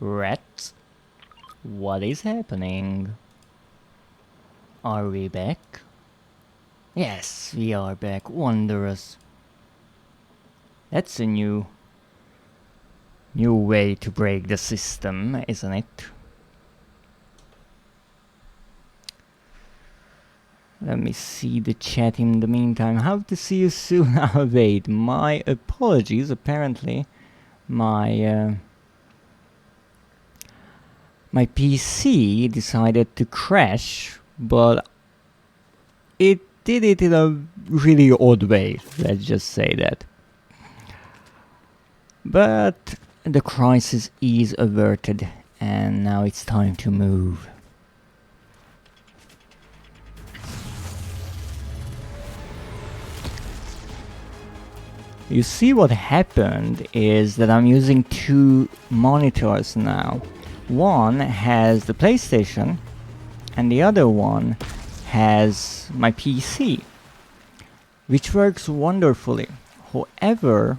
Rats? What is happening? Are we back? Yes, we are back. Wondrous. That's a new way to break the system, isn't it? Let me see the chat in the meantime. Hope to see you soon. Wait, my apologies. Apparently, my PC decided to crash, but it did it in a really odd way. Let's just say that. But the crisis is averted, and now it's time to move. You see, what happened is that I'm using two monitors now. One has the PlayStation and the other one has my PC, which works wonderfully. However,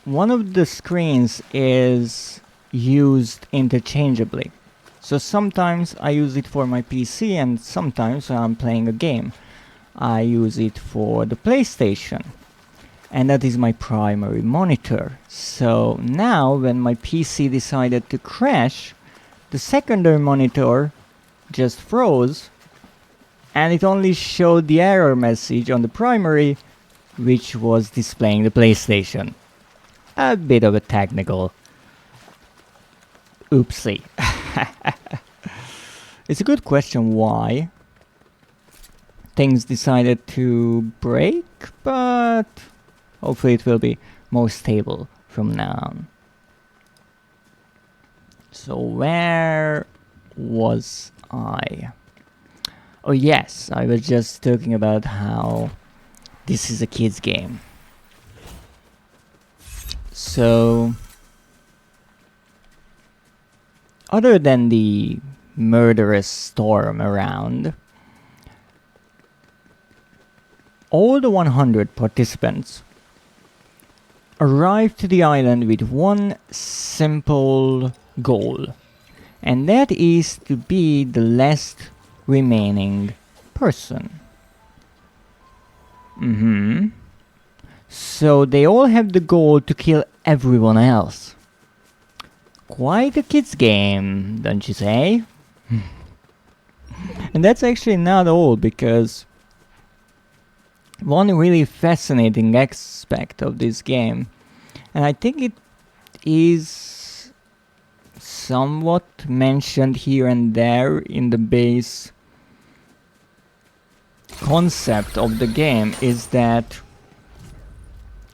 one of the screens is used interchangeably. So sometimes I use it for my PC and sometimes when I'm playing a game I use it for the PlayStation, and that is my primary monitor. So now when my PC decided to crash, the secondary monitor just froze and it only showed the error message on the primary, which was displaying the PlayStation. A bit of a technical oopsie. It's a good question why things decided to break, but hopefully it will be more stable from now on. So where was I? Oh yes, I was just talking about how this is a kid's game. So other than the murderous storm around, all the 100 participants arrived to the island with one simple goal, and that is to be the last remaining person. So they all have the goal to kill everyone else. Quite a kid's game, don't you say? And that's actually not all, because one really fascinating aspect of this game, and I think it is somewhat mentioned here and there in the base concept of the game, is that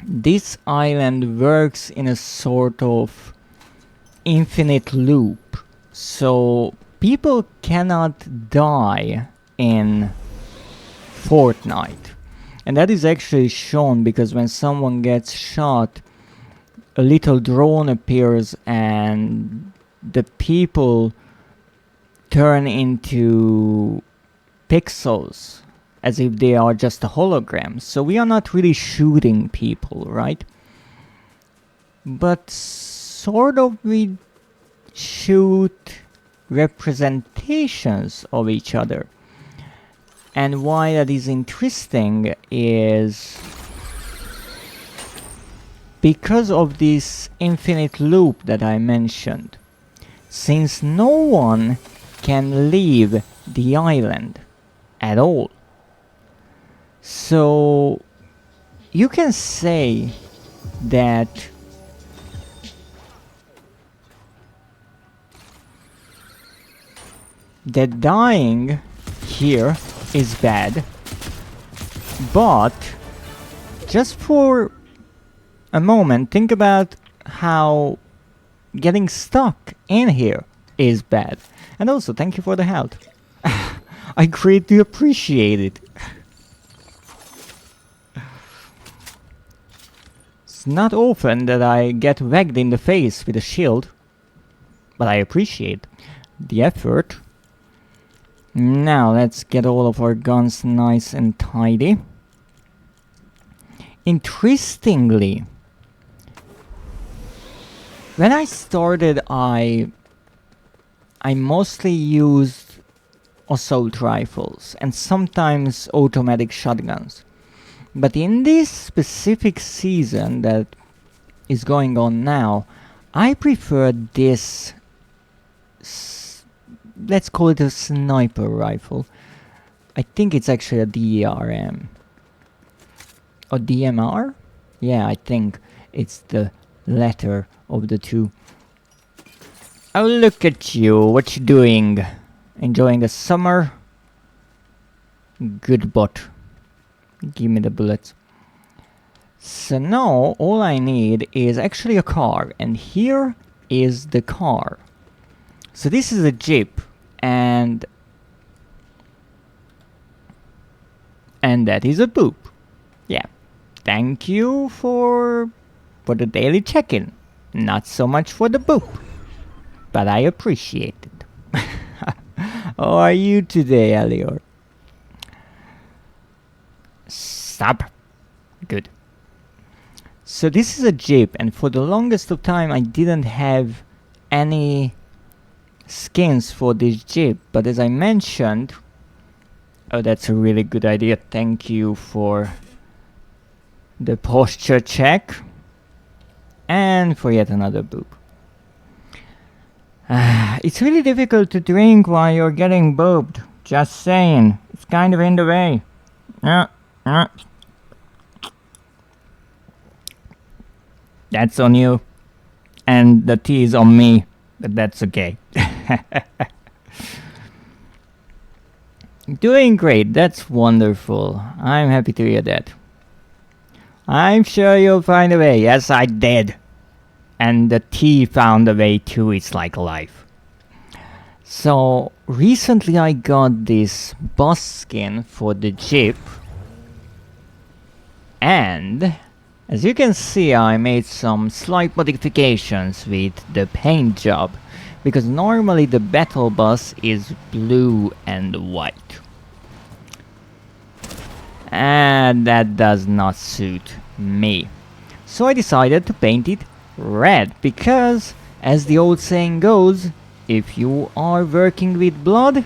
this island works in a sort of infinite loop. So people cannot die in Fortnite. And that is actually shown because when someone gets shot, a little drone appears and the people turn into pixels as if they are just a hologram. So we are not really shooting people, right? But sort of we shoot representations of each other. And why that is interesting is because of this infinite loop that I mentioned. Since no one can leave the island at all, so you can say that dying here is bad, but just for a moment think about how getting stuck in here is bad. And also thank you for the help. I greatly appreciate it. It's not often that I get whacked in the face with a shield, but I appreciate the effort. Now let's get all of our guns nice and tidy. Interestingly, When I started, I mostly used assault rifles and sometimes automatic shotguns. But in this specific season that is going on now, I prefer this, let's call it a sniper rifle. I think it's actually a DRM. Or DMR? Yeah, I think it's the latter of the two. Oh, look at you. What you doing? Enjoying the summer? Good bot. Give me the bullets. So now all I need is actually a car, and here is the car. So this is a Jeep, and that is a boop. Yeah. Thank you for the daily check-in. Not so much for the boop, but I appreciate it. How are you today, Elior? Stop. Good. So this is a Jeep, and for the longest of time I didn't have any skins for this Jeep, but as I mentioned... Oh, that's a really good idea. Thank you for the posture check. And for yet another boop. It's really difficult to drink while you're getting booped. Just saying. It's kind of in the way. That's on you. And the tea is on me. But that's okay. Doing great. That's wonderful. I'm happy to hear that. I'm sure you'll find a way. Yes, I did. And the tea found a way too. It's like life. So, recently I got this boss skin for the Jeep. And, as you can see, I made some slight modifications with the paint job. Because normally the battle bus is blue and white. And that does not suit me. So I decided to paint it red, because, as the old saying goes, if you are working with blood,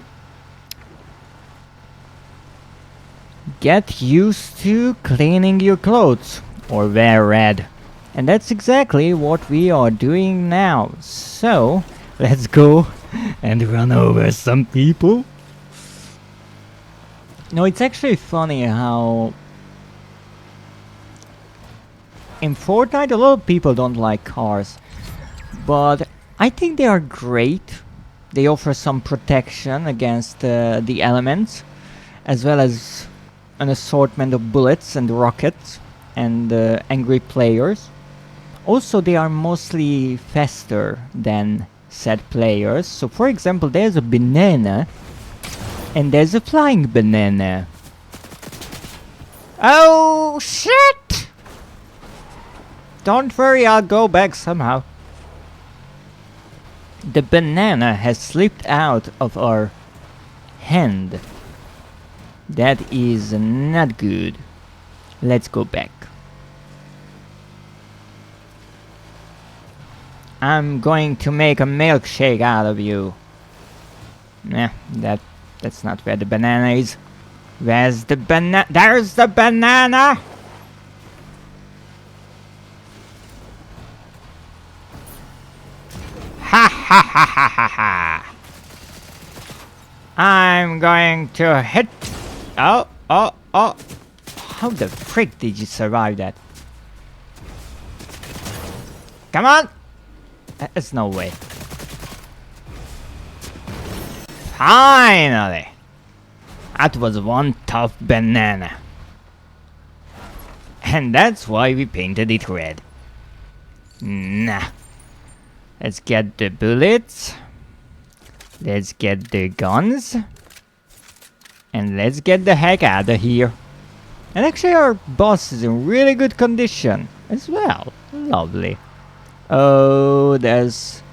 get used to cleaning your clothes, or wear red. And that's exactly what we are doing now. So, let's go and run over some people. No, it's actually funny how in Fortnite a lot of people don't like cars, but I think they are great. They offer some protection against the elements, as well as an assortment of bullets and rockets and angry players. Also, they are mostly faster than said players. So for example, there's a banana and there's a flying banana. Oh shit! Don't worry, I'll go back somehow. The banana has slipped out of our hand. That is not good. Let's go back. I'm going to make a milkshake out of you. Nah, that's not where the banana is. Where's the banana? There's the banana! Ha ha ha ha ha ha! I'm going to hit... Oh, oh, oh! How the frick did you survive that? Come on! There's no way. Finally! That was one tough banana. And that's why we painted it red. Nah. Let's get the bullets. Let's get the guns. And let's get the heck out of here. And actually our boss is in really good condition as well. Lovely. Oh, there's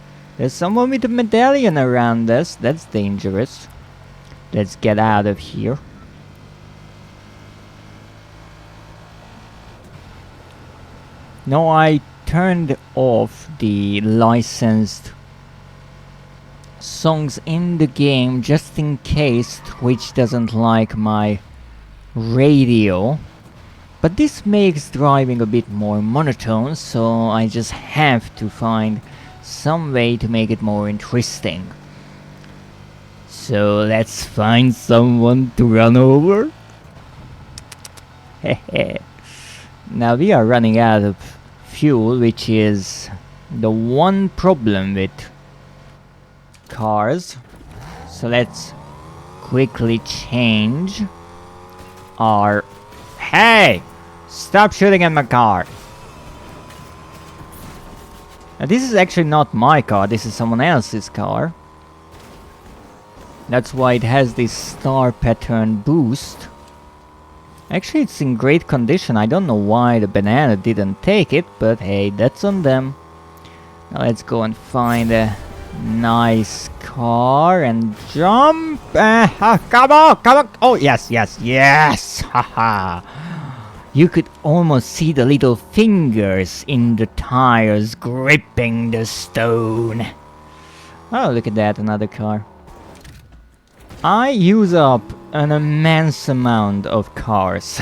someone with a medallion around us. That's dangerous. Let's get out of here. No, I turned off the licensed songs in the game just in case Twitch doesn't like my radio. But this makes driving a bit more monotone, so I just have to find some way to make it more interesting. So let's find someone to run over. Hehe. Now we are running out of fuel, which is the one problem with cars. So let's quickly change our... Hey! Stop shooting at my car! Now this is actually not my car, this is someone else's car. That's why it has this star pattern boost. Actually, it's in great condition. I don't know why the banana didn't take it, but hey, that's on them. Now let's go and find a nice car and jump. Come on, come on. Oh, yes, yes, yes. Haha. You could almost see the little fingers in the tires gripping the stone. Oh, look at that, another car. I use up an immense amount of cars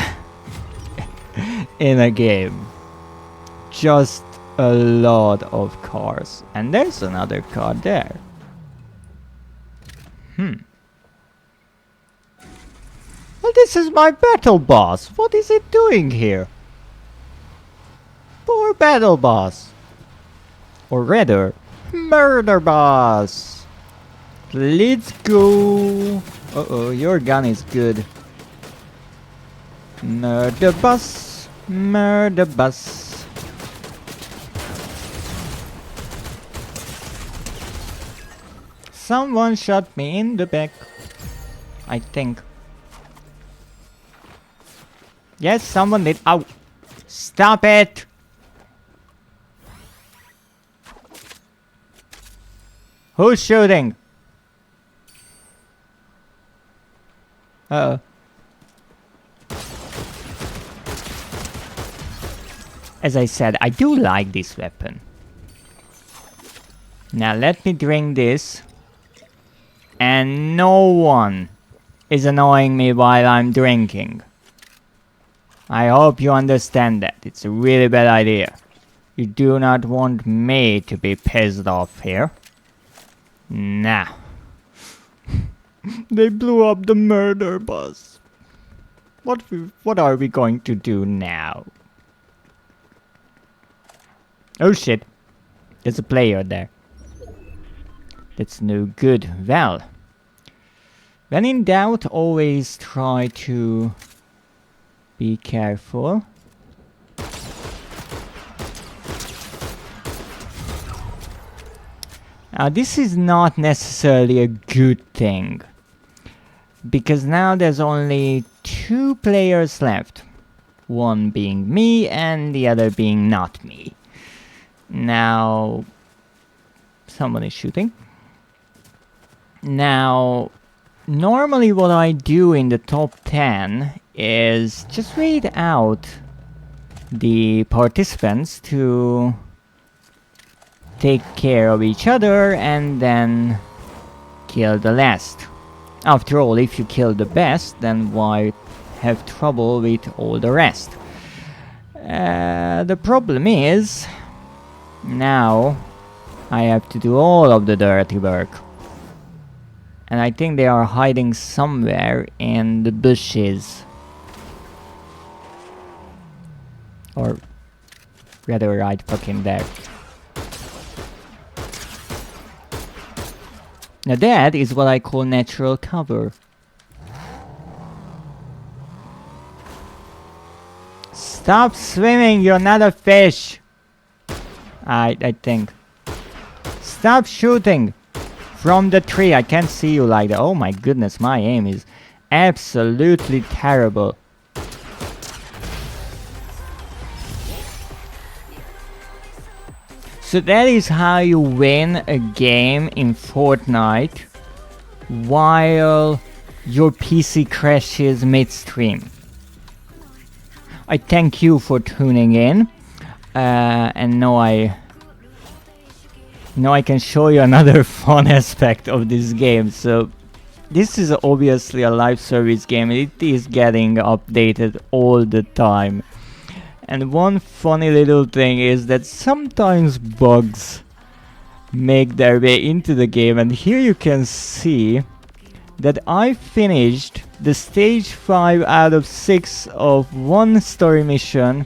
in a game. Just a lot of cars. And there's another car there. Well, this is my battle boss. What is it doing here? Poor battle boss. Or rather, murder boss. Let's go. Uh-oh, your gun is good. Murder bus. Murder bus. Someone shot me in the back. I think. Yes, someone did. Ow. Stop it. Who's shooting? Uh-oh. As I said, I do like this weapon. Now let me drink this. And no one is annoying me while I'm drinking. I hope you understand that. It's a really bad idea. You do not want me to be pissed off here. Nah. They blew up the murder bus. What are we going to do now? Oh shit. There's a player there. That's no good. Well, when in doubt, always try to be careful. Now this is not necessarily a good thing, because now there's only 2 players left, one being me and the other being not me. Now someone is shooting. Now normally what I do in the top 10 is just read out the participants to take care of each other and then kill the last. After all, if you kill the best, then why have trouble with all the rest? The problem is, now I have to do all of the dirty work. And I think they are hiding somewhere in the bushes. Or rather right fucking there. Now that is what I call natural cover. Stop swimming, you're not a fish! I think. Stop shooting! From the tree, I can't see you like that. Oh my goodness, my aim is absolutely terrible. So that is how you win a game in Fortnite while your PC crashes midstream. I thank you for tuning in. And now I can show you another fun aspect of this game. So this is obviously a live service game. It is getting updated all the time. And one funny little thing is that sometimes bugs make their way into the game, and here you can see that I finished the stage 5 out of 6 of one story mission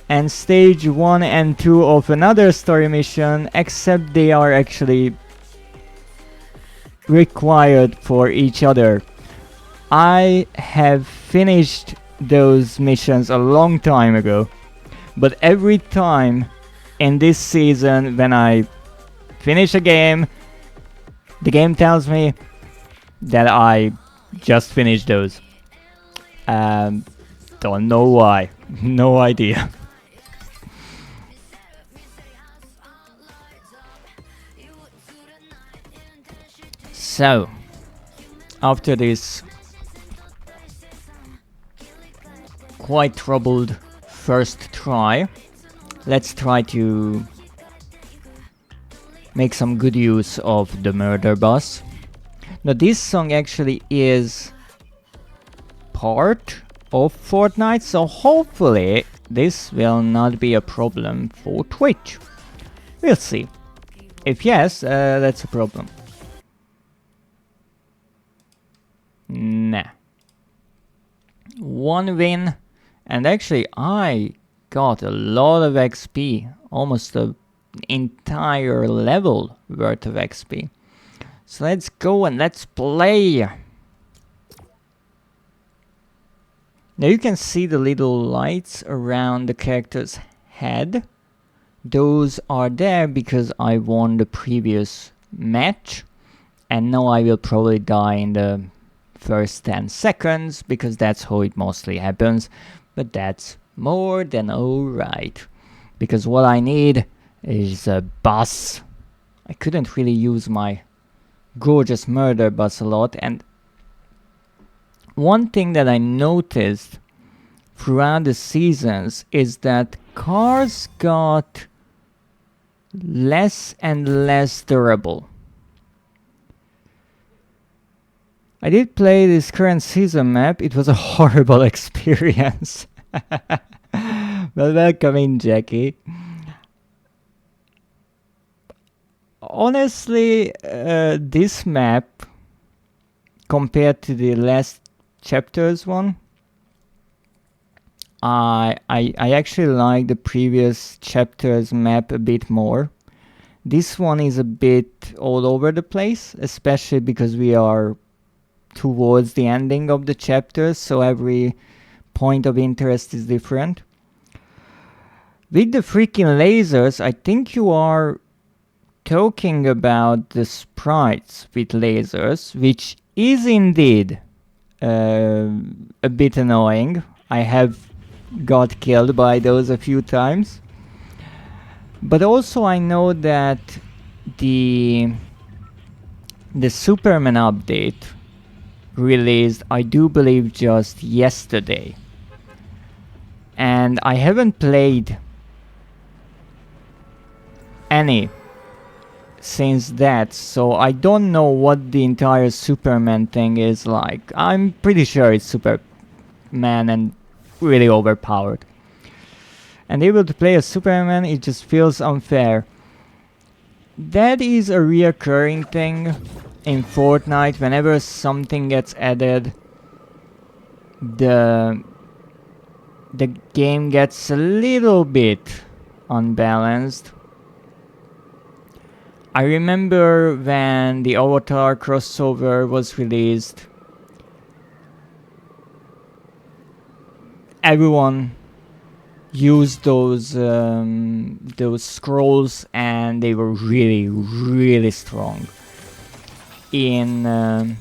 and stage 1 and 2 of another story mission, except they are actually required for each other. I have finished those missions a long time ago, but every time in this season when I finish a game, the game tells me that I just finished those. Don't know why. No idea. So, after this quite troubled first try, let's try to make some good use of the murder bus. Now this song actually is part of Fortnite, so hopefully this will not be a problem for Twitch. We'll see. If yes, that's a problem. Nah. One win, and actually I got a lot of XP, almost an entire level worth of XP. So let's go and let's play. Now you can see the little lights around the character's head. Those are there because I won the previous match, and now I will probably die in the first 10 seconds because that's how it mostly happens, but that's more than alright, because what I need is a bus. I couldn't really use my gorgeous murder bus a lot, and one thing that I noticed throughout the seasons is that cars got less and less durable. I did play this current season map. It was a horrible experience. Well, welcome in, Jackie. Honestly, this map, compared to the last chapters one, I actually like the previous chapters map a bit more. This one is a bit all over the place, especially because we are towards the ending of the chapters, so every point of interest is different. With the freaking lasers, I think you are talking about the sprites with lasers, which is indeed a bit annoying. I have got killed by those a few times. But also I know that the Superman update released, I do believe, just yesterday, and I haven't played any since that, so I don't know what the entire Superman thing is like. I'm pretty sure it's Superman and really overpowered, and able to play as Superman, it just feels unfair. That is a reoccurring thing in Fortnite. Whenever something gets added, the game gets a little bit unbalanced. I remember when the Avatar crossover was released, everyone used those scrolls, and they were really strong. In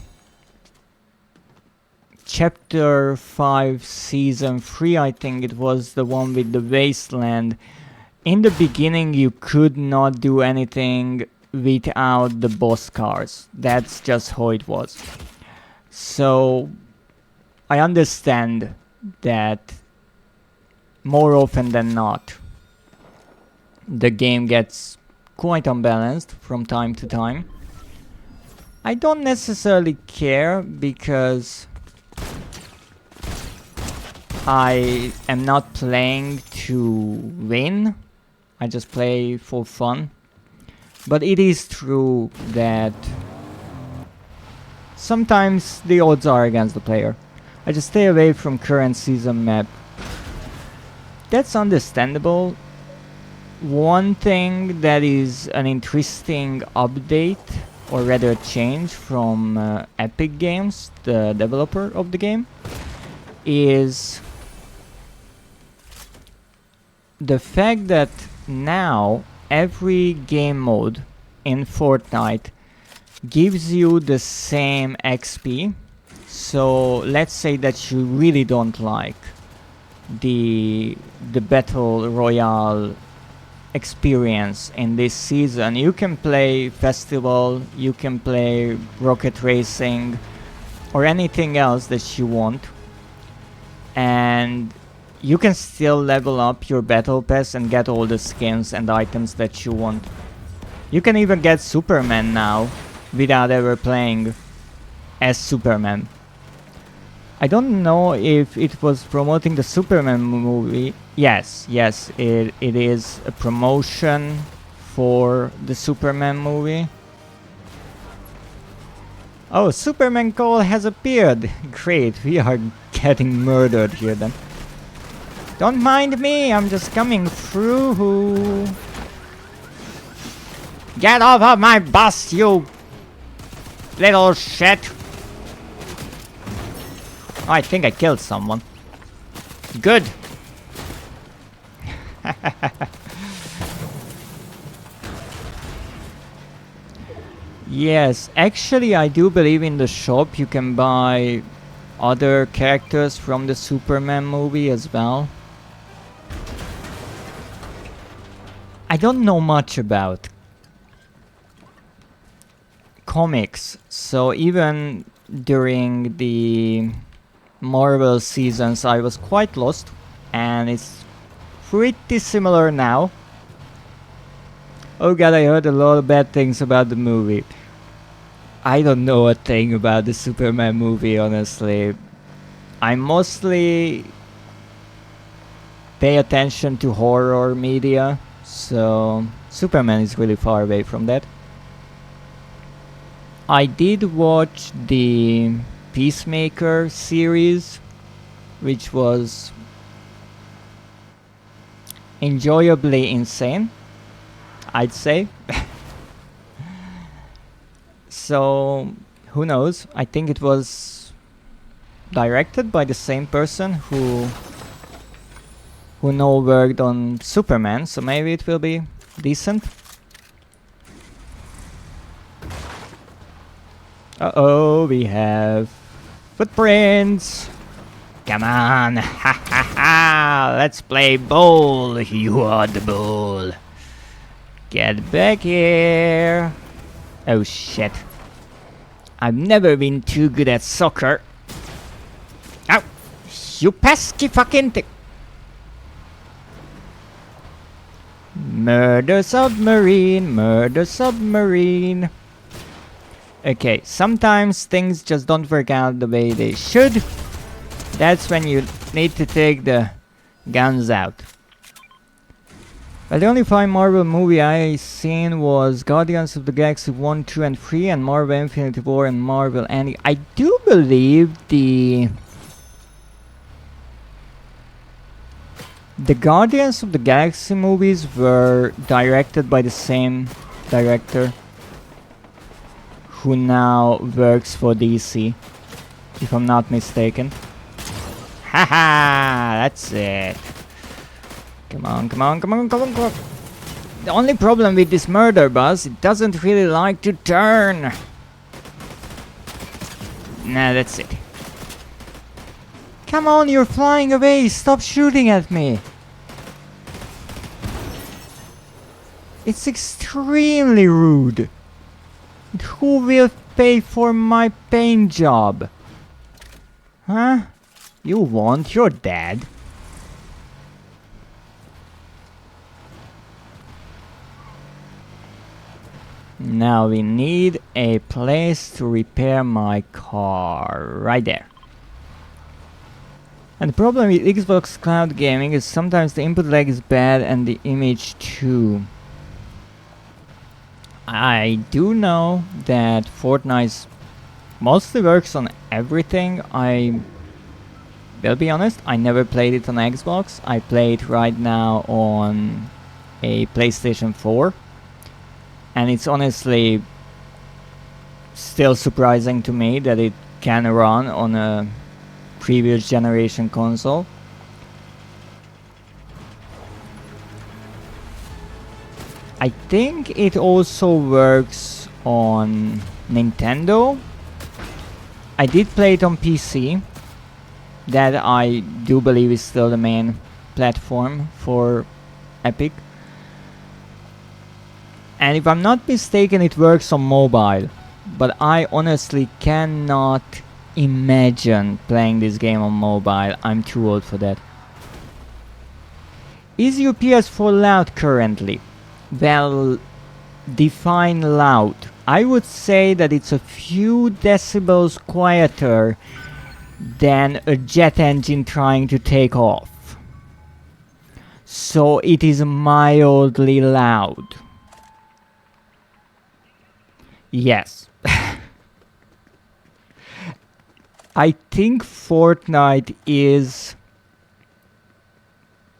chapter 5 season 3, I think it was, the one with the wasteland, in the beginning you could not do anything without the boss cars. That's just how it was. So I understand that more often than not the game gets quite unbalanced from time to time. I don't necessarily care because I am not playing to win. I just play for fun. But it is true that sometimes the odds are against the player. I just stay away from current season map. That's understandable. One thing that is an interesting update, or rather change from Epic Games, the developer of the game, is the fact that now every game mode in Fortnite gives you the same XP. So let's say that you really don't like the battle royale experience in this season. You can play festival, you can play rocket racing, or anything else that you want, and you can still level up your battle pass and get all the skins and items that you want. You can even get Superman now without ever playing as Superman. I don't know if it was promoting the Superman movie. Yes, it is a promotion for the Superman movie. Oh, Superman Call has appeared. Great, we are getting murdered here then. Don't mind me, I'm just coming through. Get off of my bus, you little shit. Oh, I think I killed someone. Good. Yes, actually I do believe in the shop you can buy other characters from the Superman movie as well. I don't know much about comics, so even during the Marvel seasons I was quite lost, and it's pretty similar now. Oh god, I heard a lot of bad things about the movie. I don't know a thing about the Superman movie, honestly. I mostly pay attention to horror media, so Superman is really far away from that. I did watch the Peacemaker series, which was enjoyably insane, I'd say. So, who knows? I think it was directed by the same person who now worked on Superman, so maybe it will be decent. Uh-oh, we have footprints. Come on, ha ha ha, let's play ball, you are the ball. Get back here. Oh shit. I've never been too good at soccer. Ow! You pesky fucking thing! Murder submarine, murder submarine. Okay, sometimes things just don't work out the way they should. That's when you need to take the guns out. Well, the only 5 Marvel movie I seen was Guardians of the Galaxy 1, 2 and 3 and Marvel Infinity War and Marvel Endgame. I do believe the Guardians of the Galaxy movies were directed by the same director who now works for DC, if I'm not mistaken. Haha, that's it. Come on, come on, come on, come on, come on. The only problem with this murder bus, it doesn't really like to turn. Nah, that's it. Come on, you're flying away. Stop shooting at me. It's extremely rude. Who will pay for my paint job? Huh? You won't, you're dead. Now we need a place to repair my car. Right there. And the problem with Xbox Cloud Gaming is sometimes the input lag is bad and the image too. I do know that Fortnite mostly works on everything. I will be honest, I never played it on Xbox. I play it right now on a PlayStation 4. And it's honestly still surprising to me that it can run on a previous generation console. I think it also works on Nintendo. I did play it on PC. That I do believe is still the main platform for Epic. And if I'm not mistaken, it works on mobile. But I honestly cannot imagine playing this game on mobile. I'm too old for that. Is your PS4 loud currently? Well, define loud. I would say that it's a few decibels quieter than a jet engine trying to take off. So it is mildly loud. Yes. I think Fortnite is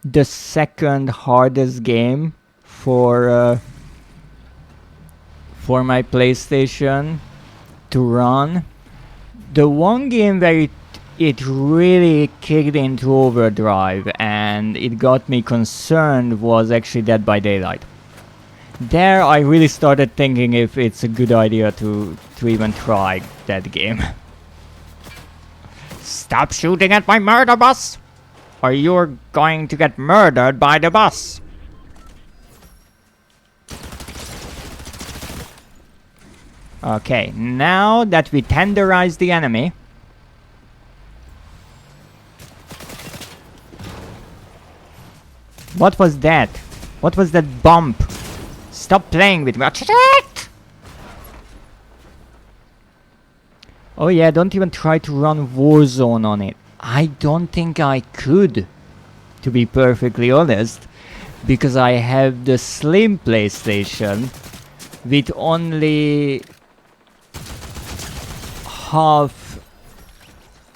the second hardest game for my PlayStation to run. The one game where it really kicked into overdrive and it got me concerned was actually Dead by Daylight. There I really started thinking if it's a good idea to even try that game. Stop shooting at my murder bus, or you're going to get murdered by the bus. Okay, now that we tenderize the enemy, what was that? What was that bump? Stop playing with me. Oh yeah, don't even try to run Warzone on it. I don't think I could, to be perfectly honest, because I have the slim PlayStation with only half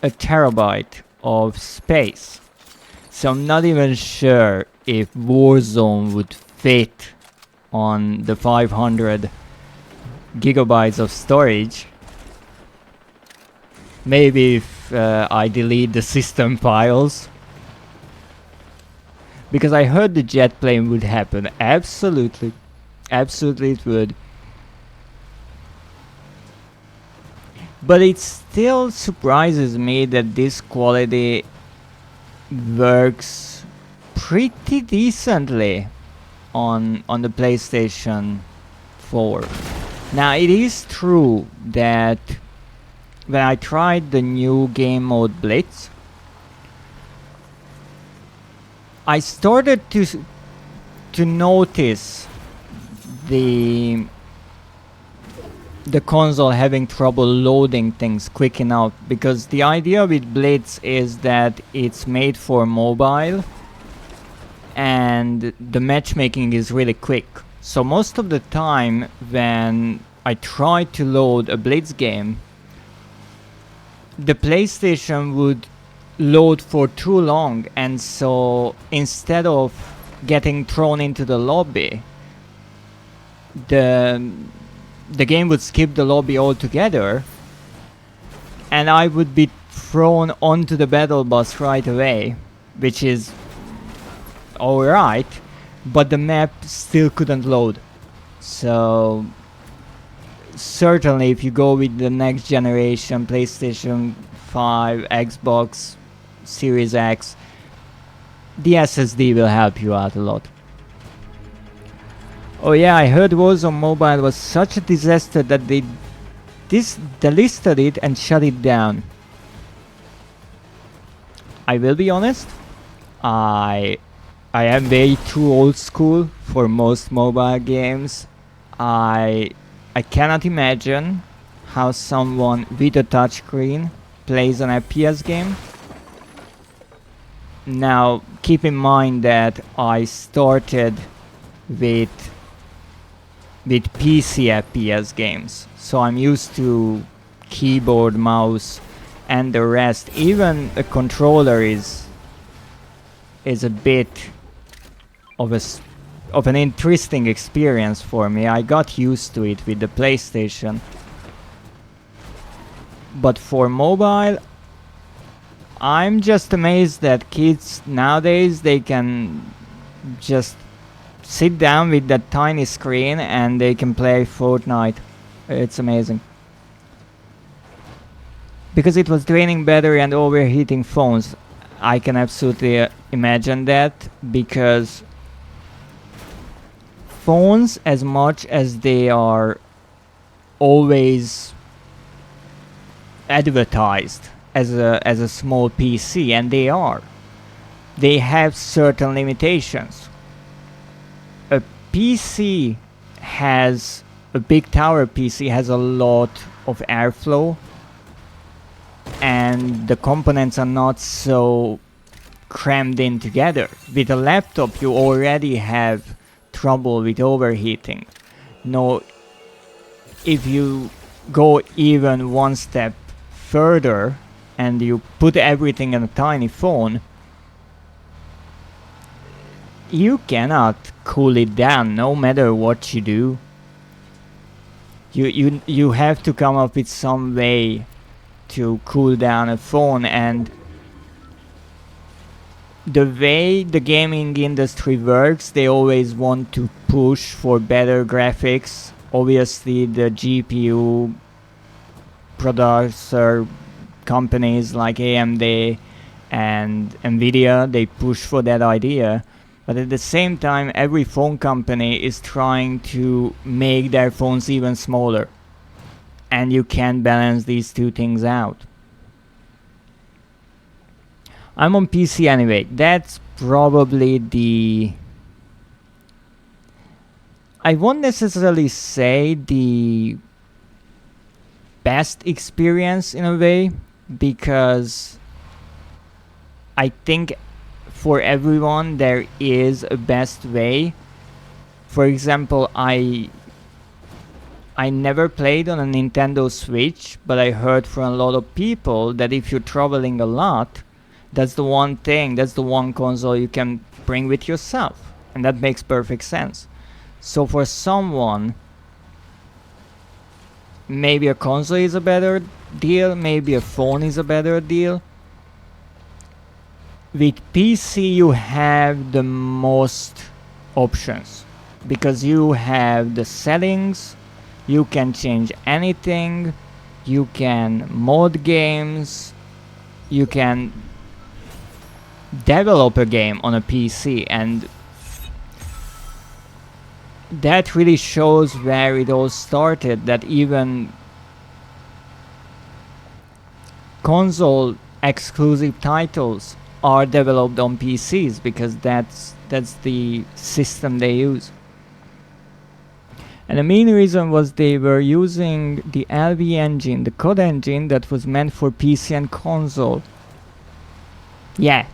a terabyte of space. So I'm not even sure if Warzone would fit on the 500 gigabytes of storage. Maybe if I delete the system files. Because I heard the jet plane would happen. Absolutely. Absolutely it would. But it still surprises me that this quality works pretty decently on the PlayStation 4. Now it is true that when I tried the new game mode Blitz, I started to notice the console having trouble loading things quick enough, because the idea with Blitz is that it's made for mobile and the matchmaking is really quick. So most of the time when I try to load a Blitz game, the PlayStation would load for too long, and so instead of getting thrown into the lobby, the game would skip the lobby altogether and I would be thrown onto the battle bus right away, which is alright, but the map still couldn't load. So certainly if you go with the next generation PlayStation 5, Xbox Series X, the SSD will help you out a lot. Oh yeah, I heard Warzone Mobile was such a disaster that they delisted it and shut it down. I will be honest, I am way too old school for most mobile games. I I cannot imagine how someone with a touchscreen plays an FPS game. Now, keep in mind that I started with PC FPS games, so I'm used to keyboard, mouse, and the rest. Even a controller is a bit of an interesting experience for me. I got used to it with the PlayStation. But for mobile, I'm just amazed that kids nowadays, they can just sit down with that tiny screen and they can play Fortnite. It's amazing. Because it was draining battery and overheating phones. I can absolutely imagine that, because phones, as much as they are always advertised as a small PC, and they have certain limitations. A PC has a big tower PC has a lot of airflow, and the components are not so crammed in together. With a laptop, you already have trouble with overheating. Now, if you go even one step further and you put everything in a tiny phone, you cannot cool it down no matter what you do. You have to come up with some way to cool down a phone, and the way the gaming industry works, they always want to push for better graphics. Obviously, the GPU producer companies like AMD and Nvidia, they push for that idea. But at the same time, every phone company is trying to make their phones even smaller. And you can't balance these two things out. I'm on PC anyway. That's probably I won't necessarily say the best experience in a way, because I think for everyone there is a best way. For example, I never played on a Nintendo Switch, but I heard from a lot of people that if you're traveling a lot, that's the one console you can bring with yourself. And that makes perfect sense. So for someone, maybe a console is a better deal, maybe a phone is a better deal. With PC you have the most options, because you have the settings, you can change anything, you can mod games, you can develop a game on a PC, and that really shows where it all started, that even console exclusive titles are developed on PCs, because that's the system they use. And the main reason was they were using the LV engine, the code engine that was meant for PC and console. Yeah,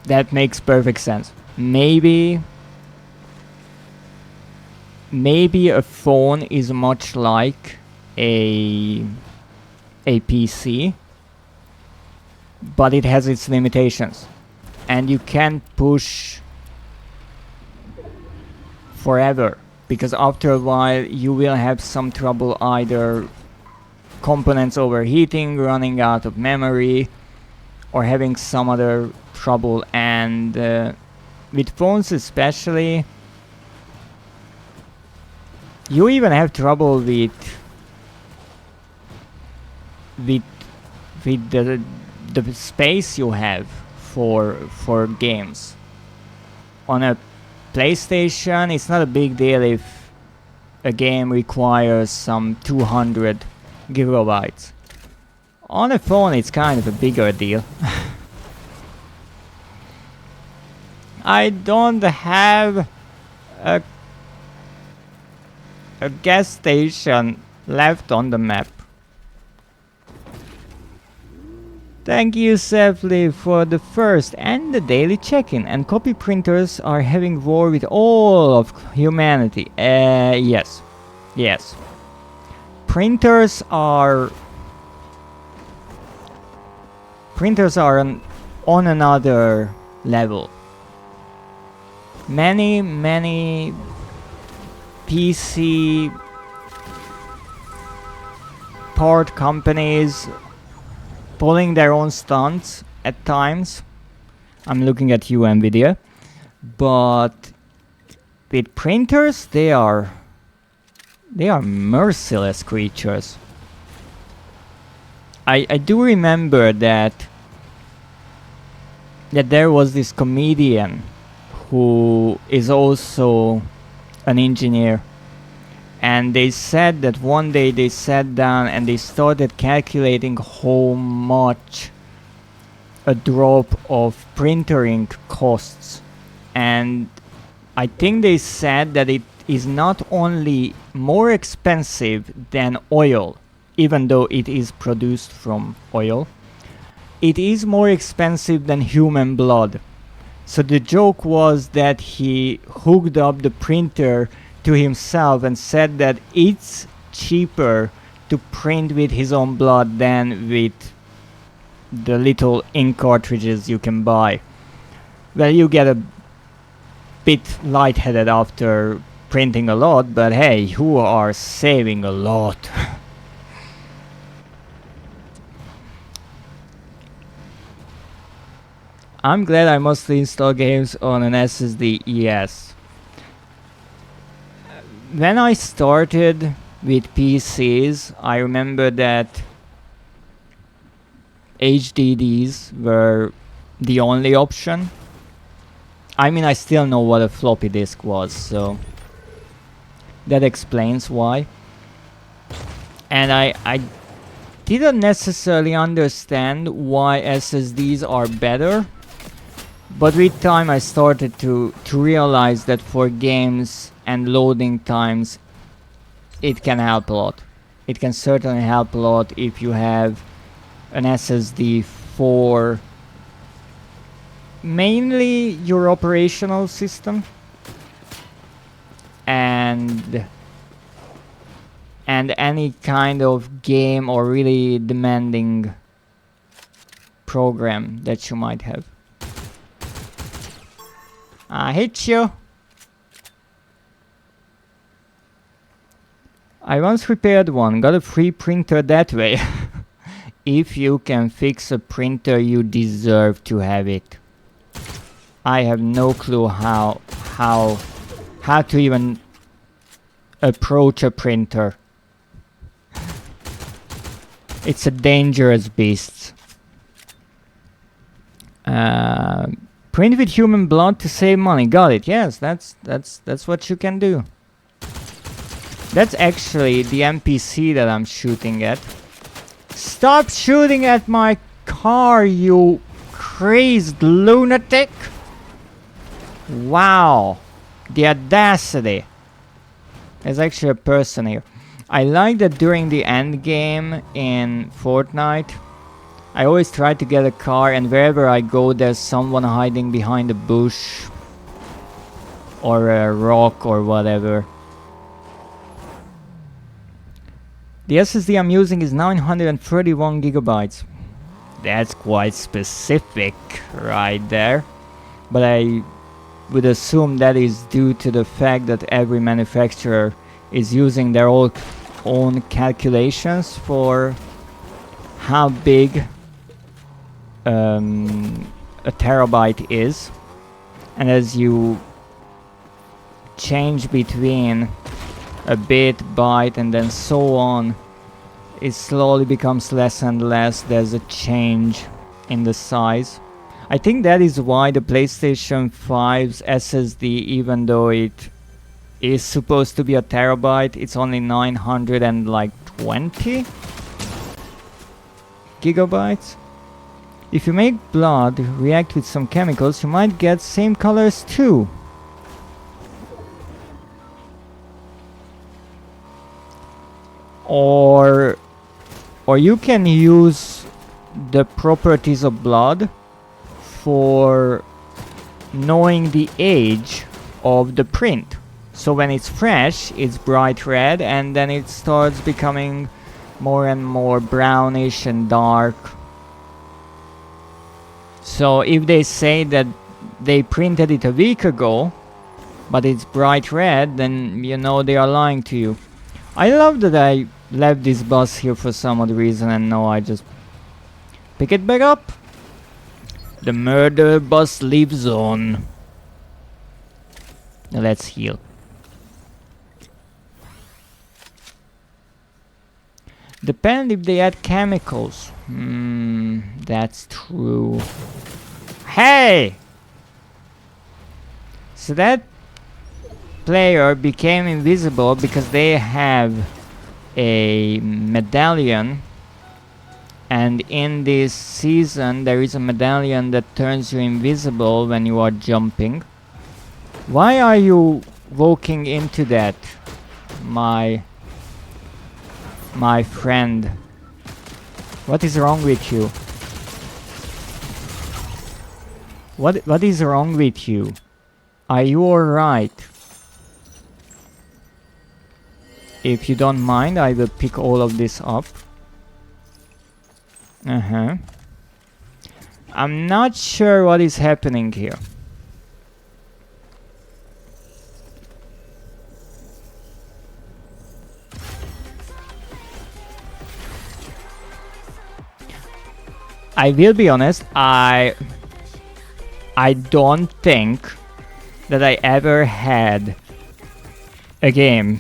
that makes perfect sense. Maybe a phone is much like a PC, but it has its limitations, and you can't push forever, because after a while you will have some trouble, either components overheating, running out of memory, or having some other trouble. And with phones especially, you even have trouble with the space you have for games. On a PlayStation, it's not a big deal if a game requires some 200 gigabytes. On a phone, it's kind of a bigger deal. I don't have a gas station left on the map. Thank you, Safely, for the first and the daily check-in. And copy printers are having war with all of humanity. Yes. Yes. Printers are on another level. Many PC part companies pulling their own stunts at times. I'm looking at you, Nvidia. But with printers, they are merciless creatures. I do remember that there was this comedian who is also an engineer, and they said that one day they sat down and they started calculating how much a drop of printer ink costs, and I think they said that it is not only more expensive than oil, even though it is produced from oil, it is more expensive than human blood. So the joke was that he hooked up the printer to himself and said that it's cheaper to print with his own blood than with the little ink cartridges you can buy. Well, you get a bit lightheaded after printing a lot, but hey, you are saving a lot. I'm glad I mostly install games on an SSD, yes. When I started with PCs, I remember that HDDs were the only option. I mean, I still know what a floppy disk was, so that explains why. And I didn't necessarily understand why SSDs are better, but with time I started to realize that for games and loading times it can help a lot. It can certainly help a lot if you have an SSD for mainly your operational system and any kind of game or really demanding program that you might have. I hit you. I once repaired one, got a free printer that way. If you can fix a printer, you deserve to have it. I have no clue how to even approach a printer. It's a dangerous beast. Print with human blood to save money. Got it. Yes, that's what you can do. That's actually the NPC that I'm shooting at. Stop shooting at my car, you crazed lunatic! Wow, the audacity. There's actually a person here. I like that during the end game in Fortnite, I always try to get a car, and wherever I go there's someone hiding behind a bush or a rock or whatever. The SSD I'm using is 931 gigabytes. That's quite specific right there. But I would assume that is due to the fact that every manufacturer is using their own calculations for how big a terabyte is. And as you change between a bit, byte, and then so on, it slowly becomes less and less. There's a change in the size. I think that is why the PlayStation 5's SSD, even though it is supposed to be a terabyte, it's only 920 gigabytes. If you make blood react with some chemicals, you might get same colors too. or you can use the properties of blood for knowing the age of the print. So when it's fresh, it's bright red, and then it starts becoming more and more brownish and dark. So if they say that they printed it a week ago, but it's bright red, then you know they are lying to you. I love that I left this bus here for some odd reason, and now I just pick it back up. The murder bus lives on. Now let's heal. Depend if they add chemicals. That's true. Hey! So that player became invisible because they have a medallion, and in this season there is a medallion that turns you invisible when you are jumping. Why are you walking into that, my friend? What is wrong with you? What is wrong with you? Are you alright? If you don't mind, I will pick all of this up. I'm not sure what is happening here. I will be honest, I don't think that I ever had a game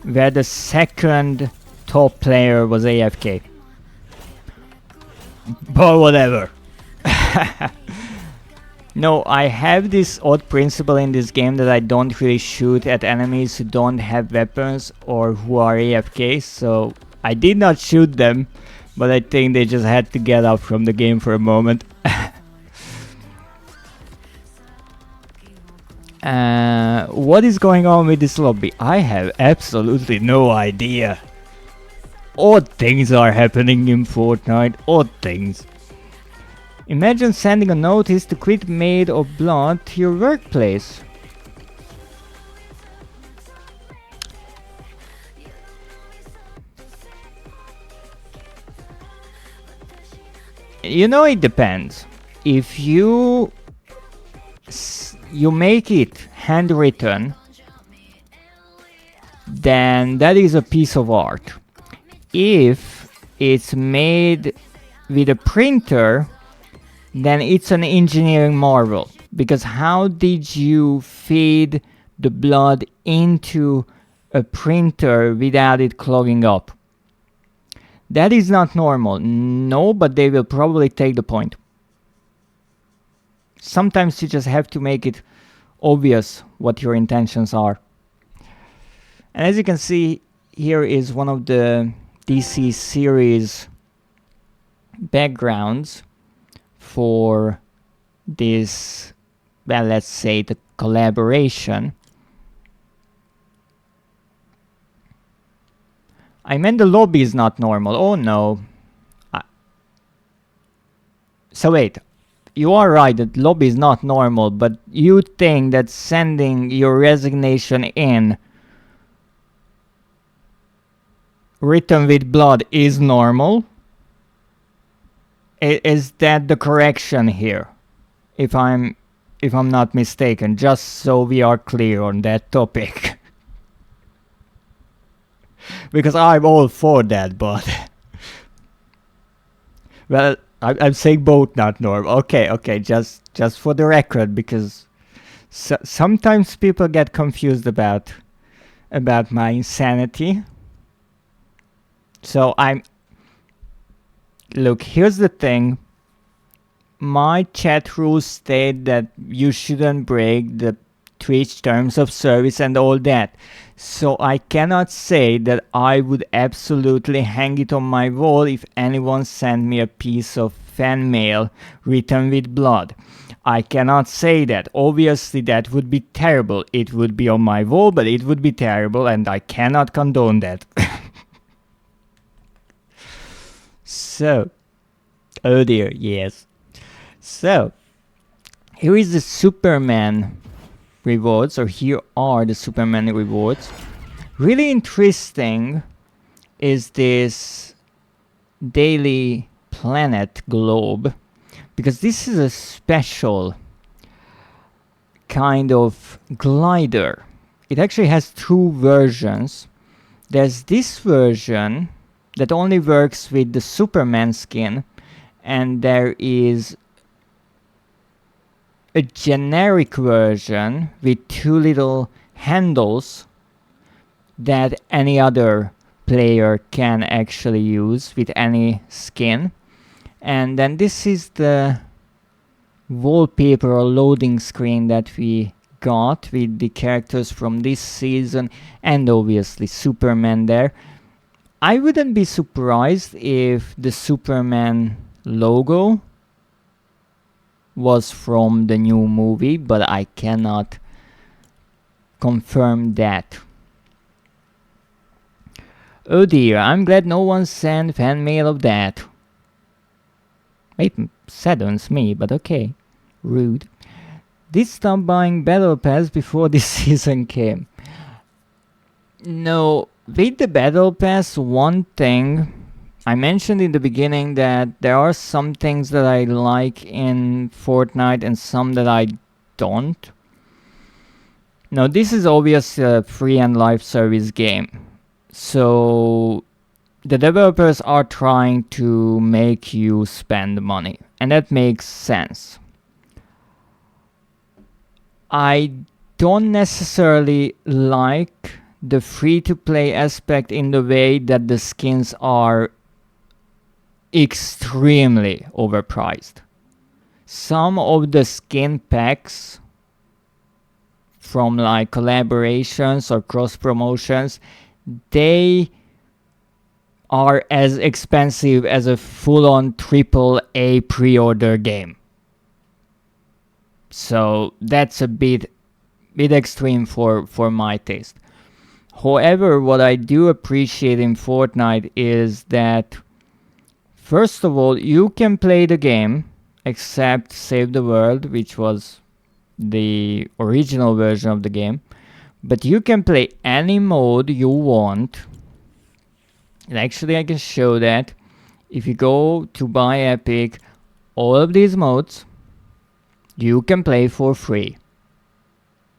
where the second top player was AFK. But whatever. No, I have this odd principle in this game that I don't really shoot at enemies who don't have weapons or who are AFK, so I did not shoot them, but I think they just had to get up from the game for a moment. What is going on with this lobby? I have absolutely no idea. Odd things are happening in Fortnite, odd things. Imagine sending a notice to quit made of blood to your workplace. You know, it depends. If you make it handwritten, then that is a piece of art. If it's made with a printer, then it's an engineering marvel. Because how did you feed the blood into a printer without it clogging up? That is not normal. No, but they will probably take the point. Sometimes you just have to make it obvious what your intentions are. And as you can see, here is one of the DC series backgrounds for this, well, let's say the collaboration. I meant the lobby is not normal. Oh no. So wait, you are right that lobby is not normal, but you think that sending your resignation in written with blood is normal? Is that the correction here? If I'm not mistaken, just so we are clear on that topic. Because I'm all for that, but well, I'm saying both not normal. Okay, just for the record, because sometimes people get confused about my insanity. So look, here's the thing. My chat rules state that you shouldn't break the Twitch terms of service and all that. So I cannot say that I would absolutely hang it on my wall if anyone sent me a piece of fan mail written with blood. I cannot say that. Obviously that would be terrible. It would be on my wall, but it would be terrible, and I cannot condone that. So, oh dear, yes. So, here is the Superman rewards, or here are the Superman rewards. Really interesting is this daily planet globe, because this is a special kind of glider. It actually has two versions. There's this version that only works with the Superman skin, and there is a generic version with two little handles that any other player can actually use with any skin. And then this is the wallpaper or loading screen that we got with the characters from this season, and obviously Superman there. I wouldn't be surprised if the Superman logo was from the new movie, but I cannot confirm that. Oh dear, I'm glad no one sent fan mail of that. It saddens me, but okay. Rude. Did stop buying Battle Pass before this season came. No, with the Battle Pass, one thing I mentioned in the beginning that there are some things that I like in Fortnite and some that I don't. Now, this is obviously a free and live service game. So the developers are trying to make you spend money, and that makes sense. I don't necessarily like the free-to-play aspect in the way that the skins are extremely overpriced. Some of the skin packs from like collaborations or cross promotions, they are as expensive as a full-on AAA pre-order game. So that's a bit extreme for my taste. However, what I do appreciate in Fortnite is that, first of all, you can play the game, except Save the World, which was the original version of the game. But you can play any mode you want. And actually, I can show that. If you go to buy Epic, all of these modes, you can play for free.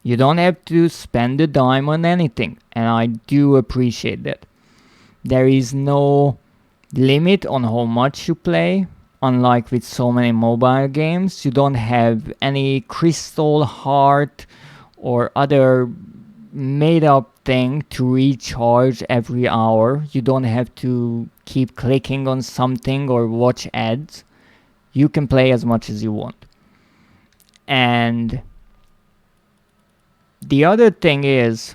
You don't have to spend a dime on anything, and I do appreciate that. There is no limit on how much you play. Unlike with so many mobile games, you don't have any crystal heart or other made up thing to recharge every hour. You don't have to keep clicking on something or watch ads. You can play as much as you want. And the other thing is,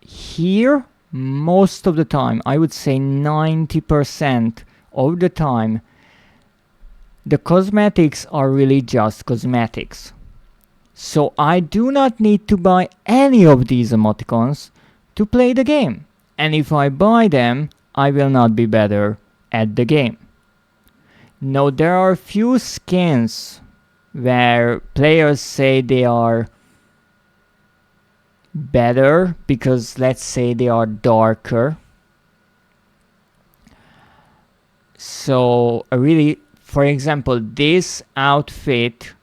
here, most of the time, I would say 90% of the time, the cosmetics are really just cosmetics. So I do not need to buy any of these emoticons to play the game. And if I buy them, I will not be better at the game. Now, there are a few skins where players say they are better because, let's say, they are darker. So really, for example, this outfit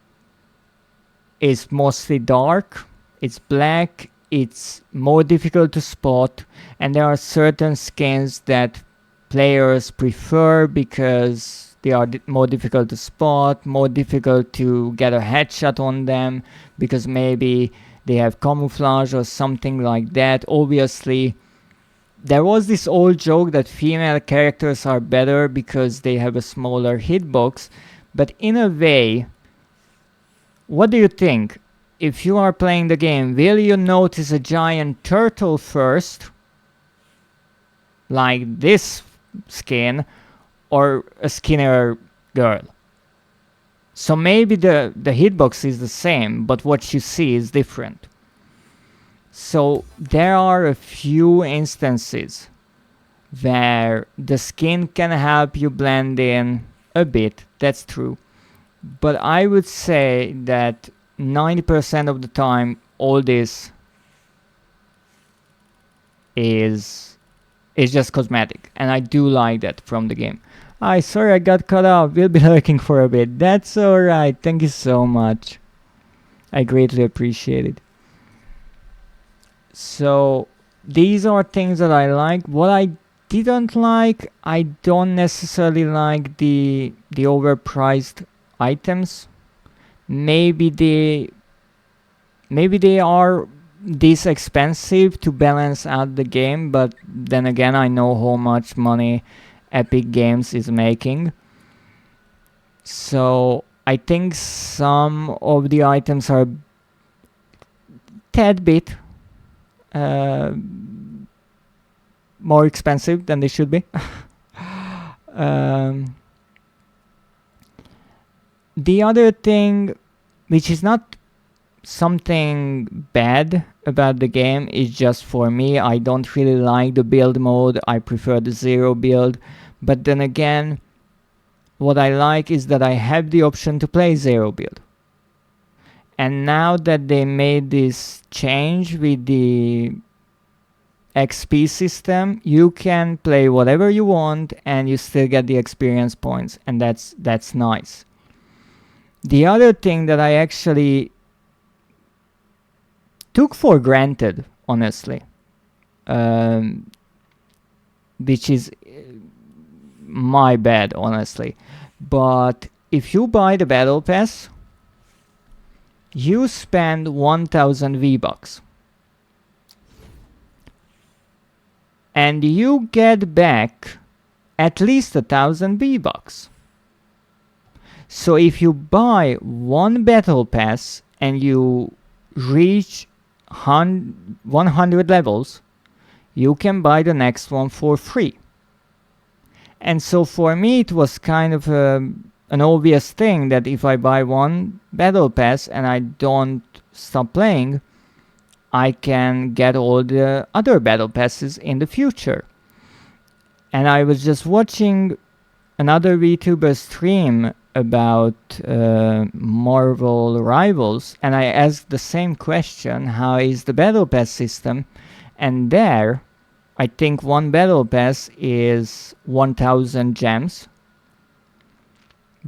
is mostly dark, it's black, it's more difficult to spot, and there are certain skins that players prefer because they are more difficult to spot, more difficult to get a headshot on them because maybe they have camouflage or something like that. Obviously, there was this old joke that female characters are better because they have a smaller hitbox, but in a way, what do you think? If you are playing the game, will you notice a giant turtle first, like this skin, or a skinnier girl? So maybe the hitbox is the same, but what you see is different. So there are a few instances where the skin can help you blend in a bit, that's true. But I would say that 90% of the time all this is just cosmetic, and I do like that from the game. Sorry I got cut off, we'll be lurking for a bit. That's alright, thank you so much. I greatly appreciate it. So these are things that I like. What I didn't like, I don't necessarily like the overpriced items. Maybe they are this expensive to balance out the game, but then again I know how much money Epic Games is making. So I think some of the items are tad bit more expensive than they should be. The other thing, which is not something bad about the game, is just for me, I don't really like the build mode. I prefer the zero build. But then again, what I like is that I have the option to play zero build. And now that they made this change with the XP system, you can play whatever you want and you still get the experience points, and that's nice. The other thing that I actually took for granted, honestly, which is my bad, honestly, but if you buy the battle pass, you spend 1000 V-Bucks and you get back at least 1000 V-Bucks. So if you buy one battle pass and you reach 100 levels, you can buy the next one for free. And so for me it was kind of an obvious thing that if I buy one battle pass and I don't stop playing, I can get all the other battle passes in the future. And I was just watching another VTuber stream about Marvel Rivals, and I asked the same question, how is the battle pass system? And there, I think one battle pass is 1000 gems,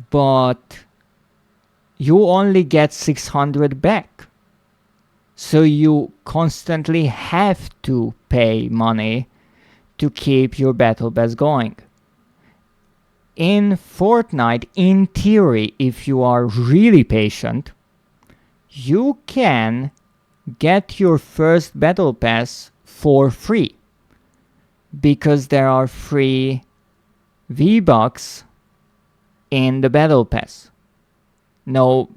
but you only get 600 back. So you constantly have to pay money to keep your battle pass going. In Fortnite, in theory, if you are really patient, you can get your first battle pass for free, because there are free V-Bucks in the battle pass. No,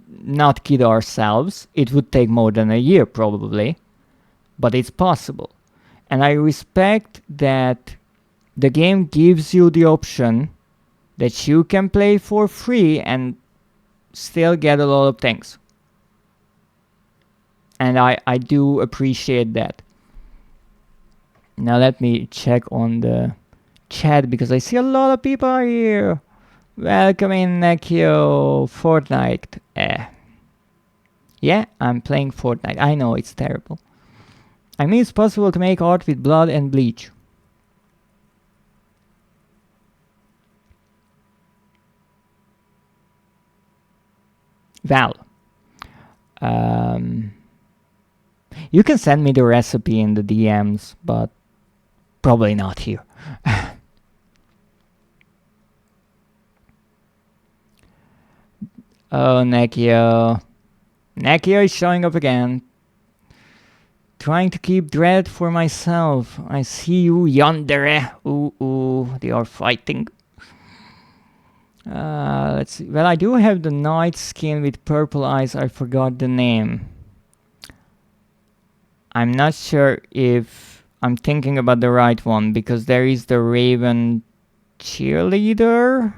not kid ourselves, it would take more than a year probably, but it's possible. And I respect that the game gives you the option that you can play for free and still get a lot of things. And I do appreciate that. Now let me check on the chat, because I see a lot of people here. Welcome in, Nekio. Fortnite. Yeah, I'm playing Fortnite. I know it's terrible. I mean, it's possible to make art with blood and bleach. Val. You can send me the recipe in the DMs, but probably not here. Oh, Nekio. Nekio is showing up again. Trying to keep dread for myself. I see you yonder. Ooh, they are fighting. Let's see. Well, I do have the night skin with purple eyes. I forgot the name. I'm not sure if I'm thinking about the right one, because there is the Raven cheerleader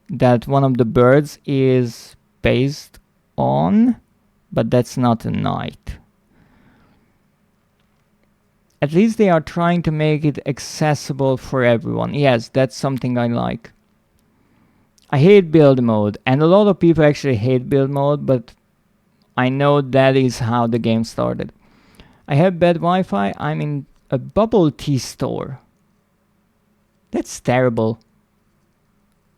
that one of the birds is based on, but that's not a knight. At least they are trying to make it accessible for everyone. Yes, that's something I like. I hate build mode, and a lot of people actually hate build mode, but I know that is how the game started. I have bad Wi-Fi. I'm in a bubble tea store. That's terrible.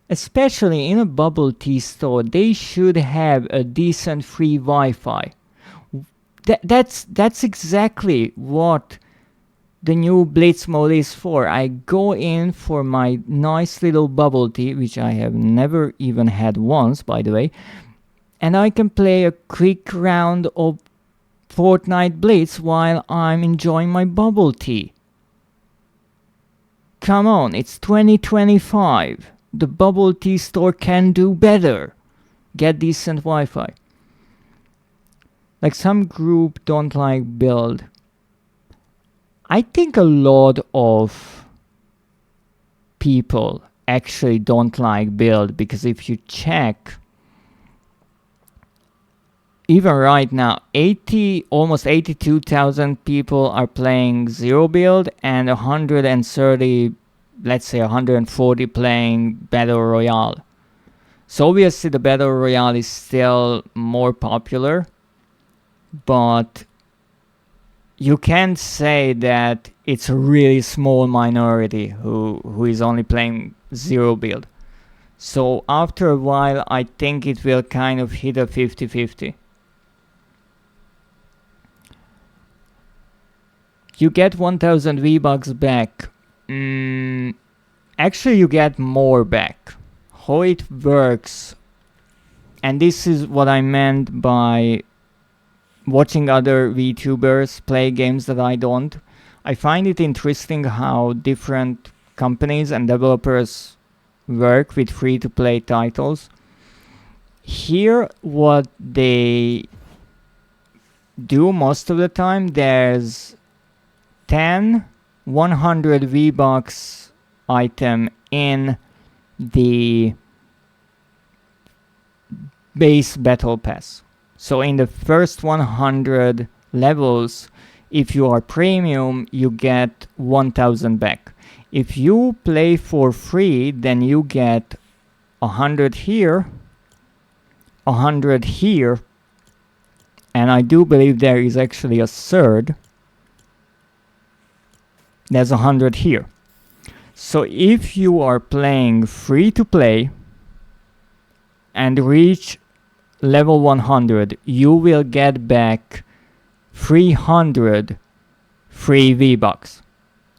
Especially in a bubble tea store, they should have a decent free Wi-Fi. That's exactly what the new Blitz mode is for. I go in for my nice little bubble tea, which I have never even had once, by the way, and I can play a quick round of Fortnite Blitz while I'm enjoying my bubble tea. Come on, it's 2025. The bubble tea store can do better. Get decent Wi-Fi. Like, some group don't like build. I think a lot of people actually don't like build, because if you check, even right now, almost 82,000 people are playing zero build, and 130, let's say 140 playing Battle Royale. So obviously the Battle Royale is still more popular, but you can't say that it's a really small minority who is only playing zero build. So after a while, I think it will kind of hit a 50-50. You get 1000 V-Bucks back. Actually, you get more back. How it works, and this is what I meant by watching other VTubers play games that I don't. I find it interesting how different companies and developers work with free-to-play titles. Here, what they do most of the time, there's 10 100 V-Bucks item in the base battle pass. So in the first 100 levels, if you are premium, you get 1000 back. If you play for free, then you get 100 here, 100 here, and I do believe there is actually a third. There's 100 here. So if you are playing free to play and reach level 100, you will get back 300 free V-Bucks.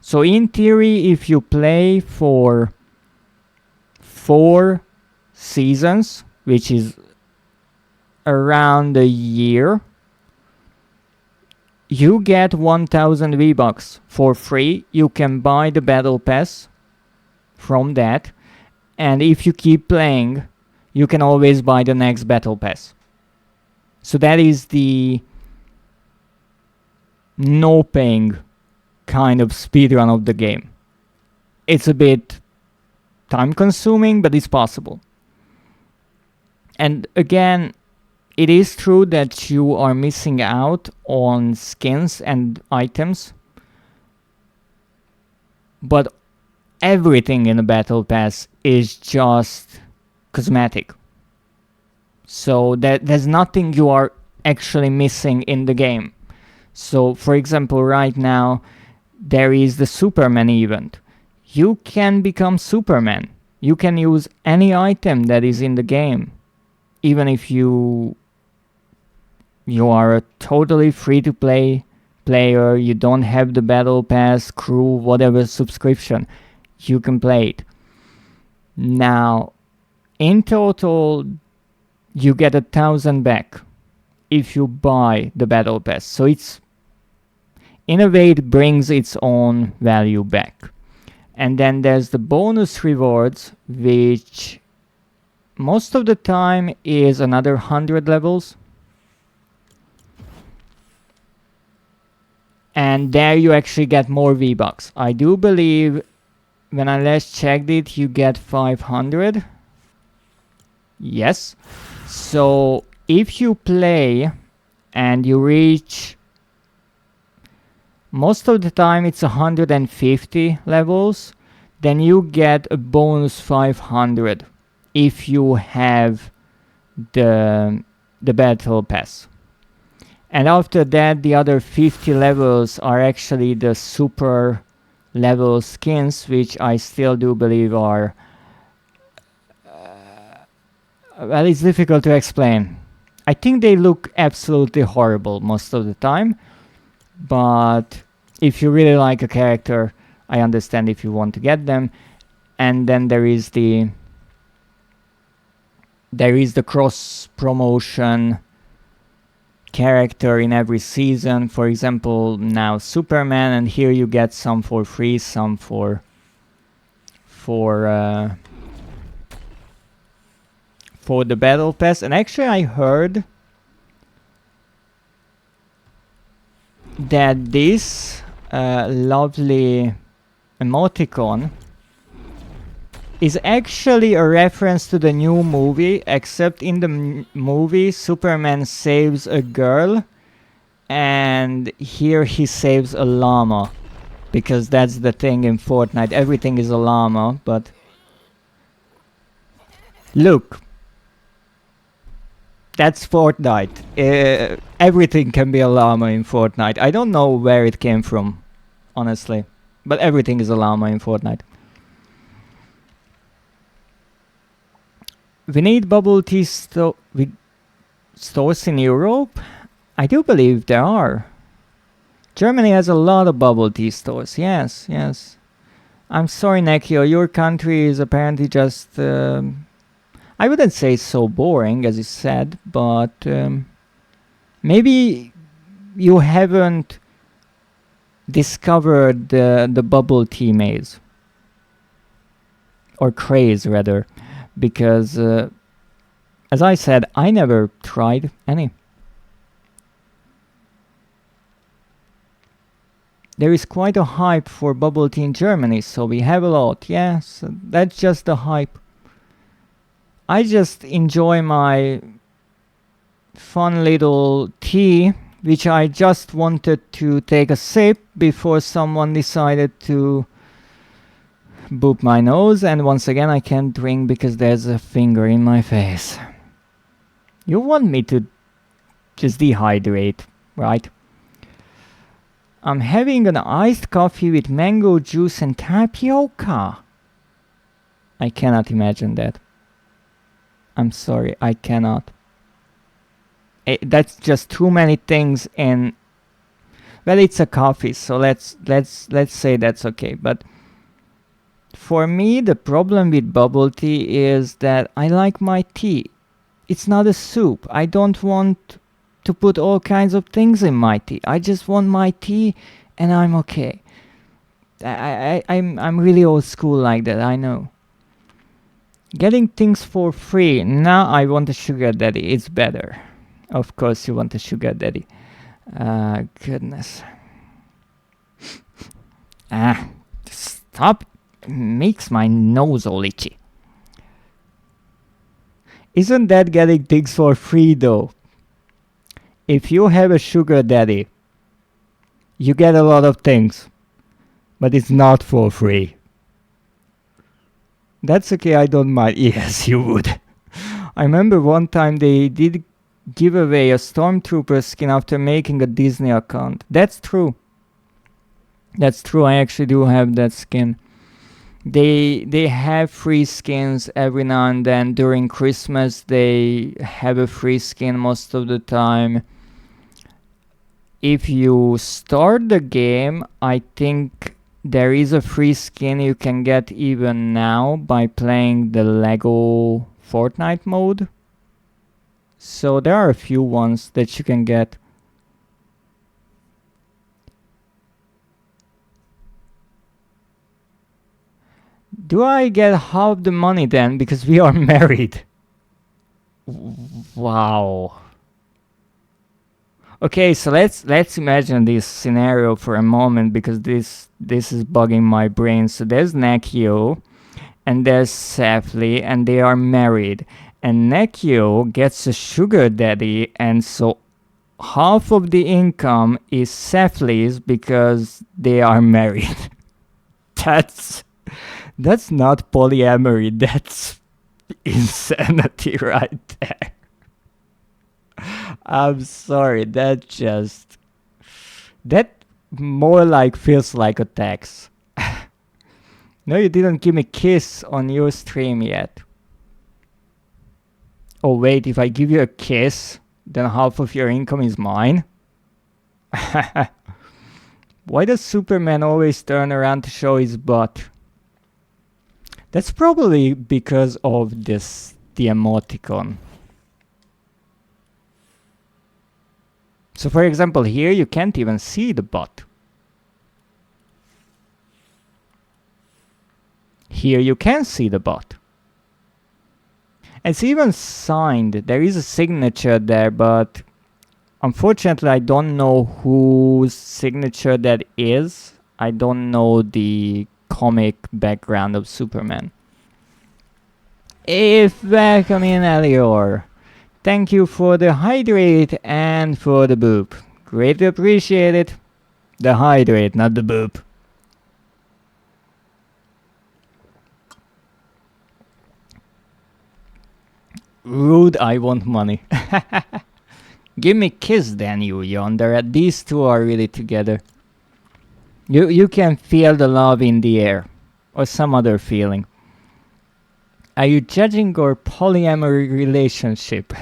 So in theory, if you play for 4 seasons, which is around a year, you get 1000 V-Bucks for free. You can buy the battle pass from that, and if you keep playing, you can always buy the next battle pass. So that is the no paying kind of speedrun of the game. It's a bit time consuming, but it's possible. And again, it is true that you are missing out on skins and items, but everything in the battle pass is just cosmetic. So there's nothing you are actually missing in the game. So for example, right now there is the Superman event. You can become Superman. You can use any item that is in the game, even if you are a totally free-to-play player, you don't have the battle pass, crew, whatever subscription, you can play it. Now, in total, you get 1000 back if you buy the battle pass. So it's, in a way, it brings its own value back. And then there's the bonus rewards, which most of the time is another 100 levels. And there you actually get more V-Bucks. I do believe when I last checked it, you get 500. Yes. So if you play and you reach most of the time it's 150 levels, then you get a bonus 500 if you have the battle pass. And after that, the other 50 levels are actually the super level skins, which I still do believe are... well, it's difficult to explain. I think they look absolutely horrible most of the time, but if you really like a character, I understand if you want to get them. And then there is the cross promotion character in every season. For example, now Superman, and here you get some for free, some for the battle pass. And actually I heard that this lovely emoticon is actually a reference to the new movie, except in the movie Superman saves a girl and here he saves a llama, because that's the thing in Fortnite, everything is a llama. But look, that's Fortnite. Everything can be a llama in Fortnite. I don't know where it came from, honestly, but everything is a llama in Fortnite. We need bubble tea stores in Europe? I do believe there are. Germany has a lot of bubble tea stores. Yes, yes. I'm sorry, Nekio, your country is apparently just... I wouldn't say so boring, as you said, but maybe you haven't discovered the bubble tea maze. Or craze, rather. Because, as I said, I never tried any. There is quite a hype for bubble tea in Germany, so we have a lot. Yes, that's just the hype. I just enjoy my fun little tea, which I just wanted to take a sip before someone decided to boop my nose, and once again I can't drink because there's a finger in my face. You want me to just dehydrate, right? I'm having an iced coffee with mango juice and tapioca. I cannot imagine that. I'm sorry, I cannot. That's just too many things in... Well, it's a coffee, so let's say that's okay, but for me, the problem with bubble tea is that I like my tea. It's not a soup. I don't want to put all kinds of things in my tea. I just want my tea and I'm okay. I'm really old school like that, I know. Getting things for free. Now I want a sugar daddy. It's better. Of course you want a sugar daddy. Goodness. Stop. Makes my nose all itchy. Isn't that getting things for free though? If you have a sugar daddy, you get a lot of things, but it's not for free. That's okay, I don't mind. Yes, you would. I remember one time they did give away a Stormtrooper skin after making a Disney account. That's true. That's true, I actually do have that skin. They have free skins every now and then. During Christmas they have a free skin most of the time. If you start the game, I think there is a free skin you can get even now by playing the Lego Fortnite mode. So there are a few ones that you can get. Do I get half the money then because we are married? Wow. Okay, so let's imagine this scenario for a moment, because this is bugging my brain. So there's Nekio and there's Safely, and they are married. And Nekio gets a sugar daddy, and so half of the income is Sefli's because they are married. That's not polyamory, that's insanity right there. I'm sorry, that more like feels like a tax. No, you didn't give me kiss on your stream yet. Oh wait, if I give you a kiss, then half of your income is mine? Why does Superman always turn around to show his butt? That's probably because of the emoticon. So for example, here you can't even see the butt. Here you can see the butt. It's even signed. There is a signature there, but unfortunately I don't know whose signature that is. I don't know the comic background of Superman. If welcome in, Elior. Thank you for the hydrate and for the boop. Greatly appreciate it. The hydrate, not the boop. Rude, I want money. Give me kiss then, you yonder. These two are really together. You can feel the love in the air. Or some other feeling. Are you judging our polyamory relationship?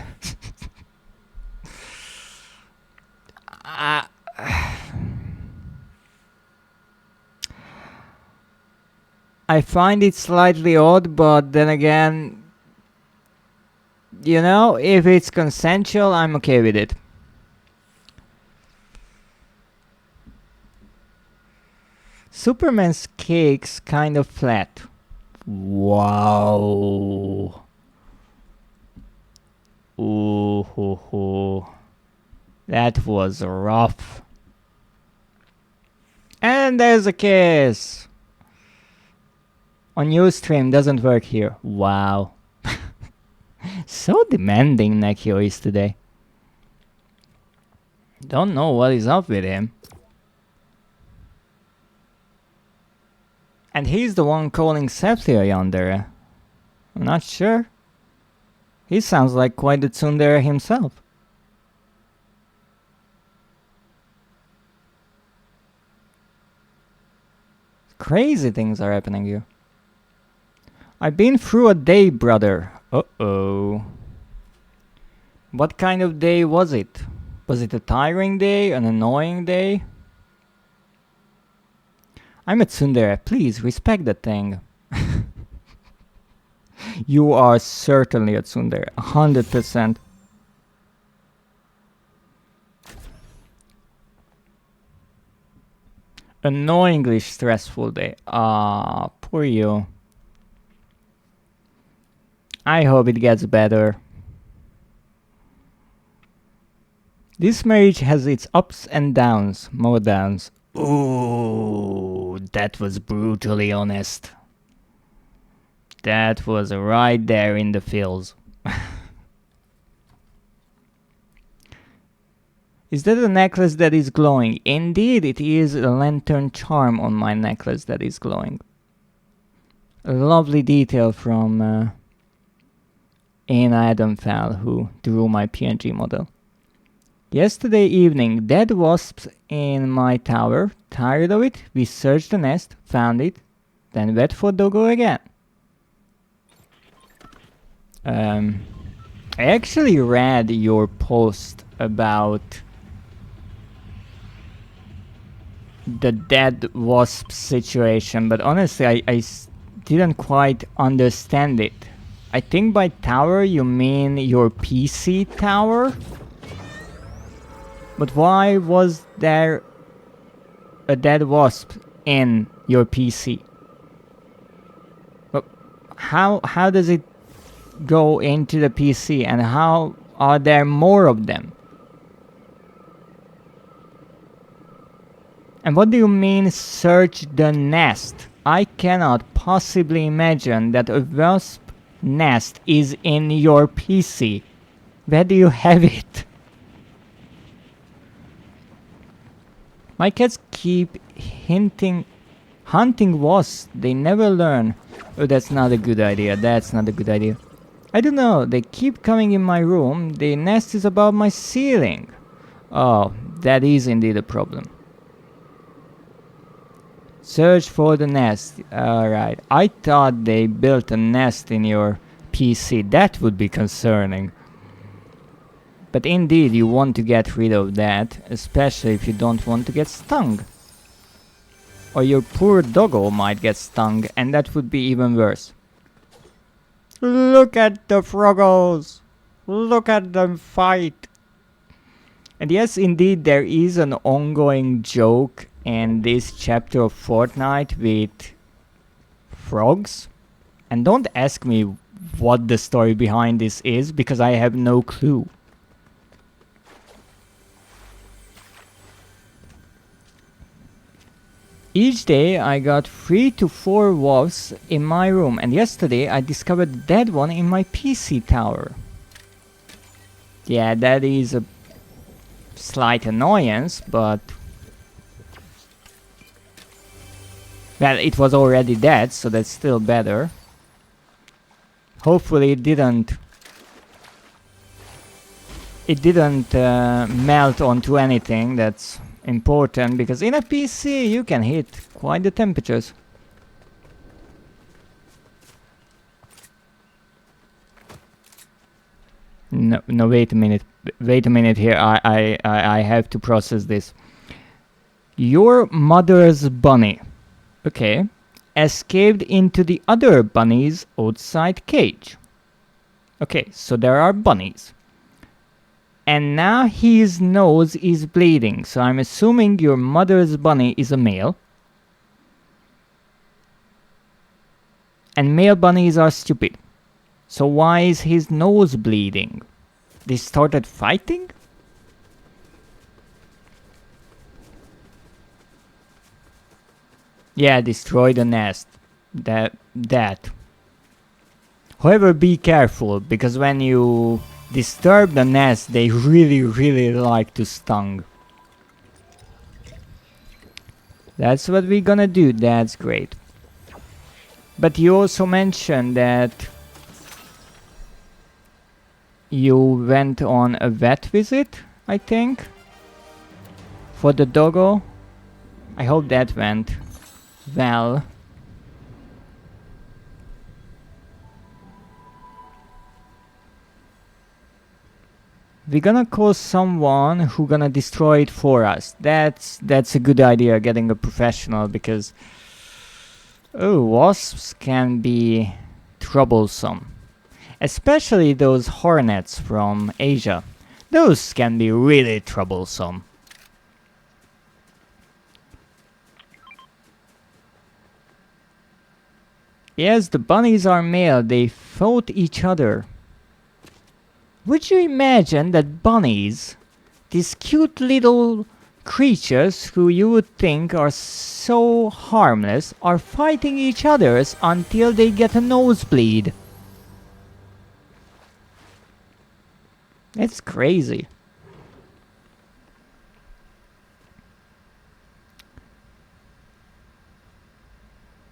I find it slightly odd, but then again, you know, if it's consensual, I'm okay with it. Superman's cake's kind of flat. Wow. Ooh, hoo, hoo. That was rough. And there's a kiss. On your stream, doesn't work here. Wow. So demanding Nekio is today. Don't know what is up with him. And he's the one calling Septia yonder. I'm not sure. He sounds like quite the tsundere himself. Crazy things are happening here. I've been through a day, brother. Uh-oh. What kind of day was it? Was it a tiring day? An annoying day? I'm a tsundere. Please respect the thing. You are certainly a tsundere. 100%. Annoyingly stressful day. Ah, poor you. I hope it gets better. This marriage has its ups and downs, more downs. Ooh, that was brutally honest. That was right there in the feels. Is that a necklace that is glowing? Indeed, it is a lantern charm on my necklace that is glowing. A lovely detail from Anna Adamfell, who drew my PNG model. Yesterday evening, dead wasps in my tower. Tired of it, we searched the nest, found it, then went for doggo again. I actually read your post about the dead wasp situation, but honestly, I didn't quite understand it. I think by tower you mean your PC tower? But why was there a dead wasp in your PC? But how does it go into the PC, and how are there more of them? And what do you mean search the nest? I cannot possibly imagine that a wasp nest is in your PC. Where do you have it? My cats keep hunting wasps. They never learn. Oh, that's not a good idea. That's not a good idea. I don't know. They keep coming in my room. The nest is above my ceiling. Oh, that is indeed a problem. Search for the nest. Alright. I thought they built a nest in your PC. That would be concerning. But indeed, you want to get rid of that, especially if you don't want to get stung. Or your poor doggo might get stung, and that would be even worse. Look at the froggos! Look at them fight! And yes, indeed, there is an ongoing joke in this chapter of Fortnite with frogs. And don't ask me what the story behind this is, because I have no clue. Each day I got 3 to 4 wolves in my room, and yesterday I discovered a dead one in my PC tower. Yeah, that is a slight annoyance, but... well, it was already dead, so that's still better. Hopefully it didn't melt onto anything. That's important, because in a PC you can hit quite the temperatures. No, wait a minute here. I have to process this. Your mother's bunny, okay, escaped into the other bunny's outside cage. Okay, so there are bunnies. And now his nose is bleeding, so I'm assuming your mother's bunny is a male. And male bunnies are stupid. So why is his nose bleeding? They started fighting? Yeah, destroy the nest. That. However, be careful, because when you disturb the nest, they really like to stung. That's what we're gonna do. That's great. But you also mentioned that you went on a vet visit, I think, for the doggo. I hope that went well. We're gonna call someone who gonna destroy it for us. That's a good idea, getting a professional, because wasps can be troublesome. Especially those hornets from Asia. Those can be really troublesome. Yes, the bunnies are male. They fought each other. Would you imagine that bunnies, these cute little creatures who you would think are so harmless, are fighting each other until they get a nosebleed? It's crazy.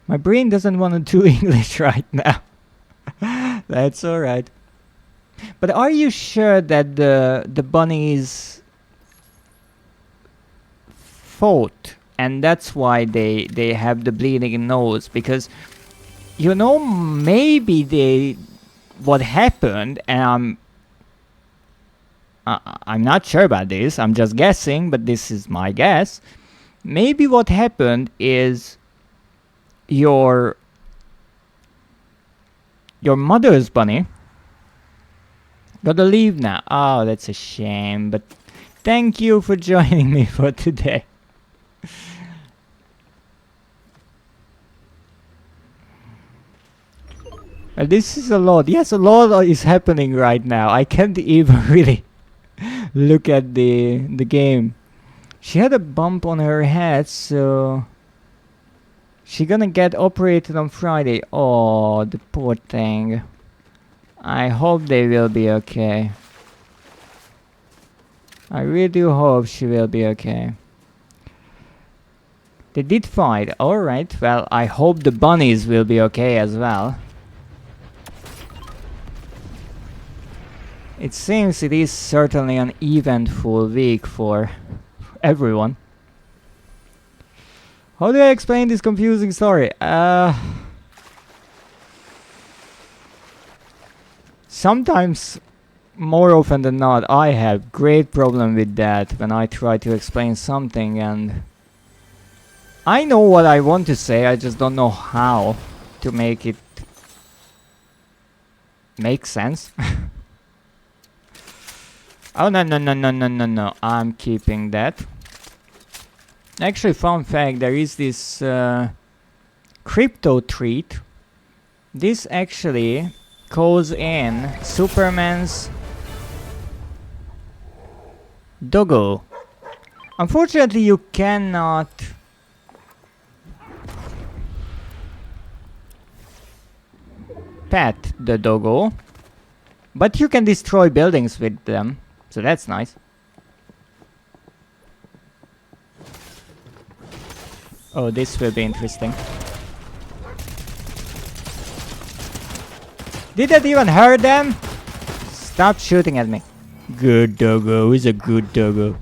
My brain doesn't want to do English right now. That's alright. But are you sure that the bunnies fought, and that's why they have the bleeding nose? Because, you know, maybe what happened, and I'm not sure about this, I'm just guessing, but this is my guess. Maybe what happened is your mother's bunny gotta leave now. Oh, that's a shame, but thank you for joining me for today. This is a lot. Yes, a lot is happening right now. I can't even really look at the game. She had a bump on her head, so she gonna get operated on Friday. Oh, the poor thing. I hope they will be okay. I really do hope she will be okay. They did fight. Alright, well, I hope the bunnies will be okay as well. It seems it is certainly an eventful week for everyone. How do I explain this confusing story? Sometimes, more often than not, I have great problem with that when I try to explain something, and I know what I want to say, I just don't know how to make it make sense. Oh, no, I'm keeping that. Actually, fun fact, there is this crypto treat. This actually calls in Superman's doggo. Unfortunately, you cannot pet the doggo, but you can destroy buildings with them, so that's nice. Oh, this will be interesting. Did that even hurt them? Stop shooting at me. Good doggo, he's a good doggo.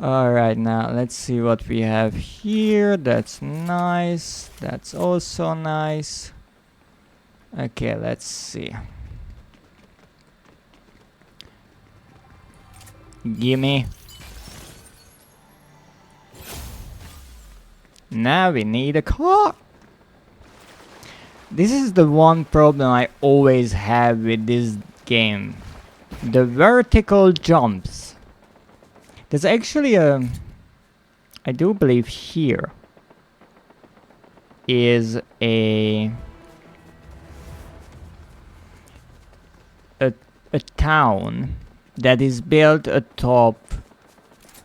Alright, now let's see what we have here. That's nice. That's also nice. Okay, let's see. Gimme. Now we need a car. This is the one problem I always have with this game. The vertical jumps. There's actually a... I do believe here is a town that is built atop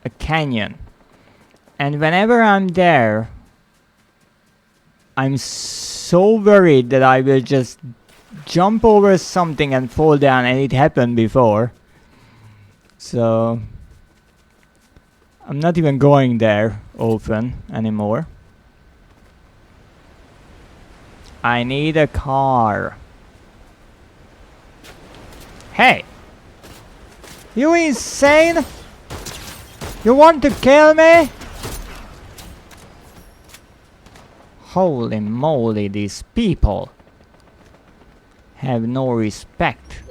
a canyon. And whenever I'm there, I'm so worried that I will just jump over something and fall down, and it happened before. So I'm not even going there often anymore. I need a car. Hey! You insane? You want to kill me? Holy moly, these people have no respect.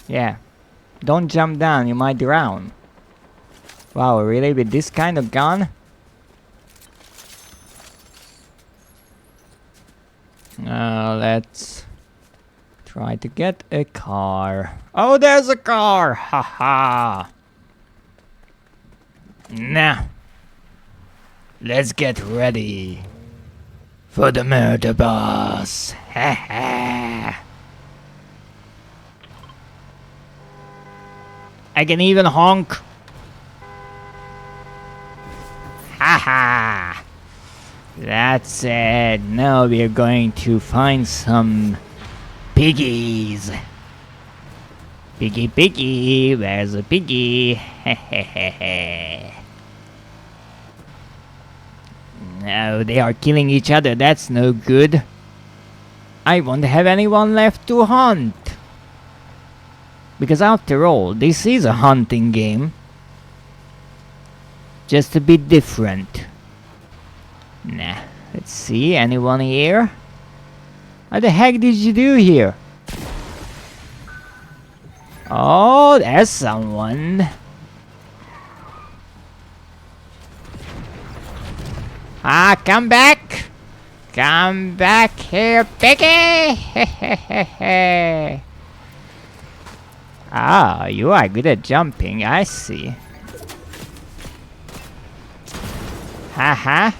Yeah, don't jump down, you might drown. Wow, really? With this kind of gun? Let's try to get a car. Oh, there's a car! Haha! Nah. Let's get ready for the murder boss. Ha ha. I can even honk. Ha ha. That's it. Now we're going to find some piggies. Piggy, piggy, where's a piggy? Hehehehe. No, they are killing each other, that's no good. I won't have anyone left to hunt. Because after all, this is a hunting game. Just a bit different. Nah, let's see, anyone here? What the heck did you do here? Oh, there's someone. Ah, come back! Come back here, piggy! Ah, you are good at jumping, I see. Haha.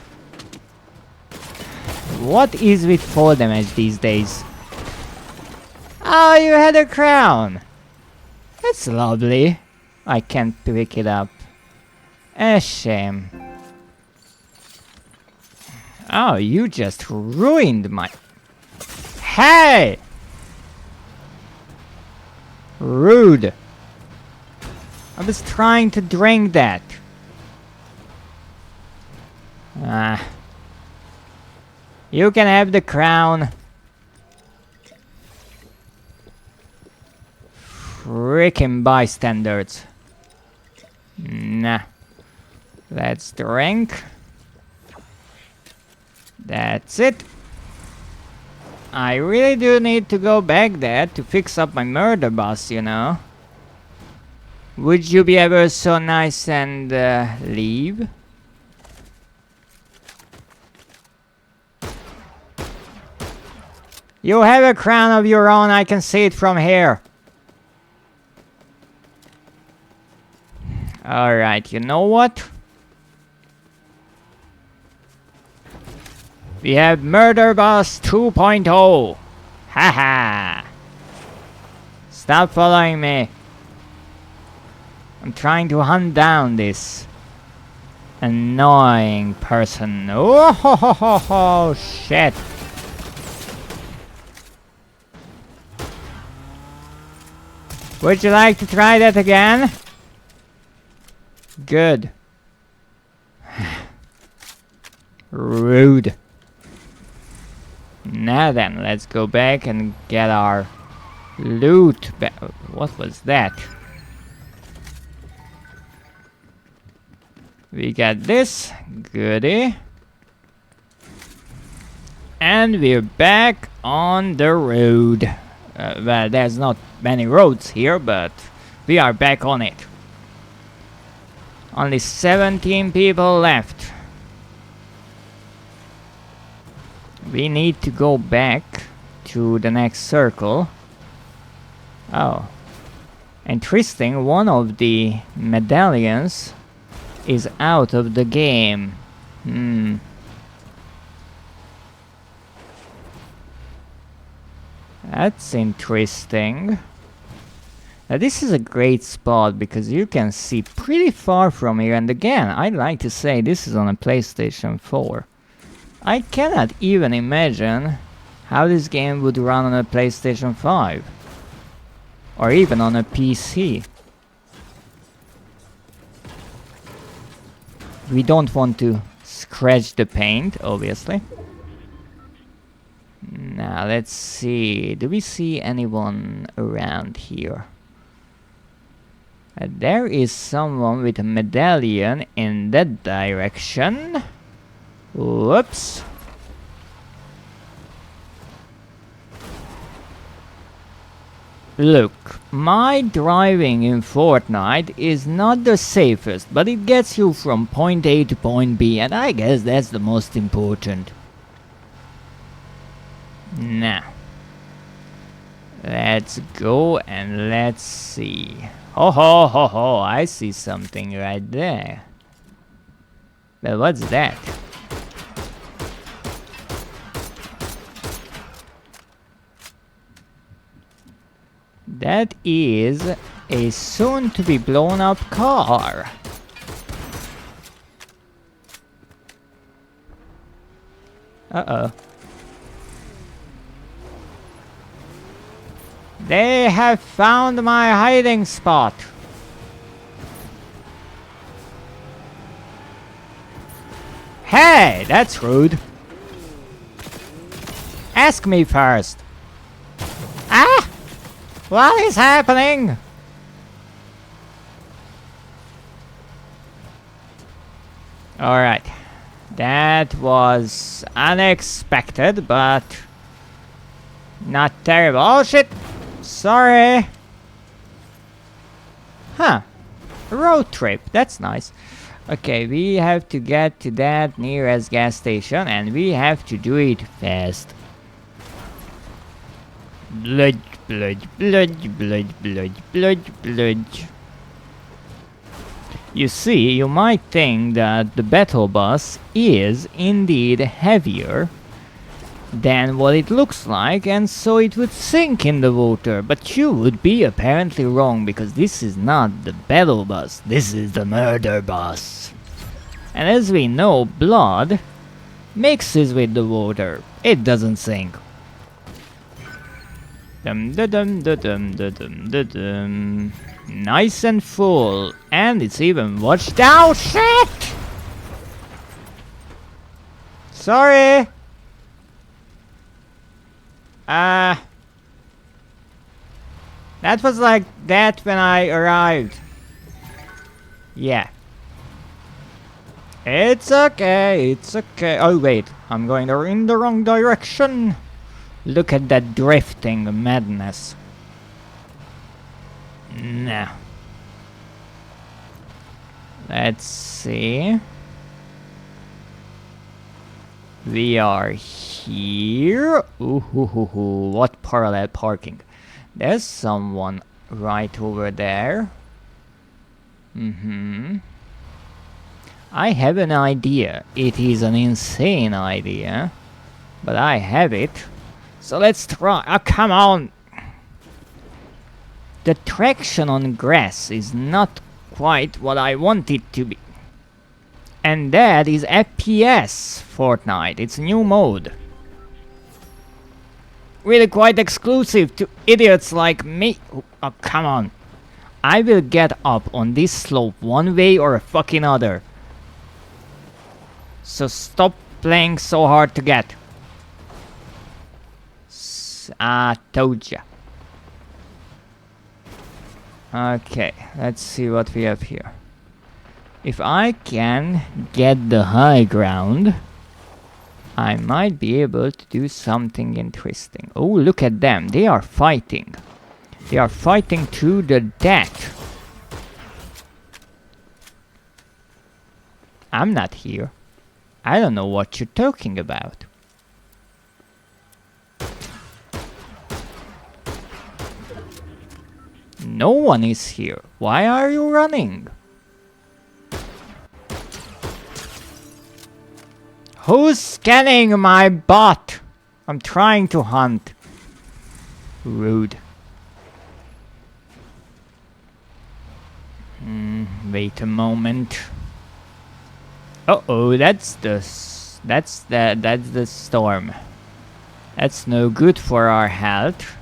What is with fall damage these days? Oh, you had a crown! That's lovely. I can't pick it up. A shame. Oh, you just ruined my... Hey! I was trying to drink that. Ah. You can have the crown. Frickin' bystanders. Nah. Let's drink. That's it. I really do need to go back there to fix up my murder boss, you know. Would you be ever so nice and leave? You have a crown of your own, I can see it from here. Alright, you know what? We have Murder Boss 2.0. Haha. Stop following me. I'm trying to hunt down this annoying person. Oh ho ho ho ho, shit. Would you like to try that again? Good. Rude. Now then, let's go back and get our loot back. What was that? We got this. Goody. And we're back on the road. Well, there's not many roads here, but we are back on it. Only 17 people left. We need to go back to the next circle. Oh. Interesting, one of the medallions is out of the game. That's interesting. Now this is a great spot because you can see pretty far from here, and again, I'd like to say this is on a PlayStation 4. I cannot even imagine how this game would run on a PlayStation 5. Or even on a PC. We don't want to scratch the paint, obviously. Now let's see, do we see anyone around here? There is someone with a medallion in that direction. Whoops. Look, my driving in Fortnite is not the safest, but it gets you from point A to point B, and I guess that's the most important. Now, let's go and let's see. Ho ho ho ho, I see something right there. Well, what's that? That is a soon to be blown up car. Uh-oh. They have found my hiding spot. Hey, that's rude. Ask me first. Ah! What is happening? Alright. That was unexpected, but not terrible. Oh shit! Sorry! Huh. Road trip. That's nice. Okay, we have to get to that nearest gas station, and we have to do it fast. Blood, blood, blood, blood, blood, blood, blood. You see, you might think that the battle bus is indeed heavier than what it looks like, and so it would sink in the water, but you would be apparently wrong, because this is not the battle bus, this is the murder bus. And as we know, blood mixes with the water, it doesn't sink. Dum da dum da dum da dum da dum. Nice and full. And it's even watched out. Shit! Sorry. That was like that when I arrived. Yeah. It's okay, it's okay. Oh wait, I'm going in the wrong direction. Look at that drifting madness. Nah. Let's see. We are here. Ooh, what parallel parking. There's someone right over there. I have an idea. It is an insane idea, but I have it. So let's try. Oh, come on! The traction on grass is not quite what I want it to be. And that is FPS Fortnite. It's a new mode. Really quite exclusive to idiots like me. Oh, come on. I will get up on this slope one way or a fucking other. So stop playing so hard to get. I told ya. Okay, let's see what we have here. If I can get the high ground, I might be able to do something interesting. Oh, look at them. They are fighting. They are fighting to the death. I'm not here. I don't know what you're talking about. No one is here. Why are you running? Who's scanning my bot? I'm trying to hunt. Rude. Wait a moment. Uh-oh, that's the storm. That's no good for our health.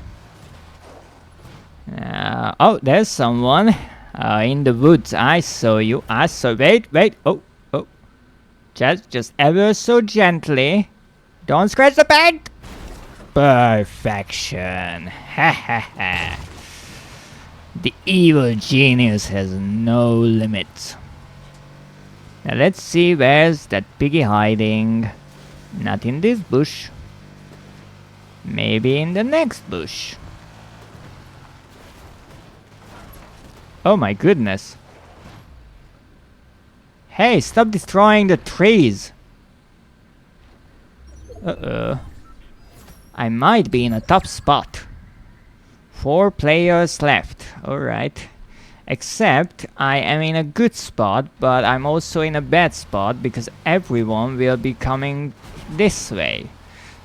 Oh, there's someone in the woods. I saw you. Wait. Oh. Just ever so gently. Don't scratch the paint. Perfection. Ha ha ha. The evil genius has no limits. Now let's see, where's that piggy hiding? Not in this bush. Maybe in the next bush. Oh my goodness. Hey, stop destroying the trees. Uh-oh. I might be in a top spot. 4 players left. Alright. Except I am in a good spot, but I'm also in a bad spot because everyone will be coming this way.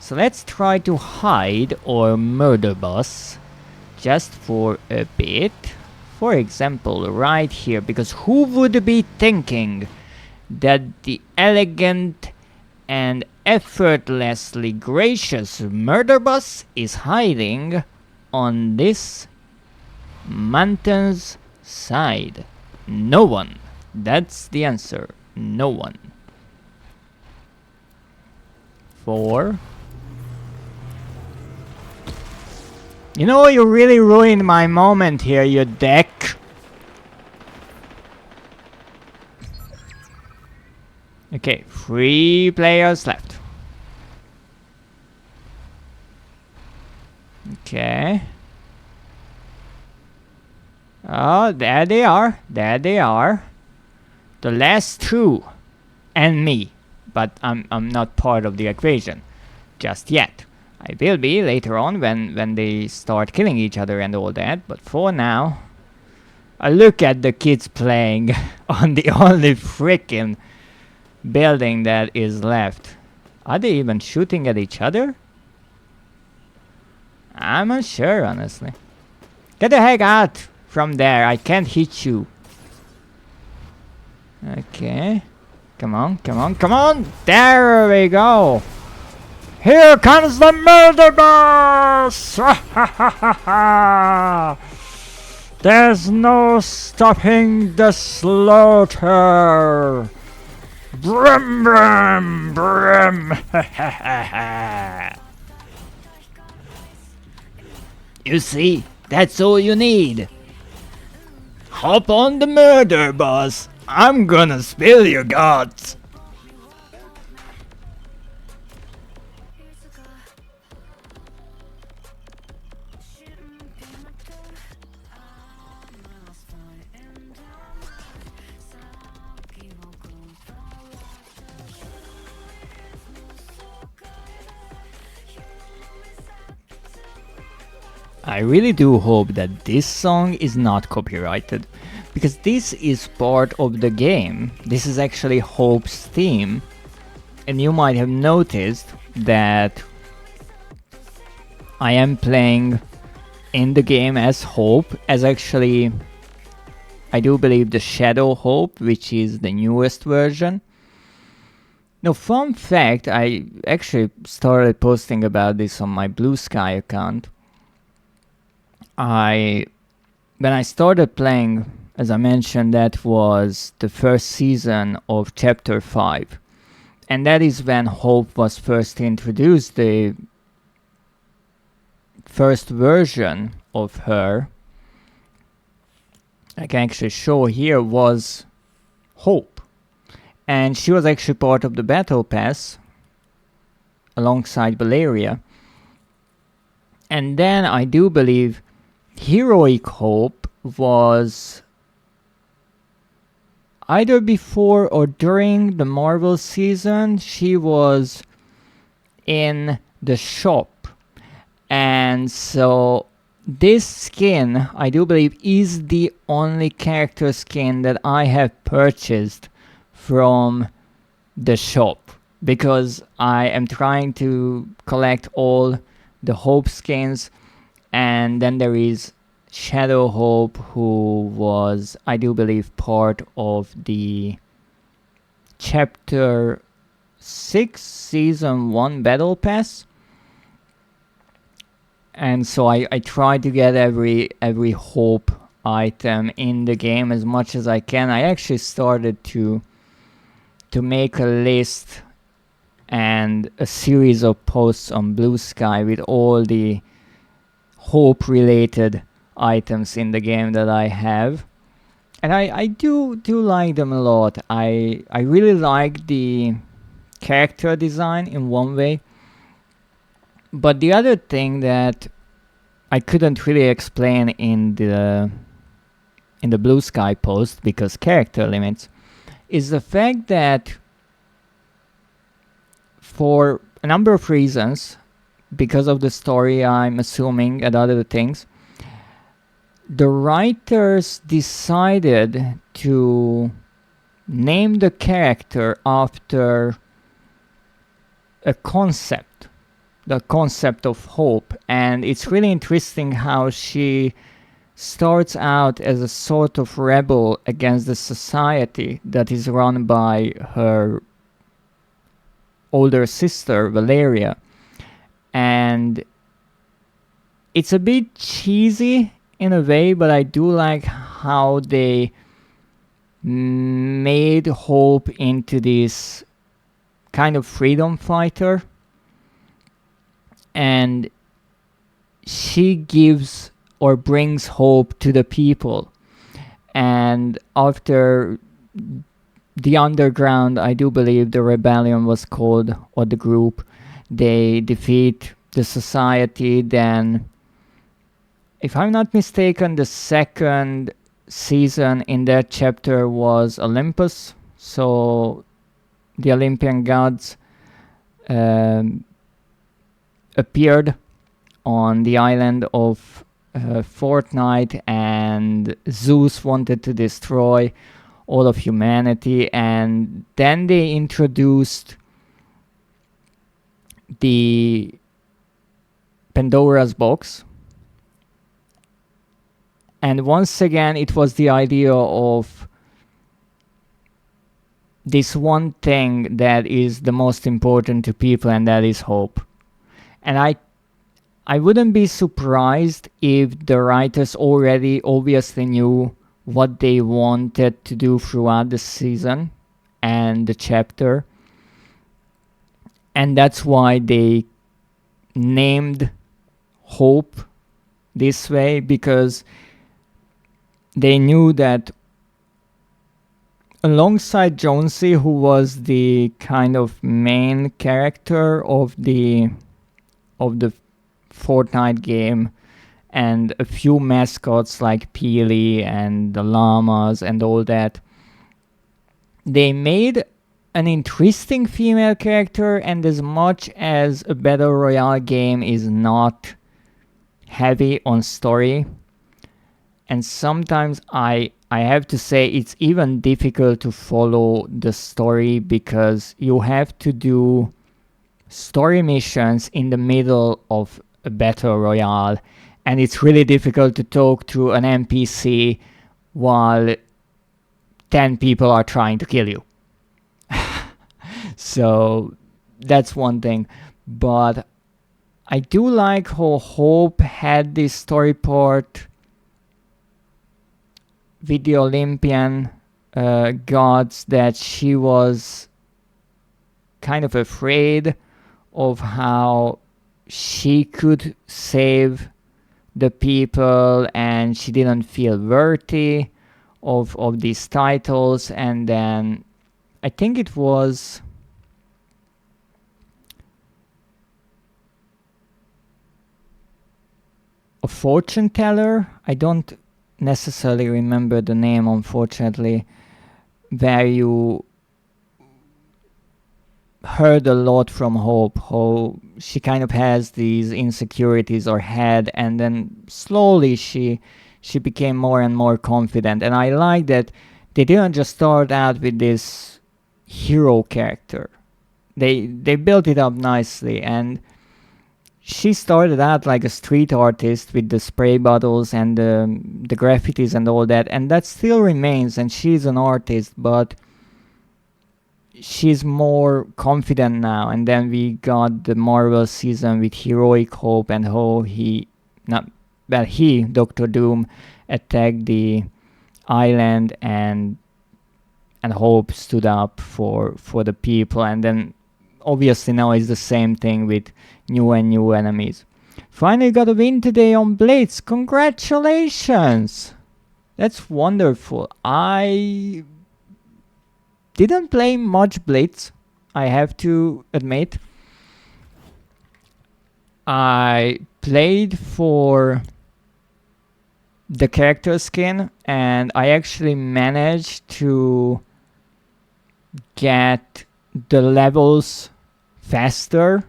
So let's try to hide or murder boss just for a bit. For example, right here, because who would be thinking that the elegant and effortlessly gracious murder boss is hiding on this mountain's side? No one. That's the answer. No one. 4. You know, you really ruined my moment here, you dick. Okay, 3 players left. Okay. Oh, there they are. There they are. The last 2. And me. But I'm not part of the equation. Just yet. I will be later on when they start killing each other and all that. But for now... look at the kids playing on the only freaking building that is left. Are they even shooting at each other? I'm unsure, honestly. Get the heck out from there. I can't hit you. Okay. Come on, come on, come on! There we go! Here comes the murder boss! There's no stopping the slaughter! Brum brum brum! You see, that's all you need. Hop on the murder bus. I'm gonna spill your guts. I really do hope that this song is not copyrighted, because this is part of the game. This is actually Hope's theme, and you might have noticed that I am playing in the game as Hope, as actually I do believe the Shadow Hope, which is the newest version. Now, fun fact, I actually started posting about this on my Blue Sky account. When I started playing, as I mentioned, that was the first season of Chapter 5. And that is when Hope was first introduced. The first version of her, I can actually show here, was Hope. And she was actually part of the Battle Pass alongside Valeria. And then I do believe Heroic Hope was either before or during the Marvel season. She was in the shop, and so this skin, I do believe, is the only character skin that I have purchased from the shop, because I am trying to collect all the Hope skins. And then there is Shadow Hope, who was, I do believe, part of the Chapter 6 Season 1 Battle Pass. And so I tried to get every Hope item in the game as much as I can. I actually started to make a list and a series of posts on Blue Sky with all the Hope related items in the game that I have, and I do like them a lot. I really like the character design in one way, but the other thing that I couldn't really explain in the Blue Sky post, because character limits, is the fact that for a number of reasons, because of the story, I'm assuming, and other things, the writers decided to name the character after a concept, the concept of Hope. And it's really interesting how she starts out as a sort of rebel against the society that is run by her older sister, Valeria. And it's a bit cheesy in a way, but I do like how they made Hope into this kind of freedom fighter, and she gives or brings hope to the people. And after the underground, I do believe the rebellion was called, or the group, they defeat the society. Then, if I'm not mistaken, the second season in that chapter was Olympus. So the Olympian gods appeared on the island of Fortnite, and Zeus wanted to destroy all of humanity. And then they introduced the Pandora's box, and once again it was the idea of this one thing that is the most important to people, and that is hope. And I wouldn't be surprised if the writers already obviously knew what they wanted to do throughout the season and the chapter, and that's why they named Hope this way, because they knew that alongside Jonesy, who was the kind of main character of the Fortnite game, and a few mascots like Peely and the llamas and all that, they made an interesting female character. And as much as a battle royale game is not heavy on story, and sometimes I have to say it's even difficult to follow the story, because you have to do story missions in the middle of a battle royale, and it's really difficult to talk to an NPC while 10 people are trying to kill you. So that's one thing. But I do like how Hope had this story part with the Olympian gods, that she was kind of afraid of how she could save the people, and she didn't feel worthy of these titles. And then I think it was a fortune teller, I don't necessarily remember the name, unfortunately, where you heard a lot from Hope, how she kind of has these insecurities or had, and then slowly she became more and more confident. And I like that they didn't just start out with this hero character. They built it up nicely, and she started out like a street artist with the spray bottles and the graffitis and all that, and that still remains, and she's an artist, but she's more confident now. And then we got the Marvel season with Heroic Hope, and how Dr. Doom, attacked the island, and Hope stood up for the people. And then obviously now it's the same thing with new enemies. Finally got a win today on Blitz. Congratulations! That's wonderful. I didn't play much Blitz, I have to admit. I played for the character skin, and I actually managed to get the levels faster.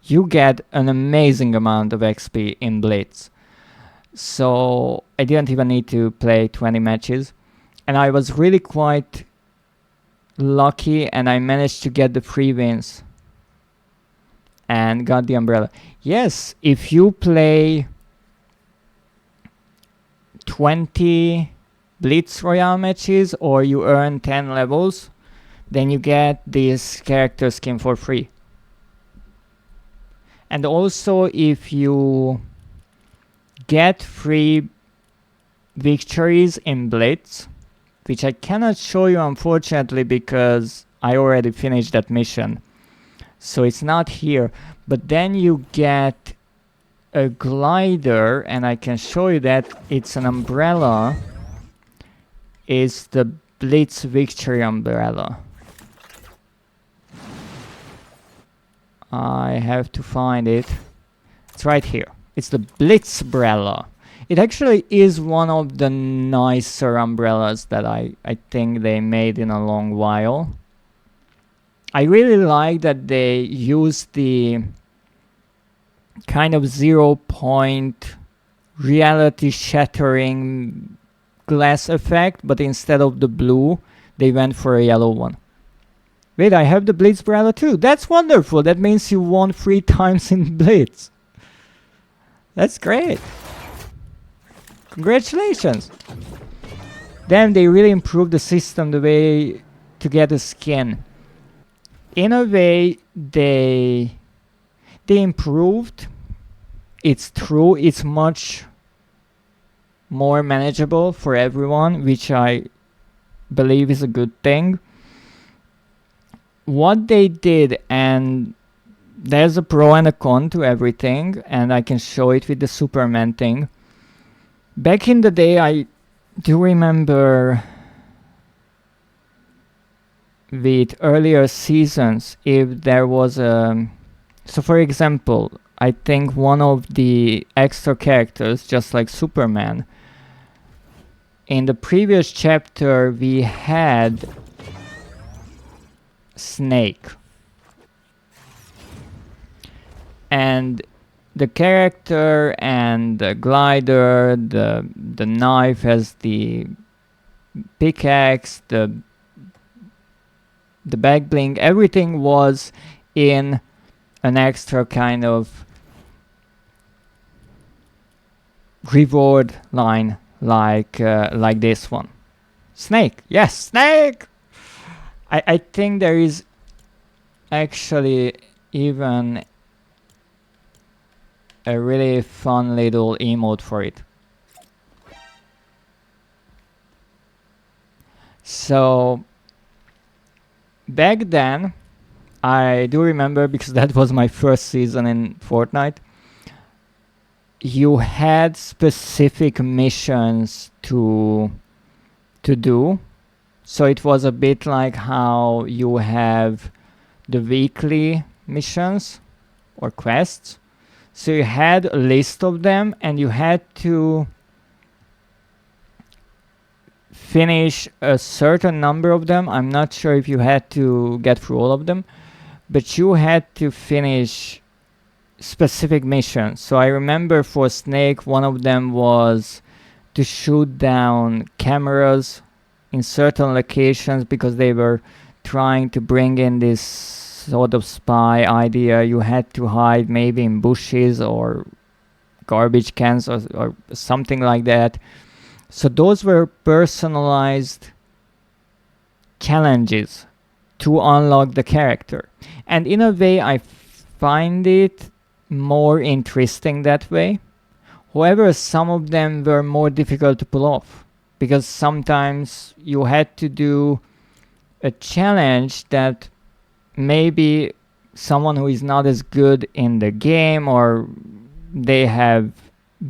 You get an amazing amount of XP in Blitz. So I didn't even need to play 20 matches. And I was really quite lucky, and I managed to get the free wins and got the umbrella. Yes, if you play 20 Blitz Royale matches or you earn 10 levels, then you get this character skin for free. And also, if you get free victories in Blitz, which I cannot show you unfortunately because I already finished that mission, so it's not here, but then you get a glider, and I can show you that it's an umbrella. It's the Blitz Victory umbrella. I have to find it. It's right here. It's the Blitz umbrella. It actually is one of the nicer umbrellas that I think they made in a long while. I really like that they used the kind of 0-point reality shattering glass effect, but instead of the blue, they went for a yellow one. Wait, I have the Blitz umbrella too. That's wonderful. That means you won 3 times in Blitz. That's great. Congratulations. Damn, they really improved the system, the way to get a skin. In a way, they improved it's true, it's much more manageable for everyone, which I believe is a good thing. What they did, and there's a pro and a con to everything, and I can show it with the Superman thing. Back in the day, I do remember with earlier seasons, if there was a... So for example, I think one of the extra characters, just like Superman, in the previous chapter we had Snake. And the character and the glider, the knife has the pickaxe, the back bling, everything was in an extra kind of reward line, like this one. Snake, yes, Snake. I think there is actually even a really fun little emote for it. So back then, I do remember, because that was my first season in Fortnite, you had specific missions to do. So it was a bit like how you have the weekly missions or quests. So you had a list of them, and you had to finish a certain number of them. I'm not sure if you had to get through all of them, but you had to finish specific missions. So I remember for Snake, one of them was to shoot down cameras in certain locations, because they were trying to bring in this sort of spy idea. You had to hide maybe in bushes or garbage cans or something like that. So those were personalized challenges to unlock the character. And in a way, I find it more interesting that way. However, some of them were more difficult to pull off, because sometimes you had to do a challenge that maybe someone who is not as good in the game, or they have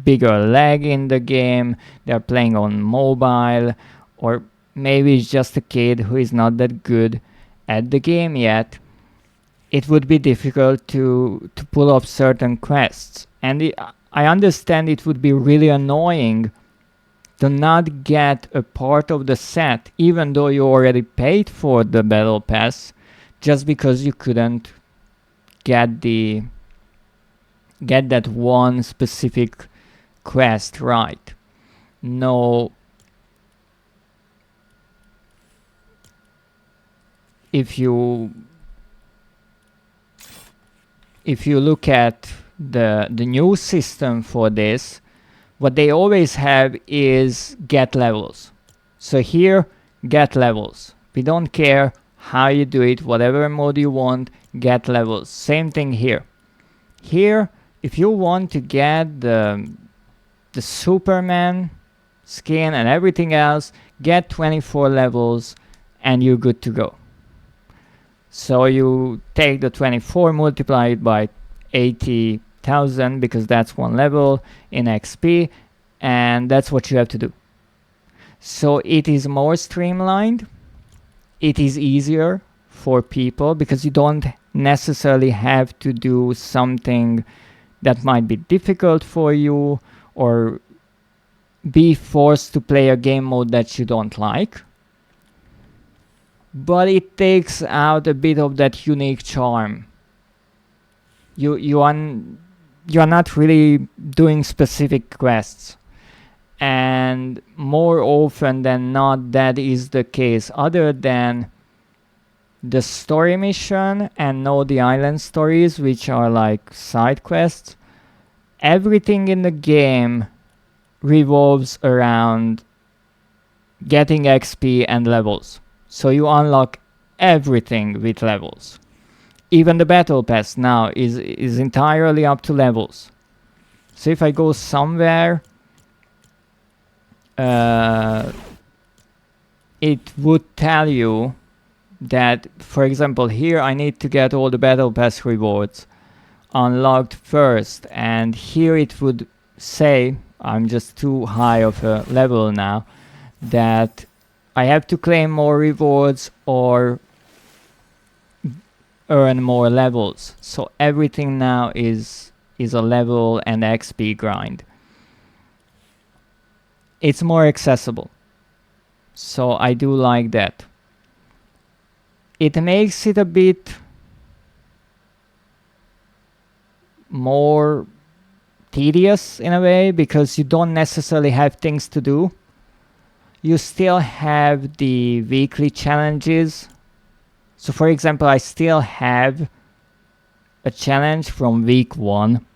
bigger lag in the game, they're playing on mobile, or maybe it's just a kid who is not that good at the game yet, it would be difficult to pull off certain quests. And I understand it would be really annoying to not get a part of the set, even though you already paid for the battle pass, just because you couldn't get that one specific quest right. No, if you look at the new system for this, what they always have is get levels. So here, get levels. We don't care how you do it, whatever mode you want, get levels. Same thing here. Here, if you want to get the Superman skin and everything else, get 24 levels and you're good to go. So you take the 24, multiply it by 80,000, because that's one level in XP, and that's what you have to do. So it is more streamlined. It is easier for people, because you don't necessarily have to do something that might be difficult for you, or be forced to play a game mode that you don't like. But it takes out a bit of that unique charm. You are not really doing specific quests, and more often than not that is the case, other than the story mission and Know the Island stories, which are like side quests. Everything in the game revolves around getting XP and levels. So you unlock everything with levels. Even the battle pass now is entirely up to levels. So if I go somewhere, it would tell you that, for example, here I need to get all the battle pass rewards unlocked first, and here it would say, I'm just too high of a level now, that I have to claim more rewards or earn more levels. So everything now is a level and XP grind. It's more accessible, so I do like that. It makes it a bit more tedious in a way, because you don't necessarily have things to do. You still have the weekly challenges. So for example, I still have a challenge from week 1,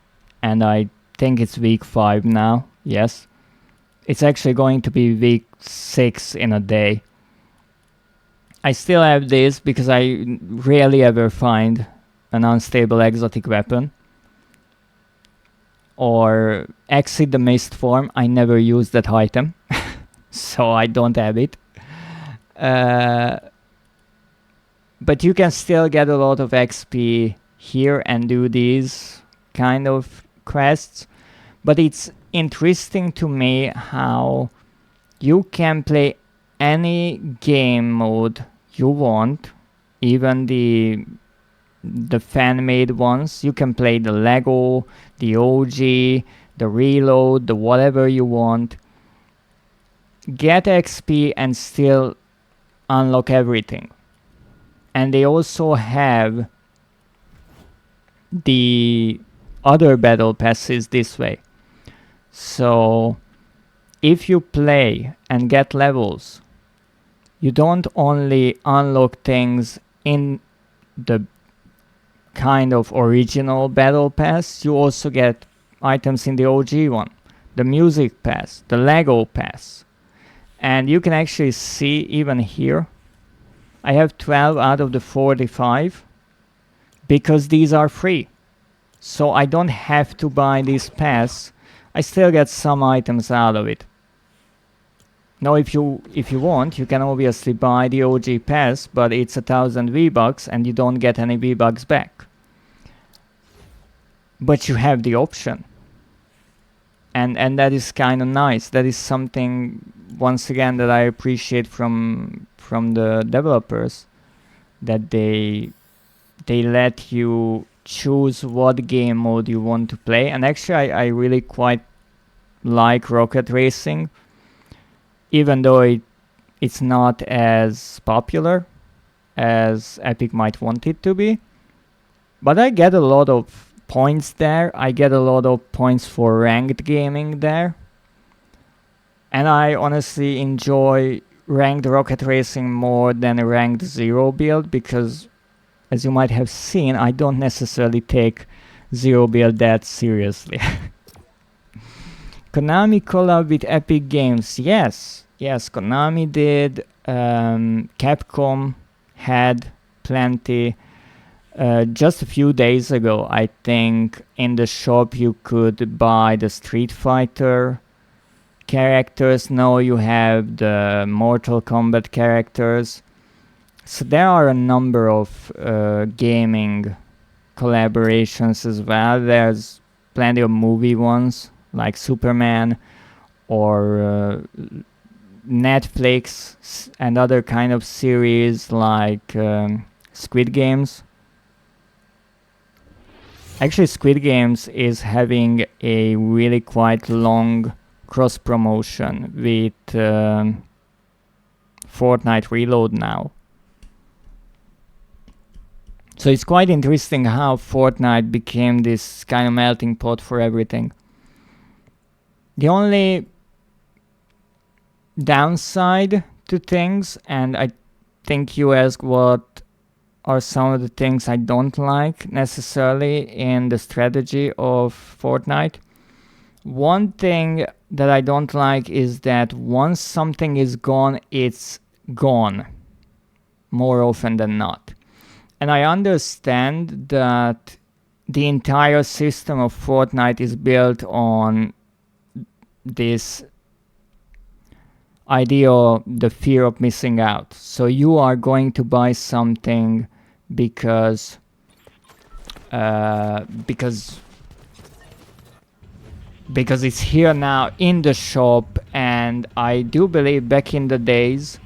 and I think it's week 5 now. Yes, it's actually going to be week 6 in a day. I still have this because I rarely ever find an unstable exotic weapon. Or Exit the Mist form, I never use that item, so I don't have it. But you can still get a lot of XP here and do these kind of quests. But it's interesting to me how you can play any game mode you want, even the fan-made ones. You can play the Lego, the OG, the Reload, the whatever you want. Get XP and still unlock everything. And they also have the other battle passes this way. So if you play and get levels, you don't only unlock things in the kind of original battle pass, you also get items in the OG one, the music pass, the Lego pass. And you can actually see even here, I have 12 out of the 45 because these are free. So I don't have to buy this pass. I still get some items out of it. Now if you want, you can obviously buy the OG pass, but it's 1,000 V-Bucks and you don't get any V-Bucks back. But you have the option. And that is kind of nice. That is something, once again, that I appreciate from the developers, that they let you choose what game mode you want to play. And actually I really quite like rocket racing, even though it's not as popular as Epic might want it to be. But I get a lot of points there. I get a lot of points for ranked gaming there. And I honestly enjoy ranked rocket racing more than a ranked 0 build, because as you might have seen, I don't necessarily take 0 build that seriously. Konami collab with Epic Games. Yes, Konami did. Capcom had plenty. Just a few days ago, I think, in the shop you could buy the Street Fighter characters. Now you have the Mortal Kombat characters. So there are a number of gaming collaborations as well. There's plenty of movie ones like Superman, or Netflix and other kind of series like Squid Games. Actually, Squid Games is having a really quite long cross promotion with Fortnite Reload now. So it's quite interesting how Fortnite became this kind of melting pot for everything. The only downside to things, and I think you asked what are some of the things I don't like necessarily in the strategy of Fortnite. One thing that I don't like is that once something is gone, it's gone more often than not. And I understand that the entire system of Fortnite is built on this idea of the fear of missing out. So you are going to buy something because it's here now in the shop. And I do believe back in the days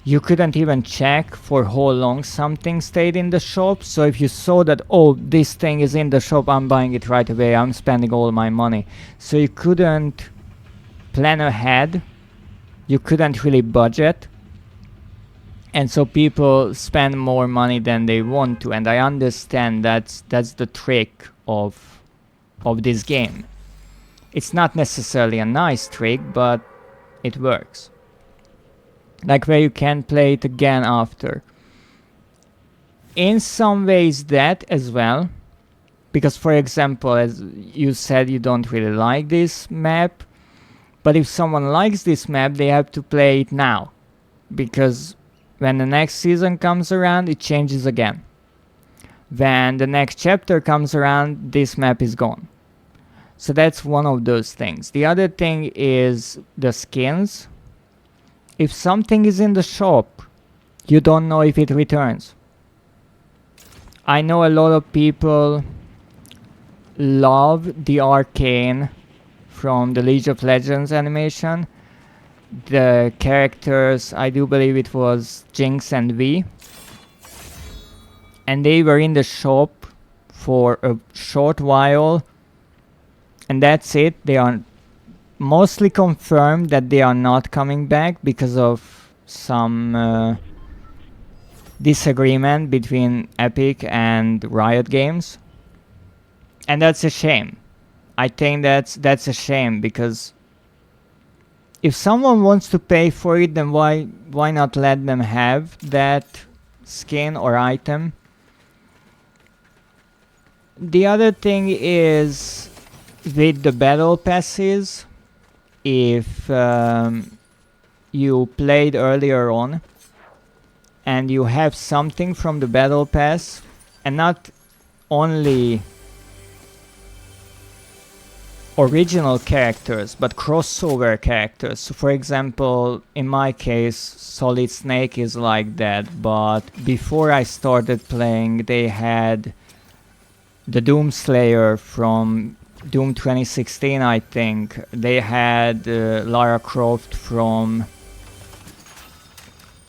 you couldn't even check for how long something stayed in the shop. So if you saw that, oh, this thing is in the shop, I'm buying it right away, I'm spending all my money. So you couldn't plan ahead, you couldn't really budget, and so people spend more money than they want to. And I understand that's the trick of this game. It's not necessarily a nice trick, but it works. Like where you can play it again after. In some ways that as well, because for example, as you said, you don't really like this map, but if someone likes this map, they have to play it now, because when the next season comes around, it changes again. When the next chapter comes around, this map is gone. So that's one of those things. The other thing is the skins. If something is in the shop, you don't know if it returns. I know a lot of people love the arcane from the League of Legends animation. The characters, I do believe it was Jinx and V. And they were in the shop for a short while. And that's it. They are mostly confirmed that they are not coming back because of some disagreement between Epic and Riot Games. And that's a shame. I think that's a shame, because if someone wants to pay for it, then why not let them have that skin or item? The other thing is with the battle passes, if you played earlier on and you have something from the battle pass, and not only original characters but crossover characters. So for example, in my case, Solid Snake is like that, but before I started playing, they had the Doomslayer from Doom 2016, I think. They had Lara Croft from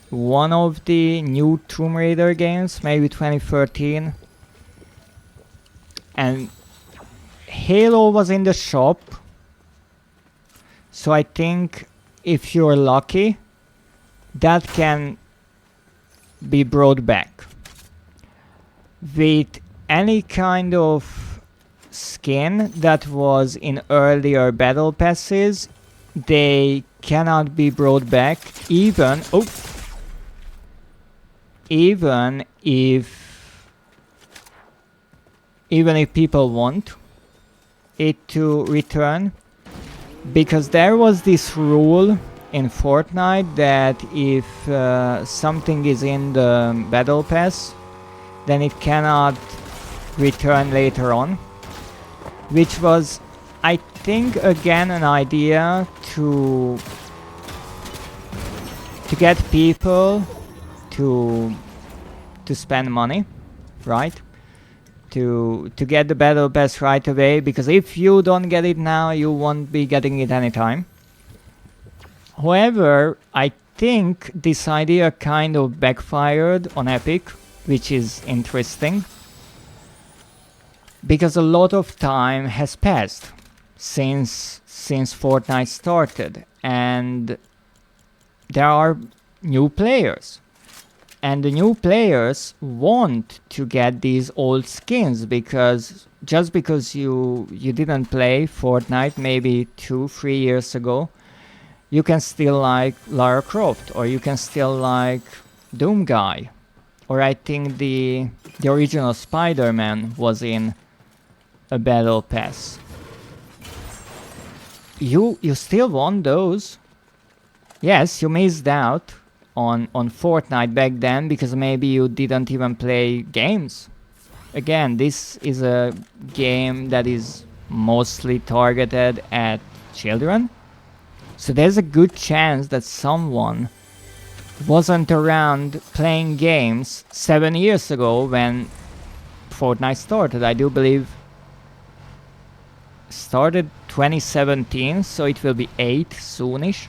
one of the new Tomb Raider games, maybe 2013. And Halo was in the shop. So I think if you're lucky, that can be brought back. With any kind of skin that was in earlier battle passes, they cannot be brought back, even if people want it to return, because there was this rule in Fortnite that if something is in the battle pass, then it cannot return later on, which was, I think, again an idea to get people to spend money, right? To get the battle pass right away, because if you don't get it now, you won't be getting it anytime. However, I think this idea kind of backfired on Epic, which is interesting, because a lot of time has passed since Fortnite started, and there are new players. And the new players want to get these old skins, because just because you didn't play Fortnite maybe 2-3 years ago, you can still like Lara Croft, or you can still like Doom Guy, or I think the original Spider-Man was in a battle pass. You still want those. Yes, you missed out on Fortnite back then because maybe you didn't even play games. again, this is a game that is mostly targeted at children. So there's a good chance that someone wasn't around playing games 7 years ago when Fortnite started. I do believe started 2017, so it will be 8 soonish.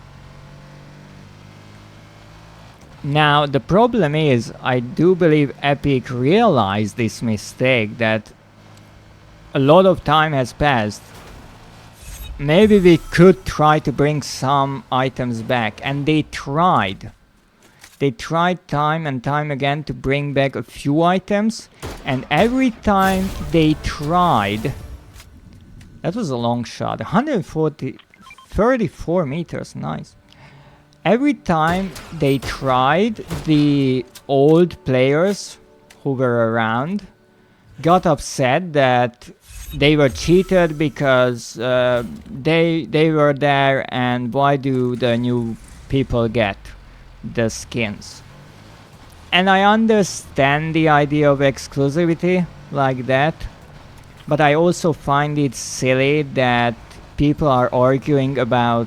Now the problem is, I do believe Epic realized this mistake, that a lot of time has passed. Maybe we could try to bring some items back, and they tried. They tried time and time again to bring back a few items, and every time they tried, that was a long shot, 34 meters, nice. Every time they tried, the old players who were around got upset that they were cheated because they were there, and why do the new people get the skins? And I understand the idea of exclusivity like that, but I also find it silly that people are arguing about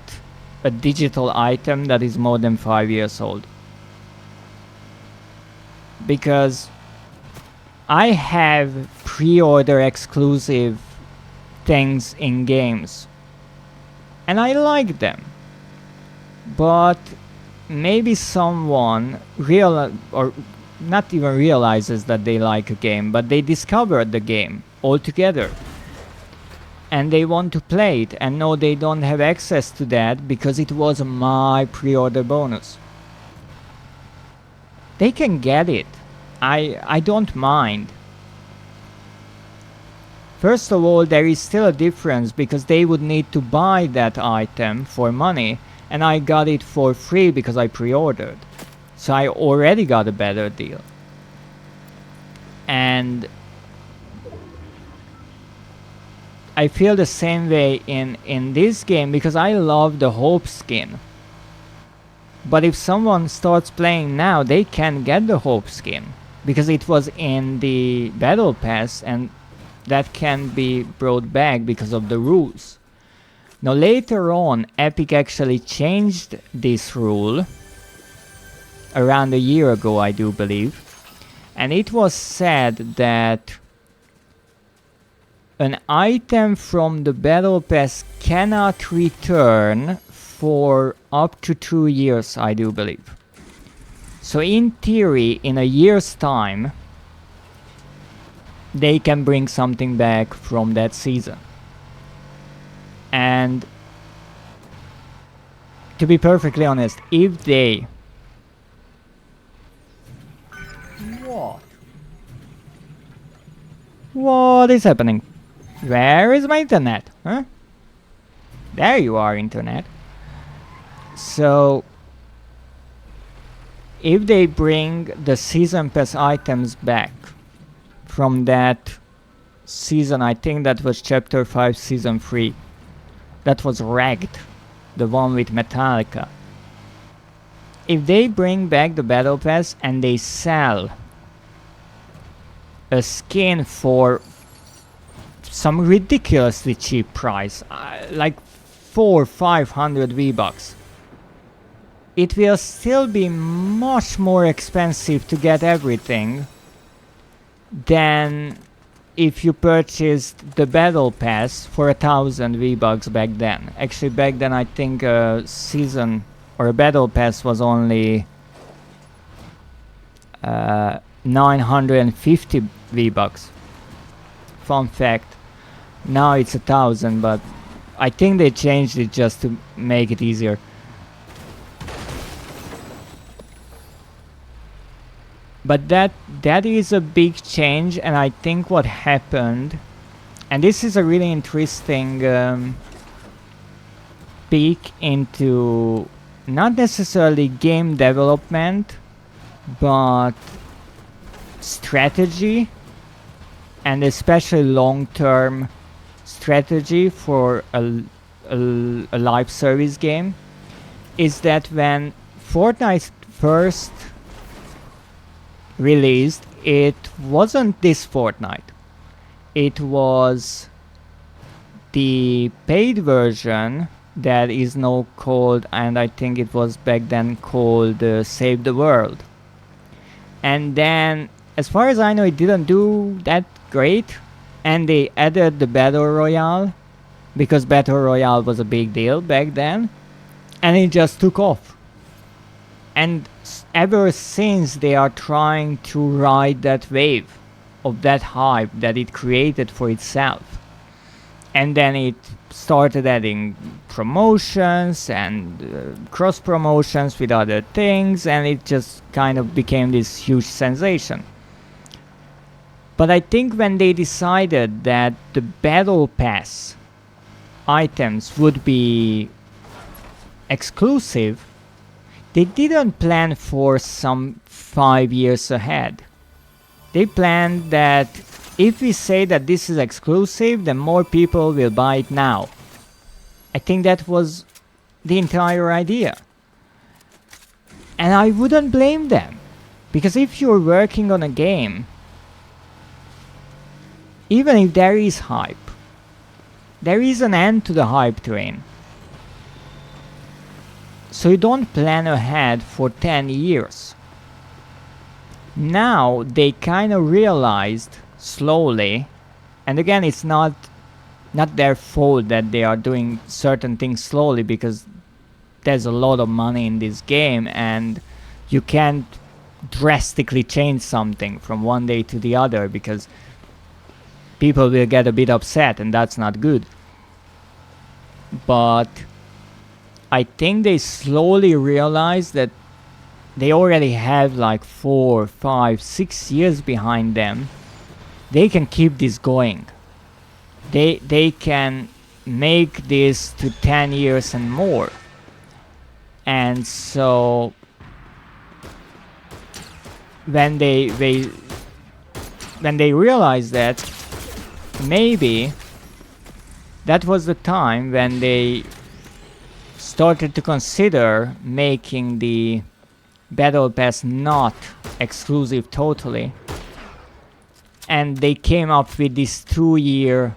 a digital item that is more than 5 years old. Because I have pre-order exclusive things in games, and I like them, but maybe someone or not even realizes that they like a game, but they discovered the game altogether and they want to play it, and no, they don't have access to that because it was my pre-order bonus. They can get it. I don't mind. First of all, there is still a difference because they would need to buy that item for money, and I got it for free because I pre-ordered. So I already got a better deal. And I feel the same way in this game because I love the Hope skin. But if someone starts playing now, they can get the Hope skin because it was in the Battle Pass, and that can be brought back because of the rules. Now later on, Epic actually changed this rule around a year ago, I do believe, and it was said that an item from the Battle Pass cannot return for up to 2 years, I do believe. So in theory, in a year's time, they can bring something back from that season. And to be perfectly honest, if they... What is happening? Where is my internet? Huh? There you are, internet. So if they bring the season pass items back from that season, I think that was chapter 5 season 3, that was Ragged, the one with Metallica. If they bring back the battle pass and they sell a skin for some ridiculously cheap price, like 400-500 V-Bucks, it will still be much more expensive to get everything than if you purchased the battle pass for 1000 V-Bucks back then. Actually, back then I think a season or a battle pass was only 950 V-Bucks. Fun fact. Now it's 1000, but I think they changed it just to make it easier. But that is a big change, and I think what happened, and this is a really interesting peek into not necessarily game development, but strategy, and especially long-term strategy for a live service game, is that when Fortnite first released, it wasn't this Fortnite. It was the paid version that is now called, and I think it was back then called Save the World. And then, as far as I know, it didn't do that great. And they added the Battle Royale, because Battle Royale was a big deal back then. And it just took off. And ever since, they are trying to ride that wave of that hype that it created for itself. And then it started adding promotions and cross promotions with other things, and it just kind of became this huge sensation. But I think when they decided that the Battle Pass items would be exclusive, they didn't plan for some 5 years ahead. They planned that if we say that this is exclusive, then more people will buy it now. I think that was the entire idea. And I wouldn't blame them. Because if you're working on a game, even if there is hype, there is an end to the hype train. So you don't plan ahead for 10 years. Now they kind of realized slowly, and again, it's not their fault that they are doing certain things slowly, because there's a lot of money in this game and you can't drastically change something from one day to the other, because people will get a bit upset and that's not good. But I think they slowly realized that they already have like 4, 5, 6 years behind them. They can keep this going. They can make this to 10 years and more. And so when they realized that, maybe that was the time when they started to consider making the Battle Pass not exclusive totally. And they came up with this 2-year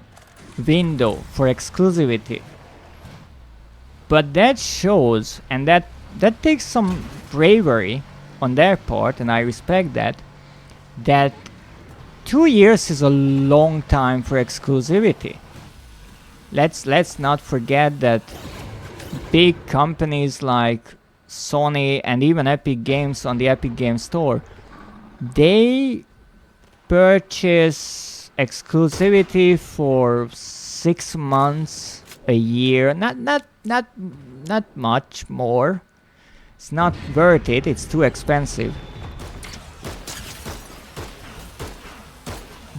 window for exclusivity. But that shows, and that takes some bravery on their part, and I respect that 2 years is a long time for exclusivity. Let's not forget that big companies like Sony and even Epic Games on the Epic Games Store, they purchase exclusivity for 6 months, a year, not much more. It's not worth it, it's too expensive.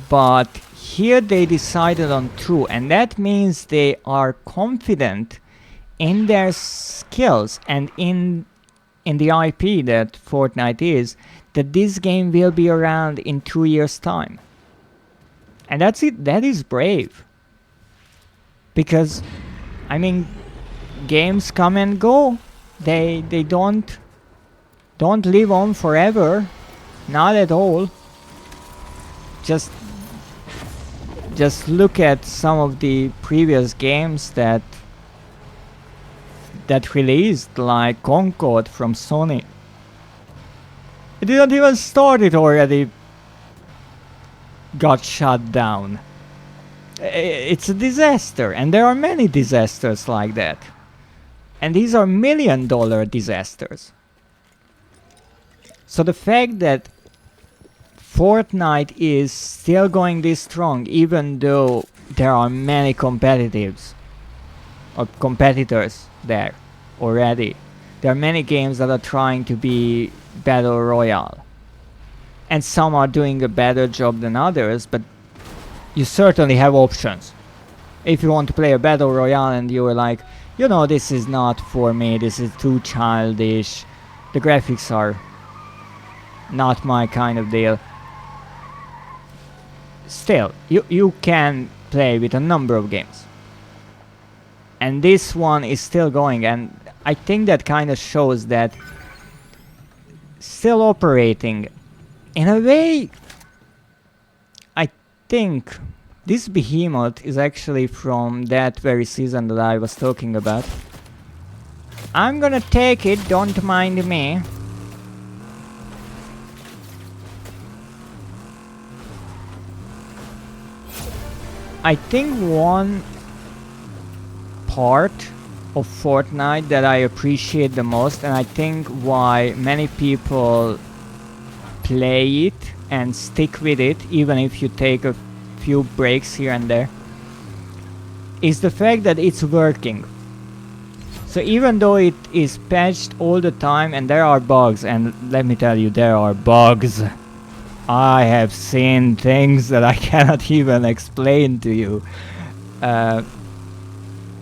But here they decided on 2, and that means they are confident in their skills and in the IP that Fortnite is, that this game will be around in 2 years' time. And that's it. That is brave. Because, I mean, games come and go. They don't live on forever. Not at all. Just look at some of the previous games that released, like Concord from Sony. It didn't even start, it already got shut down. It's a disaster, and there are many disasters like that. And these are $1 million disasters. So the fact that Fortnite is still going this strong, even though there are many competitors there already. There are many games that are trying to be Battle Royale. And some are doing a better job than others, but you certainly have options. If you want to play a Battle Royale and you're like, you know, this is not for me, this is too childish, the graphics are not my kind of deal. Still, you can play with a number of games. And this one is still going, and I think that kind of shows that still operating in a way think this behemoth is actually from that very season that I was talking about. I'm gonna take it, don't mind me. I think one part of Fortnite that I appreciate the most, and I think why many people play it and stick with it even if you take a few breaks here and there, is the fact that it's working. So even though it is patched all the time and there are bugs, and let me tell you, there are bugs. I have seen things that I cannot even explain to you. But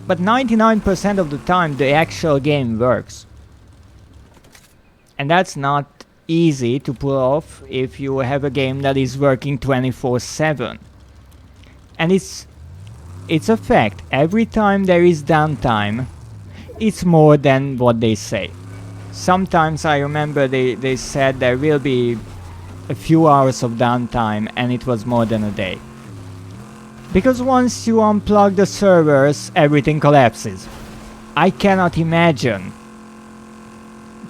99% of the time the actual game works. And that's not easy to pull off if you have a game that is working 24/7. And it's a fact. Every time there is downtime, it's more than what they say. Sometimes I remember they said there will be a few hours of downtime, and it was more than a day. Because once you unplug the servers, everything collapses. I cannot imagine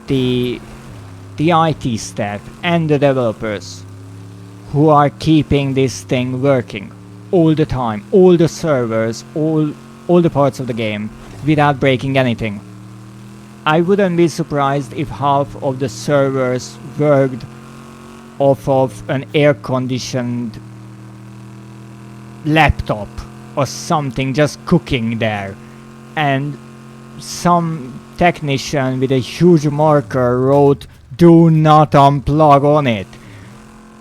the IT staff and the developers who are keeping this thing working all the time, all the servers, all the parts of the game, without breaking anything. I wouldn't be surprised if half of the servers worked off of an air-conditioned laptop or something just cooking there, and some technician with a huge marker wrote "Do not unplug" on it.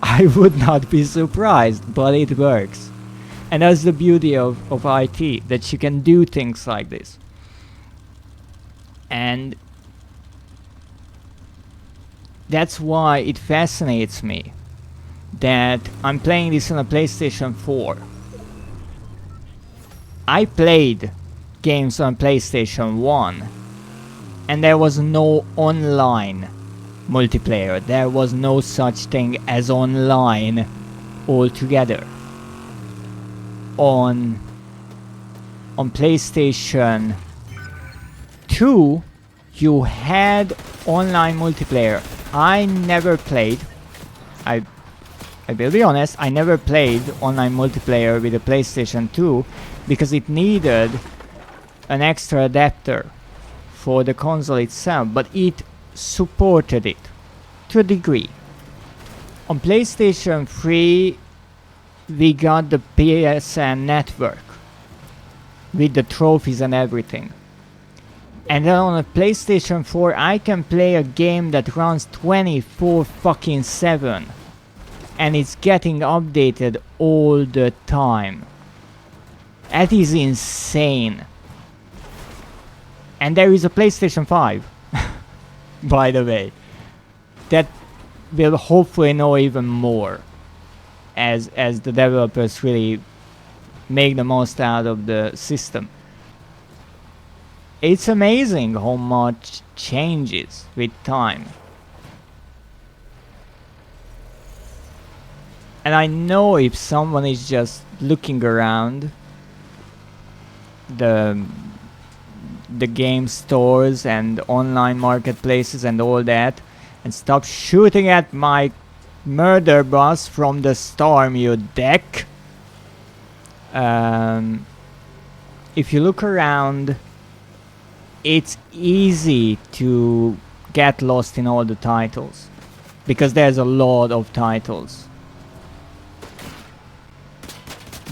I would not be surprised, but it works. And that's the beauty of IT, that you can do things like this. And that's why it fascinates me that I'm playing this on a PlayStation 4. I played games on PlayStation 1 and there was no online multiplayer. There was no such thing as online altogether. On PlayStation 2 you had online multiplayer. I never played, I will be honest, I never played online multiplayer with the PlayStation 2 because it needed an extra adapter for the console itself, but it supported it to a degree. On PlayStation 3 we got the PSN network with the trophies and everything. And then on a PlayStation 4 I can play a game that runs 24/7 and it's getting updated all the time. That is insane. And there is a PlayStation 5 by the way, that will hopefully know even more as the developers really make the most out of the system. It's amazing how much changes with time. And I know if someone is just looking around the game stores and online marketplaces and all that, and stop shooting at my murder bus from the storm, you dick. If you look around, it's easy to get lost in all the titles because there's a lot of titles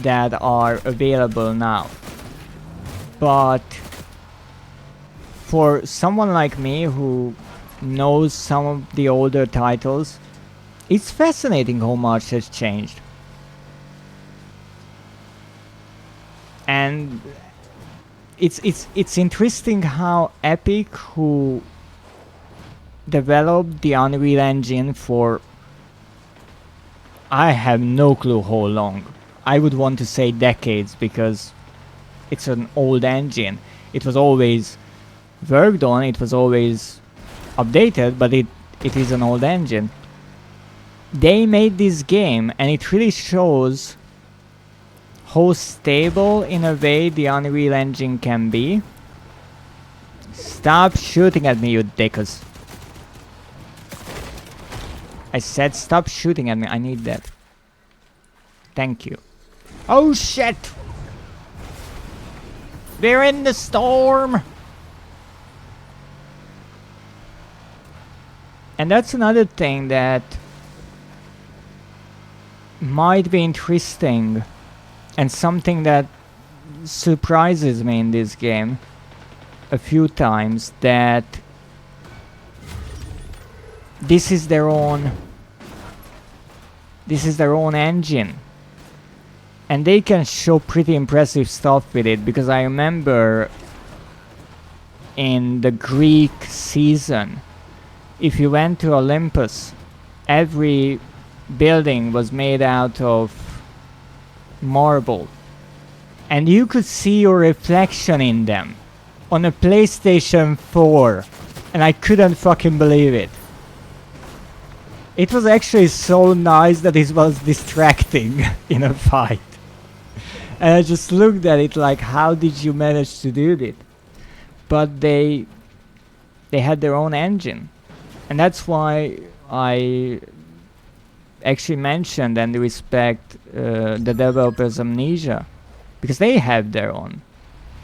that are available now. But for someone like me who knows some of the older titles, it's fascinating how much has changed. And it's interesting how Epic, who developed the Unreal Engine for, I have no clue how long. I would want to say decades because it's an old engine. It was always worked on, it was always updated, but it is an old engine. They made this game and it really shows how stable in a way the Unreal Engine can be. Stop shooting at me, you dickus. I said stop shooting at me. I need that. Thank you. Oh shit! We're in the storm! And that's another thing that might be interesting and something that surprises me in this game a few times, that this is their own engine, and they can show pretty impressive stuff with it, because I remember in the Greek season, if you went to Olympus, every building was made out of marble, and you could see your reflection in them on a PlayStation 4, and I couldn't fucking believe it. It was actually so nice that it was distracting in a fight. And I just looked at it like, how did you manage to do it? But they had their own engine. And that's why I actually mentioned and respect the developers Amnesia, because they have their own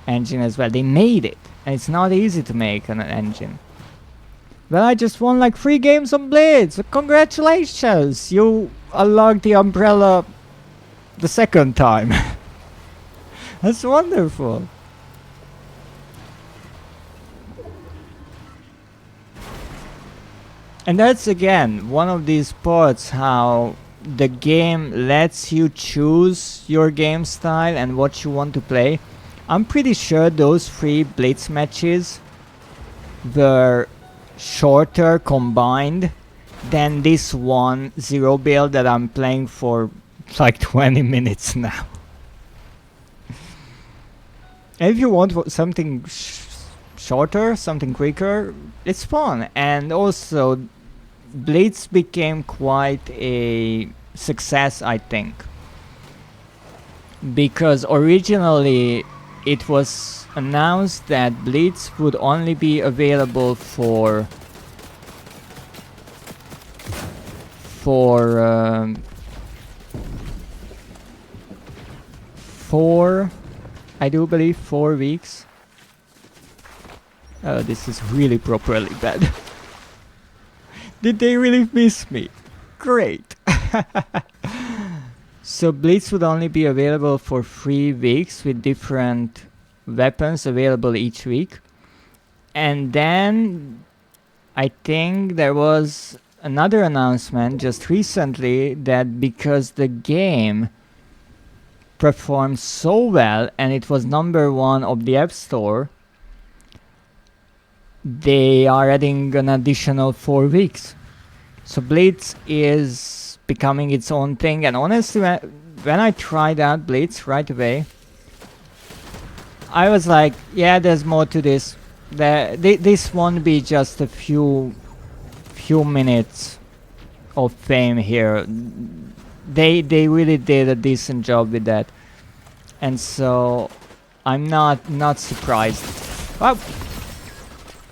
engine as well. They made it, and it's not easy to make an engine. Well, I just won like 3 games on Blitz. Congratulations! You unlocked the umbrella the second time. That's wonderful. And that's again one of these parts how the game lets you choose your game style and what you want to play. I'm pretty sure those 3 Blitz matches were shorter combined than this one zero build that I'm playing for like 20 minutes now. And if you want something shorter, something quicker, it's fun. And also Blitz became quite a success, I think, because originally it was announced that Blitz would only be available for I do believe 4 weeks. Oh, this is really properly bad. Did they really miss me? Great. So Blitz would only be available for 3 weeks with different weapons available each week. And then I think there was another announcement just recently that because the game performed so well and it was #1 of the App Store, they are adding an additional 4 weeks. So Blitz is becoming its own thing, and honestly when I tried out Blitz right away, I was like, yeah, there's more to this. This won't be just a few minutes of fame here. They really did a decent job with that, and so I'm not surprised. Oh,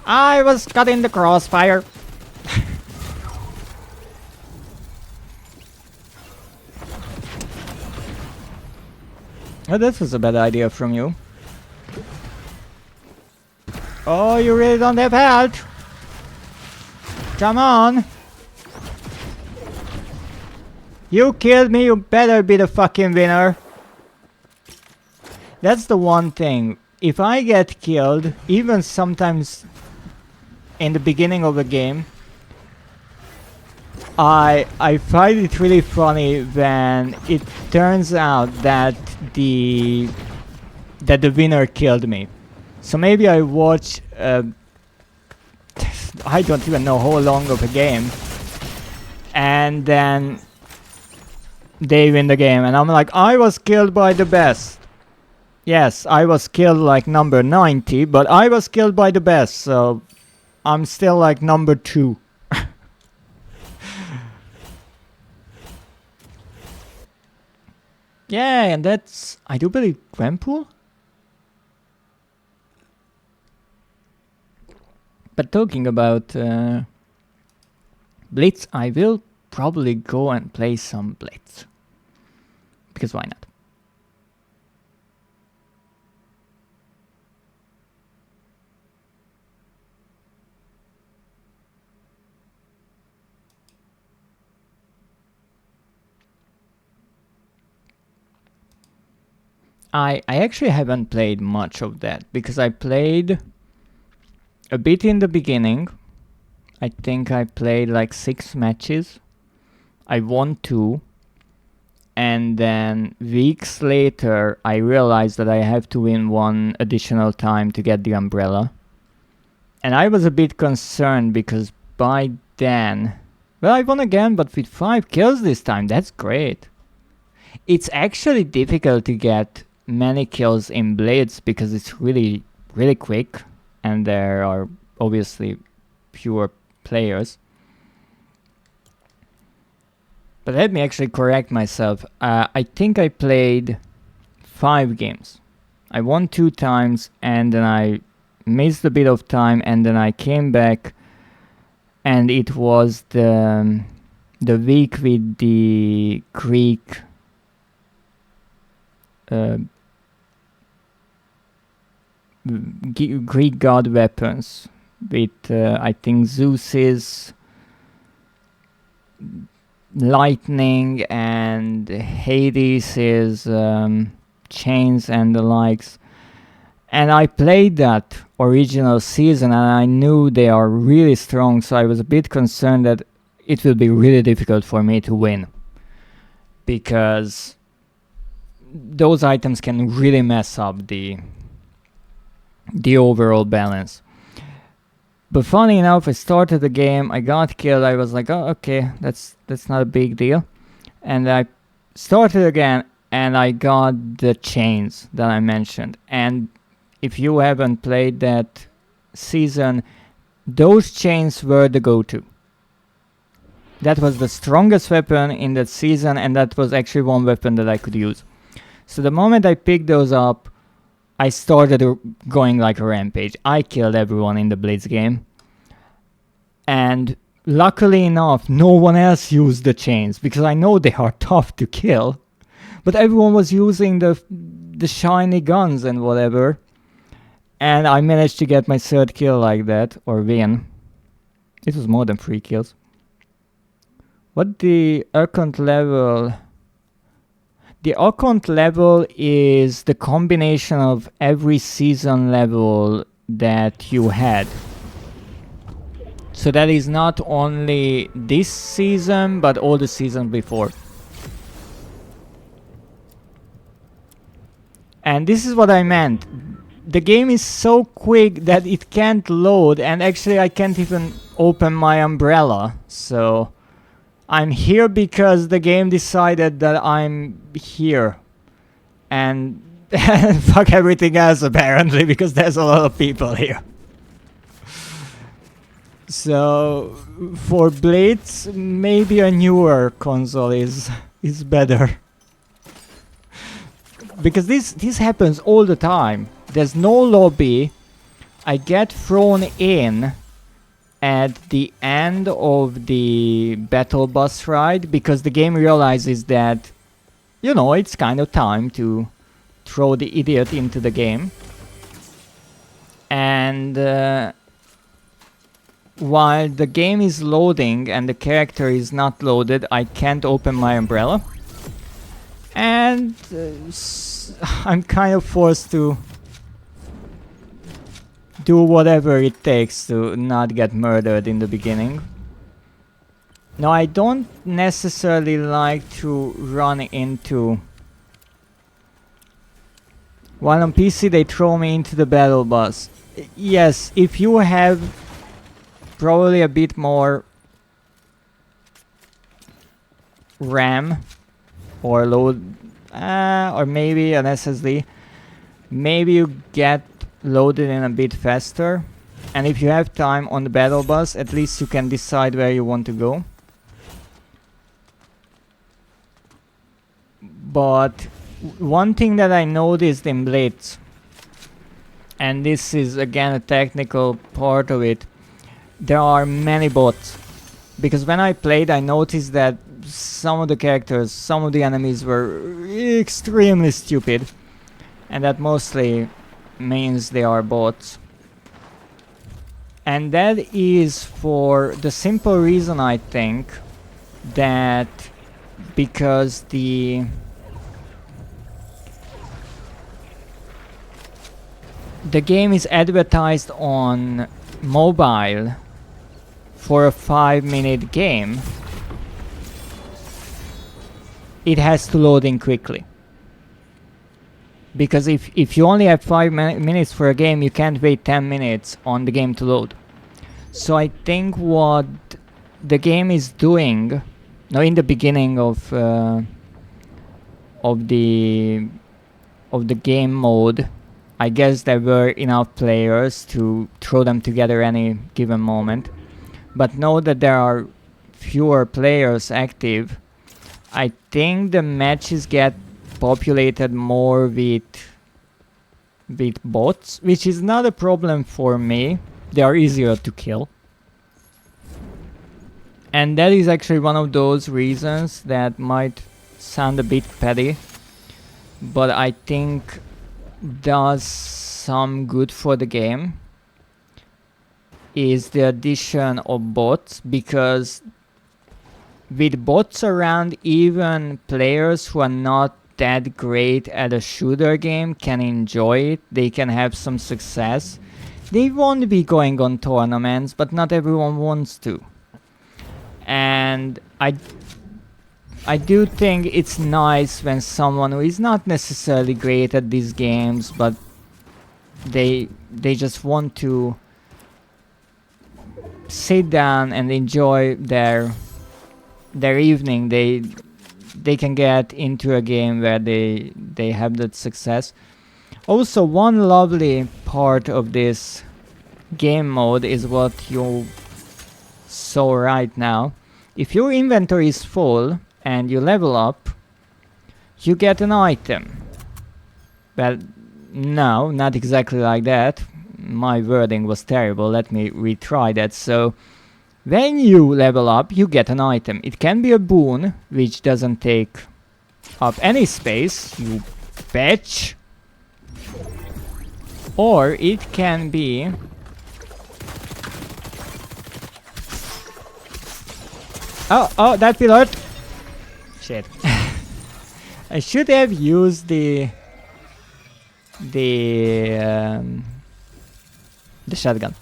I was caught in the crossfire. Oh, that was a bad idea from you. Oh, you really don't have health. Come on. You killed me, you better be the fucking winner. That's the one thing. If I get killed, even sometimes in the beginning of a game, I find it really funny when it turns out that the winner killed me. So maybe I watch I don't even know how long of a game, and then they win the game and I'm like, I was killed by the best. Yes, I was killed like number 90, but I was killed by the best, so I'm still like number 2. Yeah, and that's, I do believe, Gwenpool? But talking about Blitz, I will probably go and play some Blitz. Because why not? I actually haven't played much of that, because I played a bit in the beginning. I think I played like 6 matches. I won 2. And then weeks later, I realized that I have to win 1 additional time to get the umbrella. And I was a bit concerned because by then... Well, I won again, but with 5 kills this time. That's great. It's actually difficult to get many kills in Blitz because it's really, really quick. And there are obviously fewer players. But let me actually correct myself. I think I played 5 games. I won 2 times and then I missed a bit of time and then I came back, and it was the week with the Greek Greek god weapons with I think Zeus's lightning and Hades' chains and the likes. And I played that original season and I knew they are really strong, so I was a bit concerned that it will be really difficult for me to win, because those items can really mess up the overall balance. But funny enough, I started the game, I got killed, I was like, oh, okay, that's not a big deal. And I started again, and I got the chains that I mentioned. And if you haven't played that season, those chains were the go-to. That was the strongest weapon in that season, and that was actually one weapon that I could use. So the moment I picked those up, I started going like a rampage. I killed everyone in the Blitz game. And luckily enough, no one else used the chains, because I know they are tough to kill. But everyone was using the shiny guns and whatever. And I managed to get my 3rd kill like that, or win. It was more than 3 kills. What the account level... The account level is the combination of every season level that you had. So that is not only this season, but all the seasons before. And this is what I meant. The game is so quick that it can't load, and actually I can't even open my umbrella. So I'm here because the game decided that I'm here. And fuck everything else apparently, because there's a lot of people here. So for Blitz, maybe a newer console is better. Because this happens all the time. There's no lobby. I get thrown in at the end of the battle bus ride, because the game realizes that, you know, it's kind of time to throw the idiot into the game. And while the game is loading and the character is not loaded, I can't open my umbrella. And I'm kind of forced to do whatever it takes to not get murdered in the beginning. Now, I don't necessarily like to run into... While on PC they throw me into the battle bus. Yes, if you have probably a bit more RAM or load, or maybe an SSD, maybe you get loaded in a bit faster. And if you have time on the battle bus, at least you can decide where you want to go. But One thing that I noticed in Blitz, and this is again a technical part of it, there are many bots. Because when I played, I noticed that some of the characters, some of the enemies were extremely stupid. And that mostly means they are bots. And that is for the simple reason, I think, that because the game is advertised on mobile for a 5-minute game, it has to load in quickly. Because if you only have 5 minutes for a game, you can't wait 10 minutes on the game to load. So I think what the game is doing, now in the beginning of the game mode, I guess there were enough players to throw them together any given moment. But now that there are fewer players active, I think the matches get populated more with bots, which is not a problem for me. They are easier to kill. And that is actually one of those reasons that might sound a bit petty, but I think does some good for the game, is the addition of bots, because with bots around, even players who are not that great at a shooter game can enjoy it. They can have some success. They won't be going on tournaments, but not everyone wants to. And I do think it's nice when someone who is not necessarily great at these games, but they just want to sit down and enjoy their evening, they can get into a game where they have that success. Also, one lovely part of this game mode is what you saw right now. If your inventory is full and you level up, you get an item. Well, no, not exactly like that. My wording was terrible. Let me retry that. So, when you level up, you get an item. It can be a boon, which doesn't take up any space, you bitch. Or it can be Oh, that will hurt. Shit. I should have used the shotgun.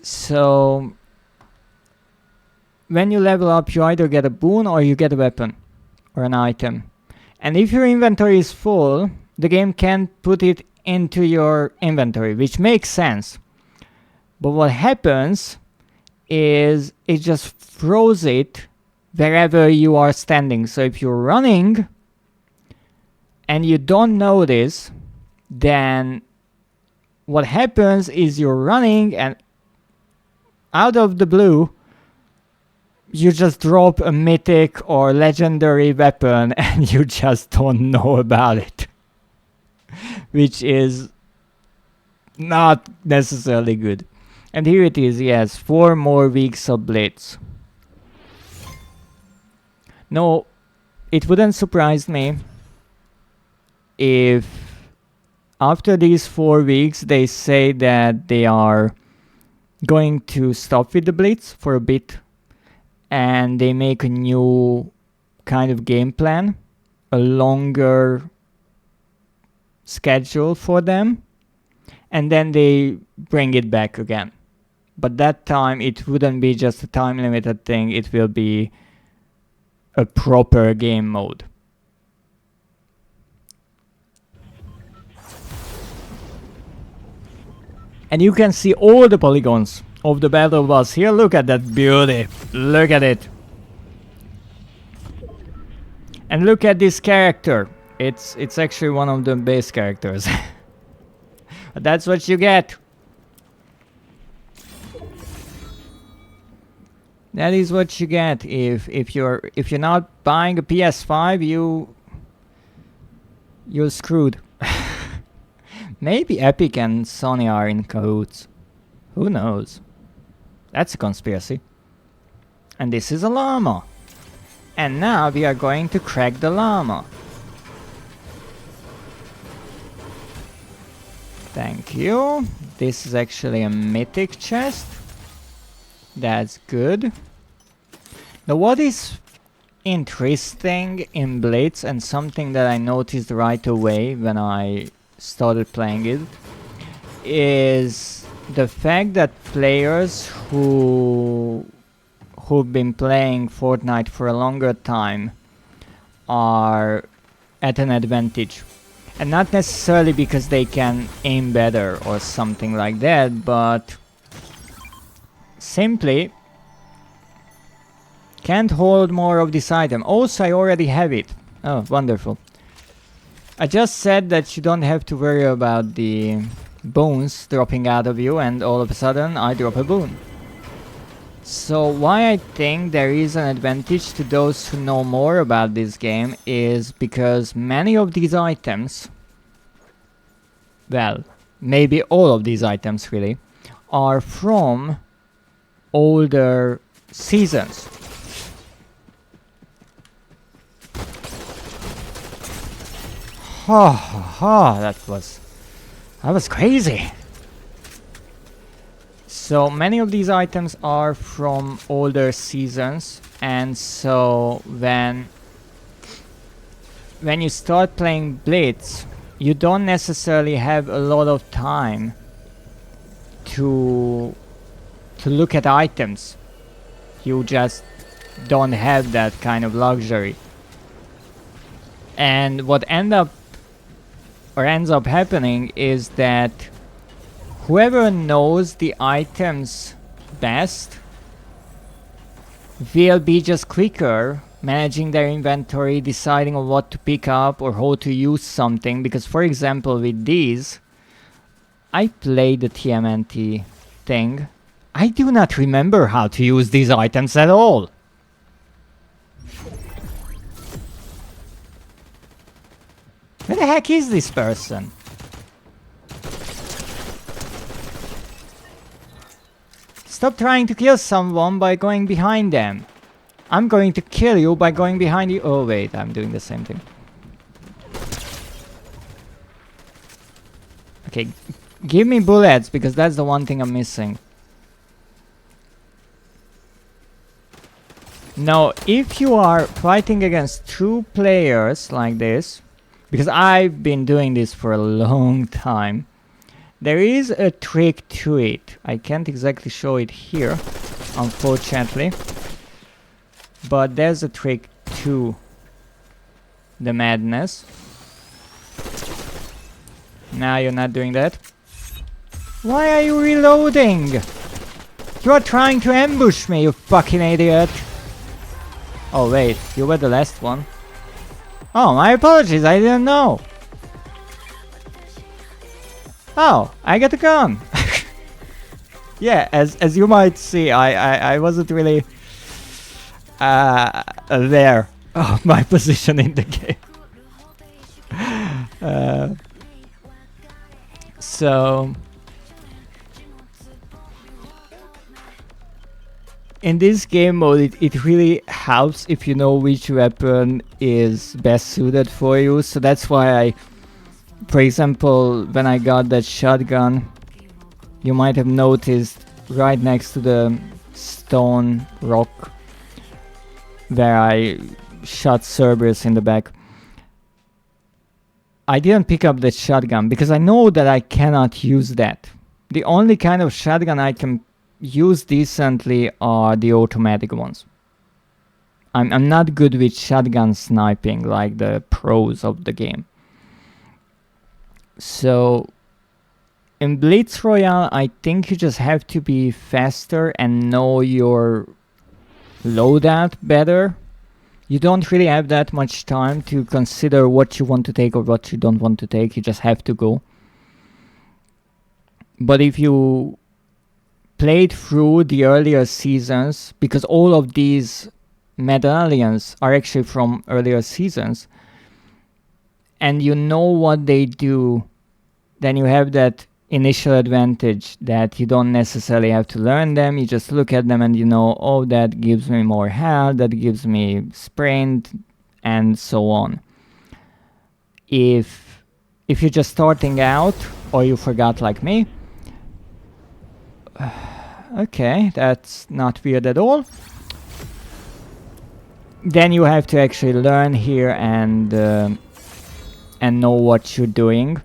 So when you level up, you either get a boon or you get a weapon or an item. And if your inventory is full, the game can't put it into your inventory, which makes sense. But what happens is it just throws it wherever you are standing. So if you're running and you don't notice, then what happens is you're running and out of the blue, you just drop a mythic or legendary weapon and you just don't know about it. Which is not necessarily good. And here it is, yes, 4 more weeks of Blitz. No, it wouldn't surprise me if after these 4 weeks they say that they are going to stop with the Blitz for a bit and they make a new kind of game plan, a longer schedule for them, and then they bring it back again. But that time it wouldn't be just a time limited thing, it will be a proper game mode. And you can see all the polygons of the battle bus here. Look at that beauty. Look at it. And look at this character. It's actually one of the base characters. That's what you get. That is what you get if you're not buying a PS5. you're screwed. Maybe Epic and Sony are in cahoots. Who knows? That's a conspiracy. And this is a llama. And now we are going to crack the llama. Thank you. This is actually a mythic chest. That's good. Now what is interesting in Blitz, and something that I noticed right away when I started playing it, is the fact that players who've been playing Fortnite for a longer time are at an advantage. And not necessarily because they can aim better or something like that, but simply can't hold more of this item. Also, I already have it. Oh, wonderful. I just said that you don't have to worry about the bones dropping out of you, and all of a sudden I drop a boon. So why I think there is an advantage to those who know more about this game is because many of these items, well, maybe all of these items really, are from older seasons. That was crazy. So many of these items are from older seasons, and so when you start playing Blitz, you don't necessarily have a lot of time to look at items. You just don't have that kind of luxury. And what ends up happening is that whoever knows the items best will be just quicker managing their inventory, deciding on what to pick up or how to use something. Because for example with these, I played the TMNT thing. I do not remember how to use these items at all. Where the heck is this person? Stop trying to kill someone by going behind them. I'm going to kill you by going behind you. Oh wait, I'm doing the same thing. Okay, give me bullets, because that's the one thing I'm missing. Now, if you are fighting against two players like this, because I've been doing this for a long time, there is a trick to it. I can't exactly show it here, unfortunately, but there's a trick to the madness. Now you're not doing that. Why are you reloading? You are trying to ambush me, you fucking idiot. Oh wait, you were the last one. Oh, my apologies, I didn't know. Oh, I got a gun. Yeah, as you might see, I wasn't really aware of my position in the game. So in this game mode, it really helps if you know which weapon is best suited for you. So that's why for example, when I got that shotgun, you might have noticed right next to the stone rock where I shot Cerberus in the back, I didn't pick up the shotgun because I know that I cannot use that. The only kind of shotgun I can use decently are the automatic ones. I'm not good with shotgun sniping like the pros of the game. So in Blitz Royale, I think you just have to be faster and know your loadout better. You don't really have that much time to consider what you want to take or what you don't want to take. You just have to go. But if you played through the earlier seasons, because all of these medallions are actually from earlier seasons, and you know what they do, then you have that initial advantage that you don't necessarily have to learn them. You just look at them and you know, oh, that gives me more health, that gives me sprint, and so on. If you're just starting out, or you forgot like me, okay, that's not weird at all. Then you have to actually learn here and know what you're doing.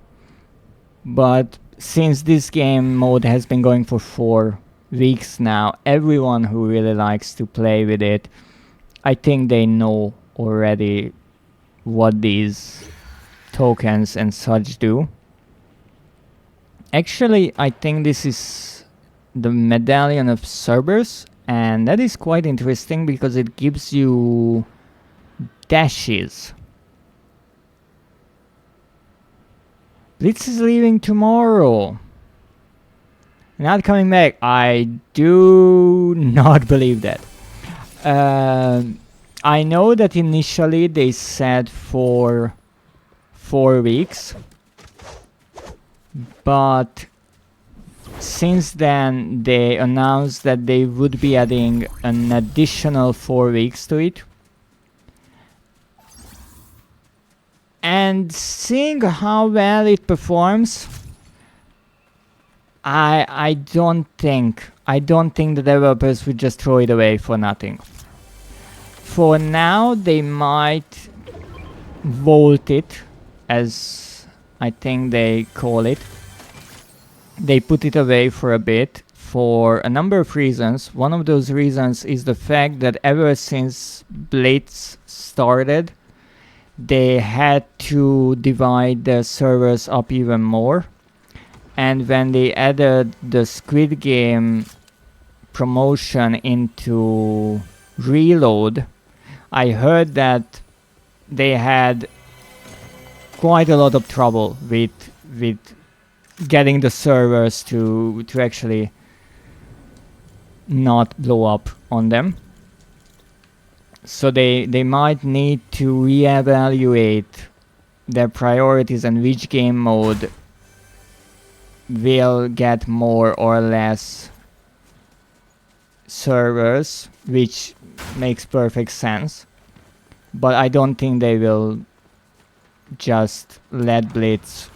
But since this game mode has been going for 4 weeks now, everyone who really likes to play with it, I think they know already what these tokens and such do. Actually, I think this is the Medallion of Cerberus, and that is quite interesting because it gives you dashes. Blitz is leaving tomorrow. Not coming back. I do not believe that. I know that initially they said for 4 weeks, but since then they announced that they would be adding an additional 4 weeks to it. And seeing how well it performs, I don't think the developers would just throw it away for nothing. For now, they might vault it, as I think they call it. They put it away for a bit for a number of reasons. One of those reasons is the fact that ever since Blitz started, they had to divide their servers up even more. And when they added the Squid Game promotion into Reload, I heard that they had quite a lot of trouble with getting the servers to actually not blow up on them. So they might need to reevaluate their priorities and which game mode will get more or less servers, which makes perfect sense. But I don't think they will just let Blitz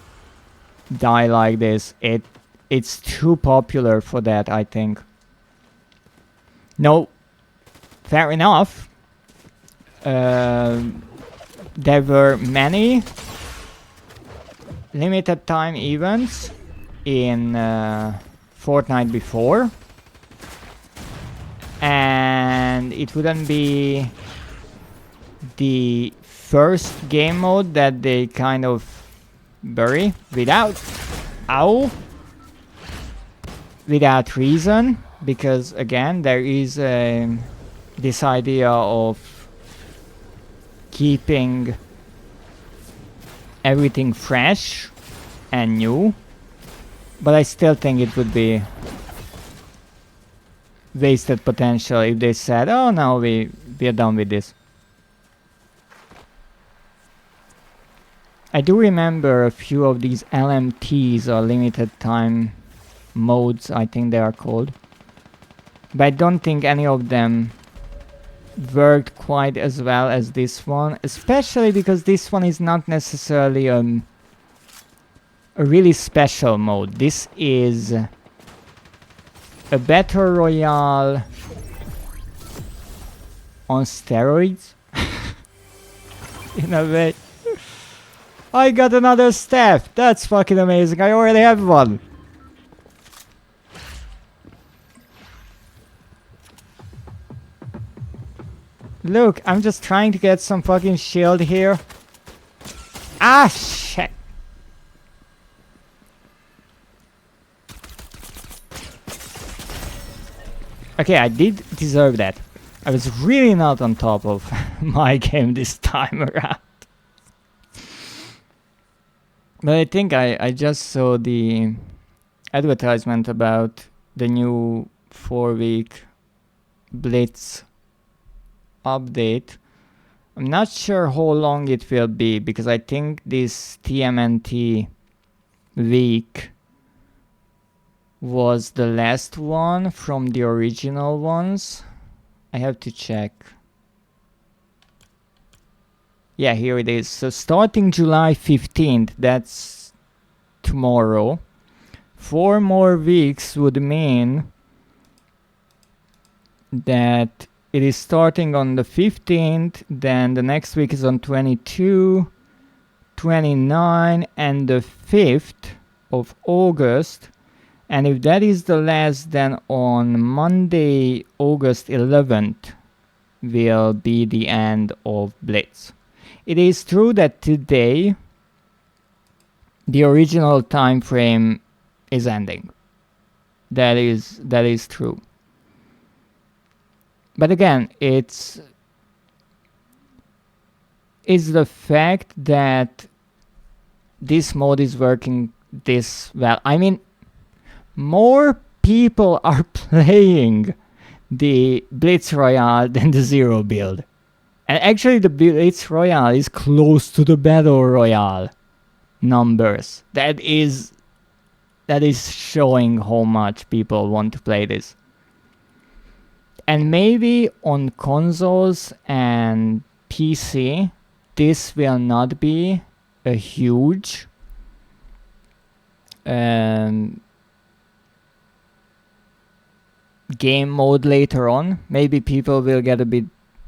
die like this. It's too popular for that, I think. No, fair enough. There were many limited time events in Fortnite before, and it wouldn't be the first game mode that they kind of bury without reason, because again there is this idea of keeping everything fresh and new, but I still think it would be wasted potential if they said, oh no, we are done with this. I do remember a few of these LMTs, or limited time modes, I think they are called, but I don't think any of them worked quite as well as this one, especially because this one is not necessarily a really special mode. This is a battle royale on steroids in a way. I got another staff. That's fucking amazing. I already have one. Look, I'm just trying to get some fucking shield here. Ah, shit. Okay, I did deserve that. I was really not on top of my game this time around. But I think I just saw the advertisement about the new 4-week Blitz update I'm not sure how long it will be, because I think this TMNT week was the last one from the original ones. I have to check. Yeah, here it is. So starting July 15th, that's tomorrow. 4 more weeks would mean that it is starting on the 15th, then the next week is on 22, 29, and the 5th of August. And if that is the last, then on Monday, August 11th, will be the end of Blitz. It is true that today, the original time frame is ending. That is true. But again, it's the fact that this mode is working this well. I mean, more people are playing the Blitz Royale than the Zero build. And actually the Blitz Royale is close to the Battle Royale numbers. That is showing how much people want to play this. And maybe on consoles and PC, this will not be a huge game mode later on. Maybe people will get a bit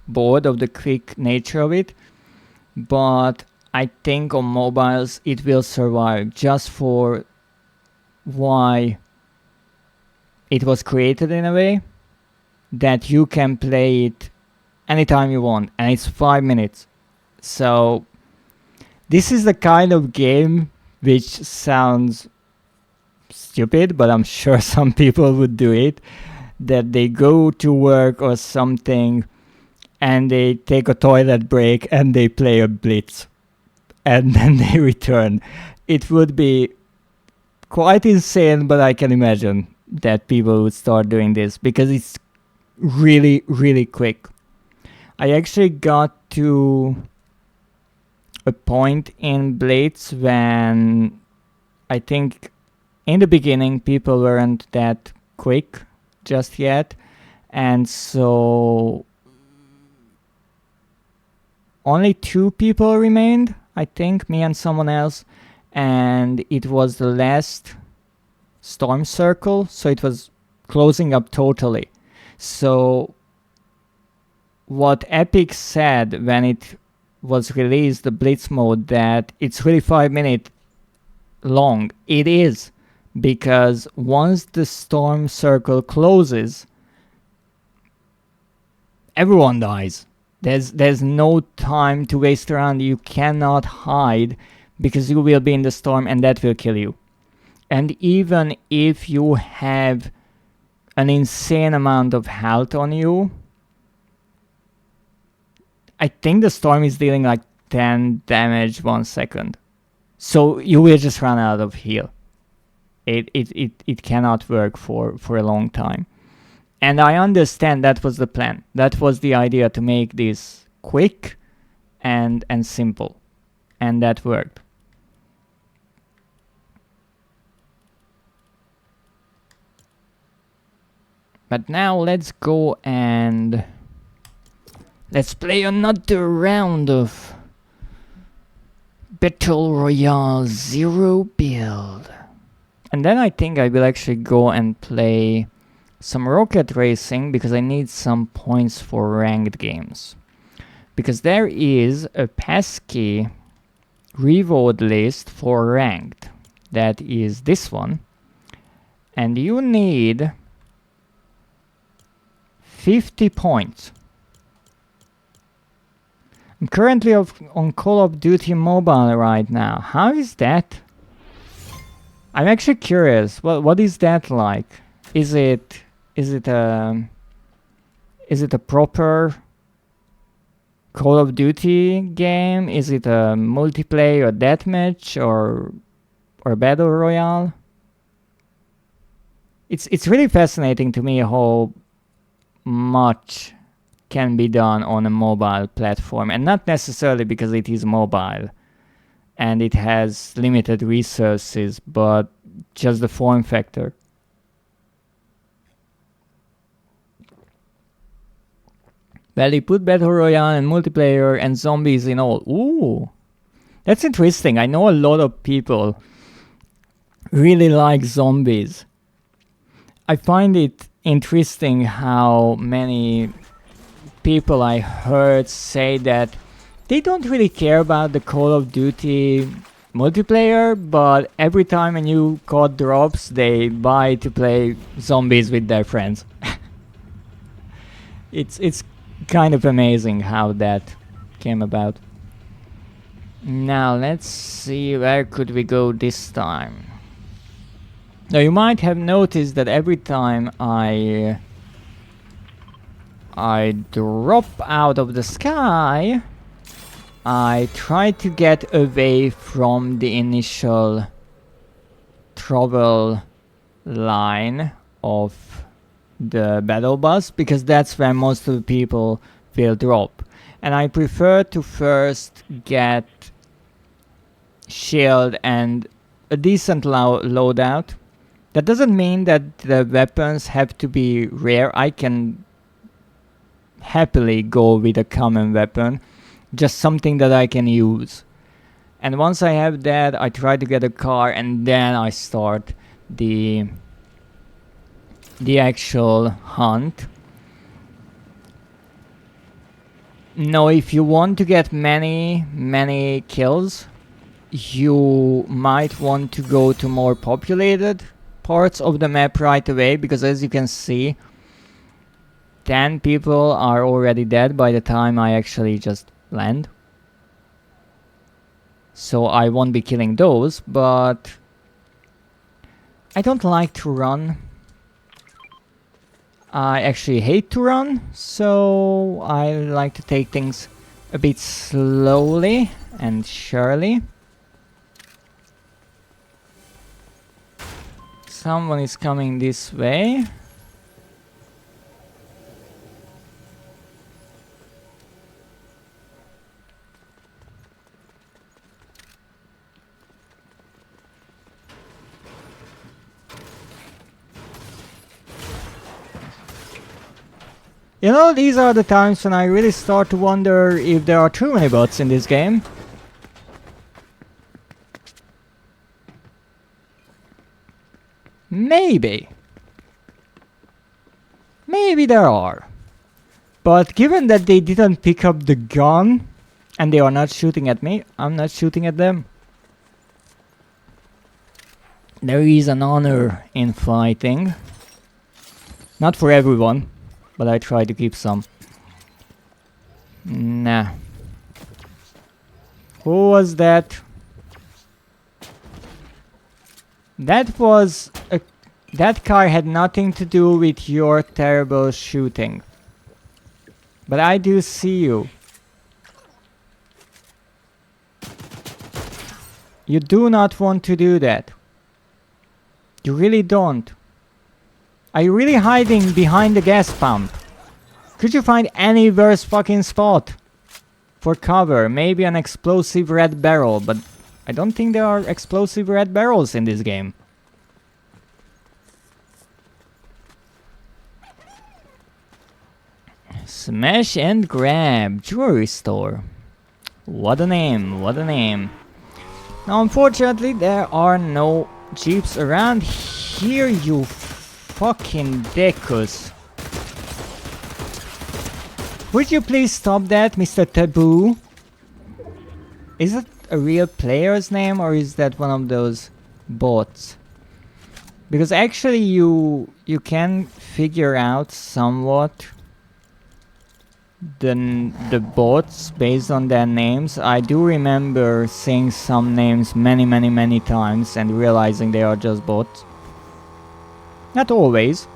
bored of the quick nature of it, but I think on mobiles it will survive, just for why it was created in a way that you can play it anytime you want, and it's 5 minutes. So this is the kind of game which sounds stupid, but I'm sure some people would do it, that they go to work or something and they take a toilet break and they play a Blitz and then they return. It would be quite insane, but I can imagine that people would start doing this because it's really, really quick. I actually got to a point in Blitz when I think in the beginning people weren't that quick just yet, and so only 2 people remained, I think, me and someone else, and it was the last storm circle, so it was closing up totally. So what Epic said when it was released, the Blitz mode, that it's really 5 minutes long. It is, because once the storm circle closes, everyone dies. There's no time to waste around. You cannot hide because you will be in the storm and that will kill you. And even if you have an insane amount of health on you, I think the storm is dealing like 10 damage 1 second. So you will just run out of heal. It cannot work for a long time. And I understand that was the plan. That was the idea, to make this quick and simple. And that worked. But now let's go and let's play another round of Battle Royale Zero build. And then I think I will actually go and play some rocket racing, because I need some points for ranked games. Because there is a pesky reward list for ranked. That is this one. And you need 50 points. I'm currently on Call of Duty Mobile right now. How is that? I'm actually curious. What is that like? Is it a proper Call of Duty game? Is it a multiplayer deathmatch or battle royale? It's really fascinating to me how much can be done on a mobile platform, and not necessarily because it is mobile and it has limited resources, but just the form factor. Well, they put Battle Royale and multiplayer and zombies in all. Ooh, that's interesting. I know a lot of people really like zombies. I find it interesting how many people I heard say that they don't really care about the Call of Duty multiplayer, but every time a new COD drops, they buy to play zombies with their friends. It's kind of amazing how that came about. Now let's see, where could we go this time? Now you might have noticed that every time I drop out of the sky, I try to get away from the initial trouble line of the battle bus, because that's where most of the people will drop. And I prefer to first get shield and a decent loadout. That doesn't mean that the weapons have to be rare. I can happily go with a common weapon, just something that I can use. And once I have that, I try to get a car, and then I start the actual hunt. Now, if you want to get many kills, you might want to go to more populated parts of the map right away, because as you can see, 10 people are already dead by the time I actually just land. So I won't be killing those, but I don't like to run. I actually hate to run, so I like to take things a bit slowly and surely. Someone is coming this way. You know, these are the times when I really start to wonder if there are too many bots in this game. Maybe. Maybe there are. But given that they didn't pick up the gun and they are not shooting at me, I'm not shooting at them. There is an honor in fighting. Not for everyone, but I try to keep some. Nah. Who was that? That car had nothing to do with your terrible shooting. But I do see you. You do not want to do that. You really don't. Are you really hiding behind the gas pump? Could you find any worse fucking spot for cover? Maybe an explosive red barrel, but I don't think there are explosive red barrels in this game. Smash and grab jewelry store. What a name, what a name. Now unfortunately there are no jeeps around here, you fucking dickus. Would you please stop that, Mr. Taboo? Is it a real player's name, or is that one of those bots? Because actually you can figure out somewhat the bots based on their names. I do remember seeing some names many times and realizing they are just bots. Not always.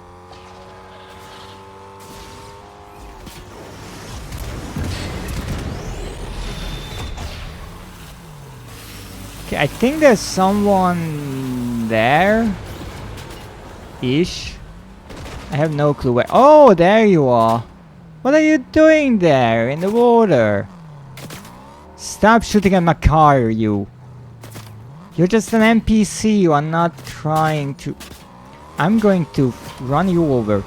Okay, I think there's someone there. Ish. I have no clue where. Oh, there you are. What are you doing there in the water? Stop shooting at my car, you. You're just an NPC, you are not trying to... I'm going to run you over.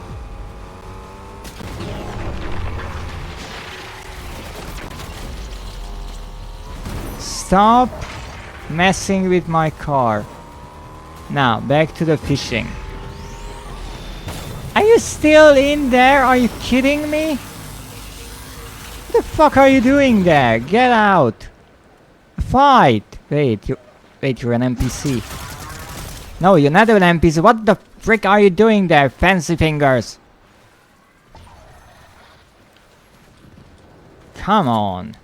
Stop messing with my car. Now, back to the fishing. Are you still in there? Are you kidding me? What the fuck are you doing there? Get out. Fight. Wait, you're an NPC. No, you're not an NPC. What the frick are you doing there, fancy fingers? Come on.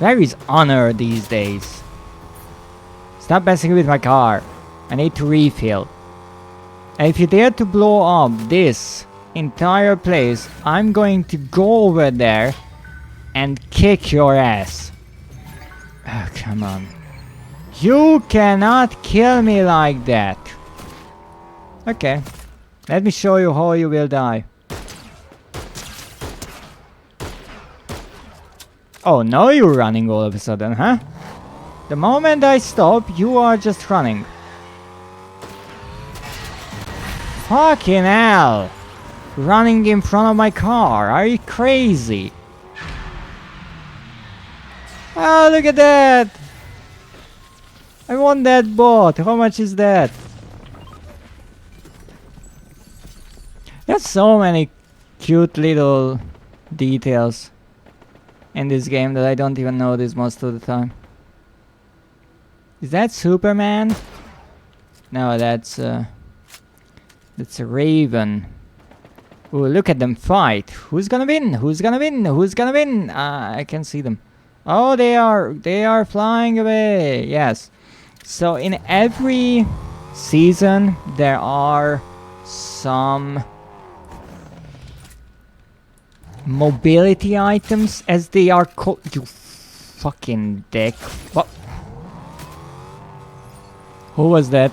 Where is honor these days? Stop messing with my car. I need to refill. And if you dare to blow up this entire place, I'm going to go over there and kick your ass. Oh, come on. You cannot kill me like that. Okay. Let me show you how you will die. Oh, now you're running all of a sudden, huh? The moment I stop, you are just running. Fucking hell! Running in front of my car, are you crazy? Oh, look at that! I want that boat, how much is that? There's so many cute little details in this game that I don't even notice most of the time. Is that Superman? No, that's a raven. Ooh, look at them fight. Who's gonna win? Who's gonna win? Who's gonna win? I can see them. Oh, they are flying away. Yes. So in every season there are some mobility items, as they are called. You fucking dick. What? Who was that?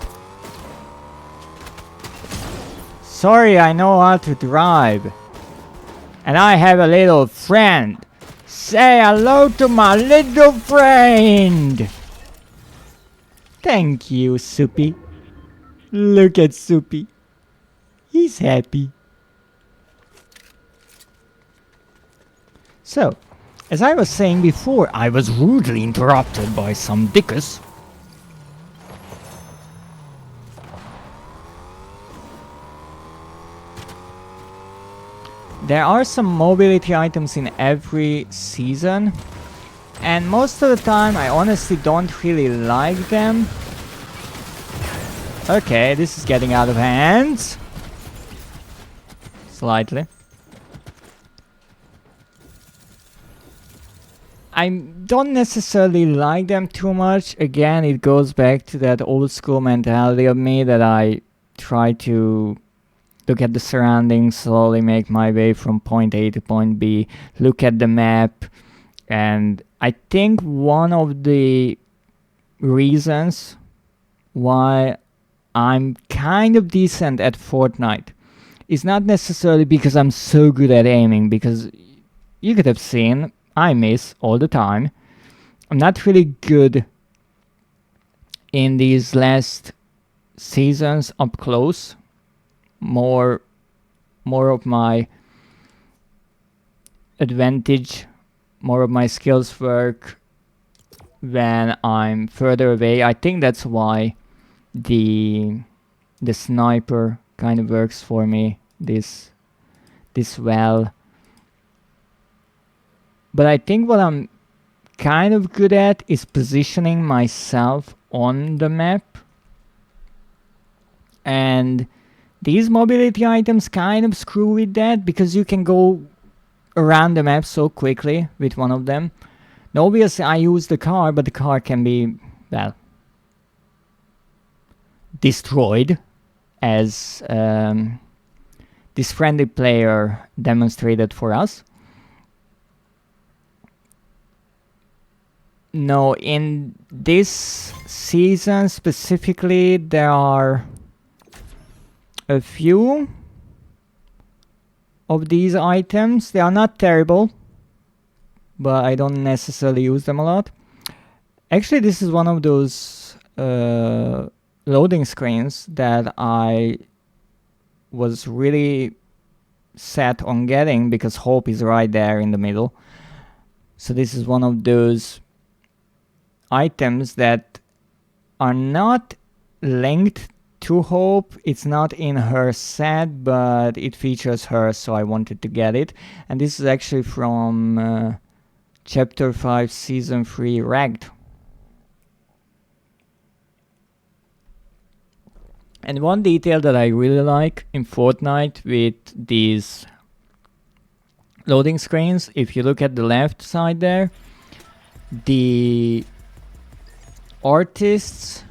Sorry, I know how to drive. And I have a little friend. Say hello to my little friend. Thank you, Soupy. Look at Soupy. He's happy. So, as I was saying before, I was rudely interrupted by some dickus. There are some mobility items in every season, and most of the time I honestly don't really like them. Okay, this is getting out of hand. Slightly. I don't necessarily like them too much. Again, it goes back to that old school mentality of me that I try to look at the surroundings, slowly make my way from point A to point B, look at the map. And I think one of the reasons why I'm kind of decent at Fortnite is not necessarily because I'm so good at aiming, because you could have seen I miss all the time. I'm not really good in these last seasons up close. More of my advantage, more of my skills work when I'm further away. I think that's why the sniper kind of works for me this well. But I think what I'm kind of good at is positioning myself on the map. And these mobility items kind of screw with that, because you can go around the map so quickly with one of them. Now, obviously I use the car, but the car can be, well, destroyed, as this friendly player demonstrated for us. No, in this season specifically, there are a few of these items. They are not terrible, but I don't necessarily use them a lot. Actually, this is one of those loading screens that I was really set on getting because hope is right there in the middle. So this is one of those items that are not linked to hope. It's not in her set, but it features her, so I wanted to get it. And this is actually from chapter 5 season 3 Ragged. And one detail that I really like in Fortnite with these loading screens, if you look at the left side there, the artist's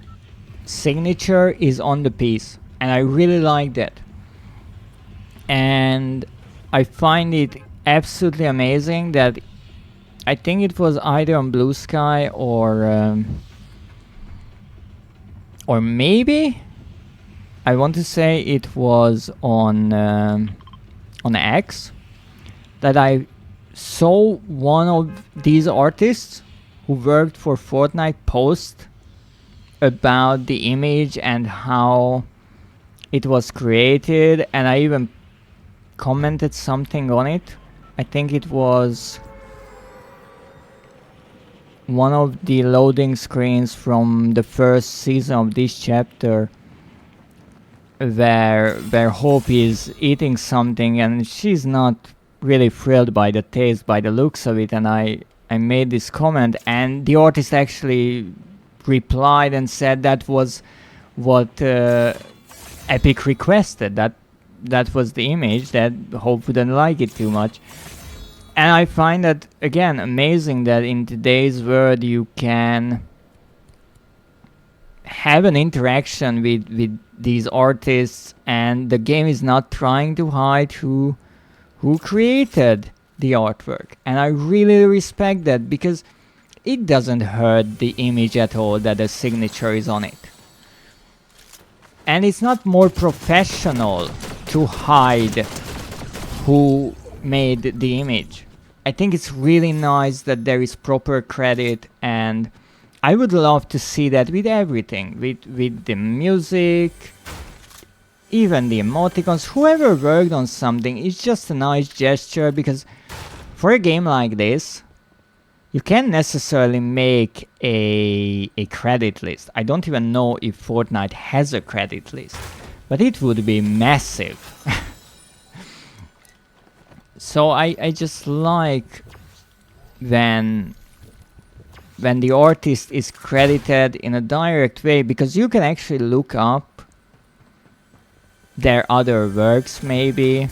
signature is on the piece, and I really like that. And I find it absolutely amazing that I think it was either on Blue Sky or maybe I want to say it was on X that I saw one of these artists who worked for Fortnite post about the image and how it was created, and I even commented something on it. I think it was one of the loading screens from the first season of this chapter where Hope is eating something and she's not really thrilled by the taste, by the looks of it, and I made this comment, and the artist actually replied and said that was what Epic requested, that was the image, that Hope wouldn't like it too much. And I find that, again, amazing that in today's world you can have an interaction with these artists, and the game is not trying to hide who created the artwork. And I really respect that, because it doesn't hurt the image at all that a signature is on it. And it's not more professional to hide who made the image. I think it's really nice that there is proper credit, and I would love to see that with everything, with the music, even the emoticons. Whoever worked on something, it's just a nice gesture, because for a game like this, you can't necessarily make a credit list. I don't even know if Fortnite has a credit list, but it would be massive. So I just like when the artist is credited in a direct way, because you can actually look up their other works maybe.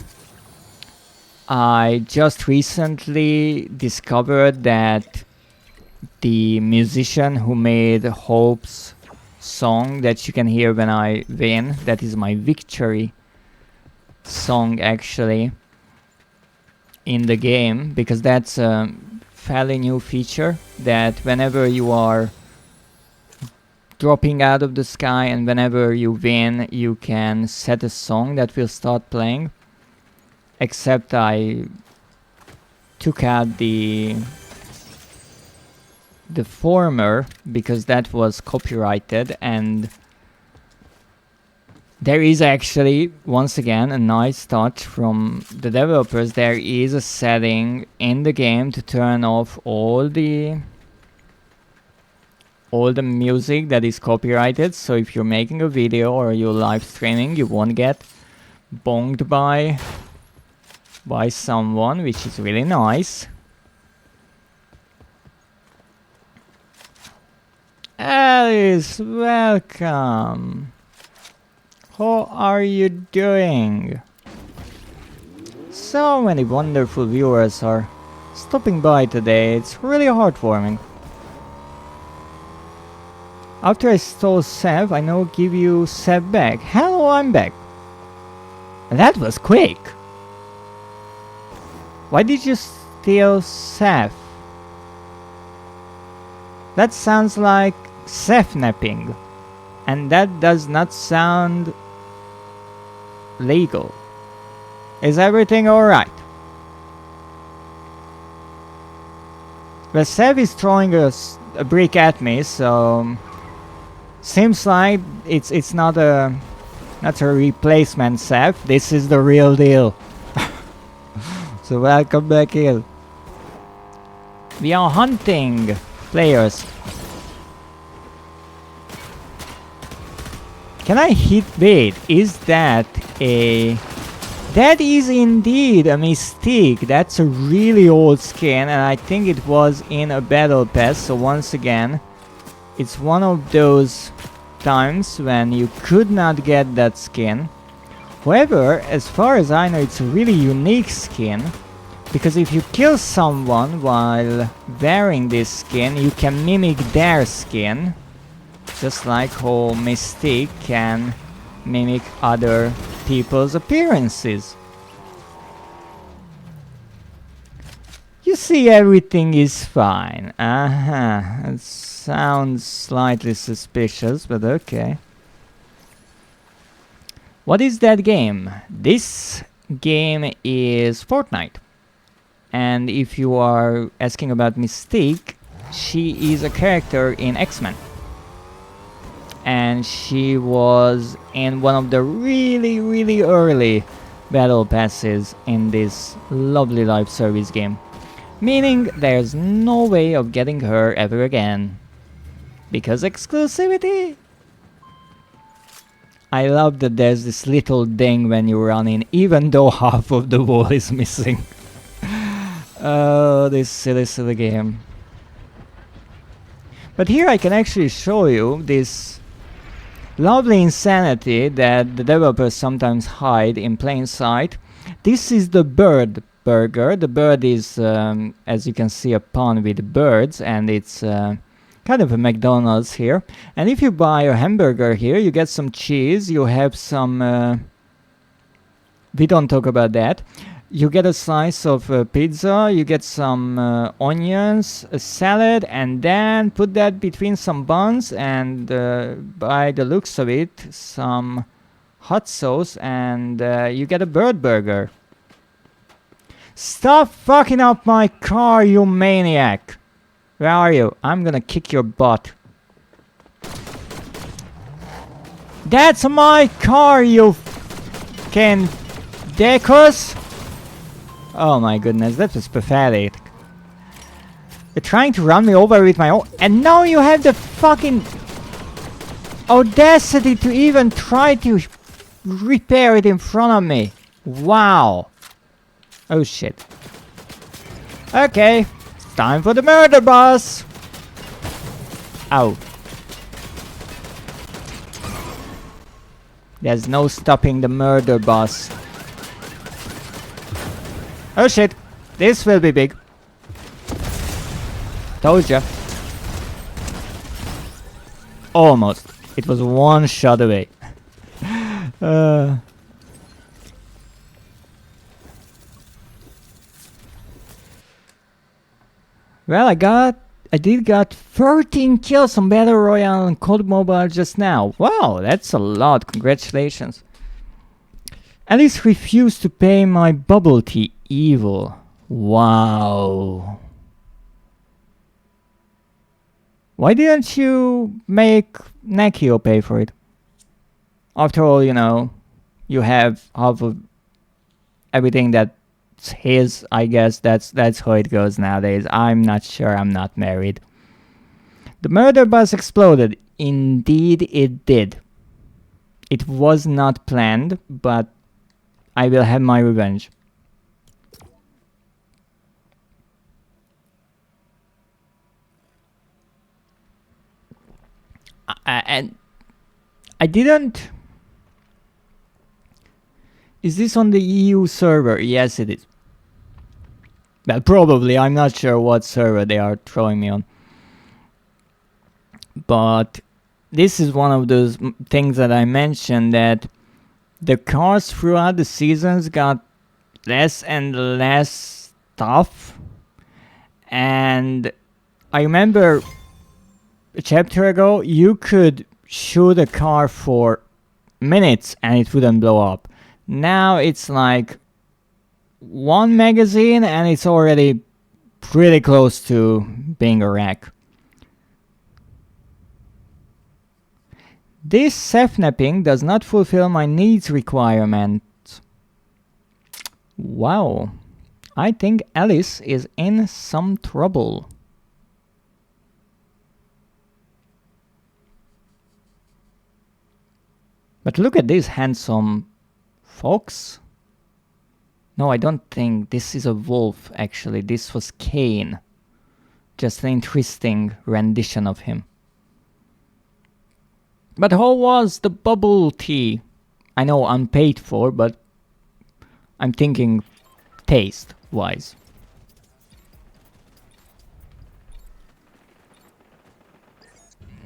I just recently discovered that the musician who made Hope's song that you can hear when I win, that is my victory song actually in the game, because that's a fairly new feature that whenever you are dropping out of the sky and whenever you win, you can set a song that will start playing. Except I took out the former, because that was copyrighted, and there is actually, once again, a nice touch from the developers. There is a setting in the game to turn off all the music that is copyrighted, so if you're making a video or you're live streaming, you won't get bonged by someone, which is really nice. Alice, welcome. How are you doing? So many wonderful viewers are stopping by today. It's really heartwarming. After I stole Sev, I now give you Sev back. Hello, I'm back. That was quick. Why did you steal Sev? That sounds like Sev-napping, and that does not sound legal. Is everything alright? Well, Sev is throwing a brick at me, so seems like it's not a replacement Sev. This is the real deal. So welcome back here. We are hunting players. Can I hit? Wait, is that a... That is indeed a Mystique. That's a really old skin, and I think it was in a battle pass. So once again, it's one of those times when you could not get that skin. However, as far as I know, it's a really unique skin, because if you kill someone while wearing this skin, you can mimic their skin, just like how Mystique can mimic other people's appearances. You see, everything is fine. It sounds slightly suspicious, but okay. What is that game? This game is Fortnite. And if you are asking about Mystique, she is a character in X-Men. And she was in one of the really, really early battle passes in this lovely live service game. Meaning there's no way of getting her ever again. Because exclusivity! I love that there's this little ding when you run in, even though half of the wall is missing. Oh, this silly game. But here I can actually show you this lovely insanity that the developers sometimes hide in plain sight. This is the bird burger. The bird is, as you can see, a pun with birds, and it's kind of a McDonald's here. And if you buy a hamburger here, you get some cheese, you have some... we don't talk about that. You get a slice of pizza, you get some onions, a salad, and then put that between some buns, and by the looks of it, some hot sauce, and you get a bird burger. Stop fucking up my car, you maniac! Where are you? I'm gonna kick your butt. That's my car, you fucking dickus! Oh my goodness, that was pathetic. You're trying to run me over with my own... And now you have the fucking audacity to even try to repair it in front of me. Wow. Oh shit. Okay, it's time for the murder boss. Ow. There's no stopping the murder boss. Oh shit, this will be big. Told ya. Almost. It was one shot away. Well, I did got 13 kills on Battle Royale and Cold Mobile just now. Wow, that's a lot. Congratulations. Alice refused to pay my bubble tea. Evil. Wow. Why didn't you make Nekio pay for it? After all, you know, you have half of everything that's his. I guess that's how it goes nowadays. I'm not sure. I'm not married. The murder bus exploded. Indeed it did. It was not planned, but I will have my revenge. And I didn't... Is this on the EU server? Yes, it is. Well, probably. I'm not sure what server they are throwing me on. But this is one of those things that I mentioned, that the cars throughout the seasons got less and less tough. And I remember a chapter ago, you could shoot a car for minutes and it wouldn't blow up. Now it's like one magazine and it's already pretty close to being a wreck. This self-napping does not fulfill my needs requirement. Wow. I think Alice is in some trouble. But look at this handsome fox. No, I don't think this is a wolf, actually. This was Cain. Just an interesting rendition of him. But how was the bubble tea? I know unpaid for, but I'm thinking taste-wise.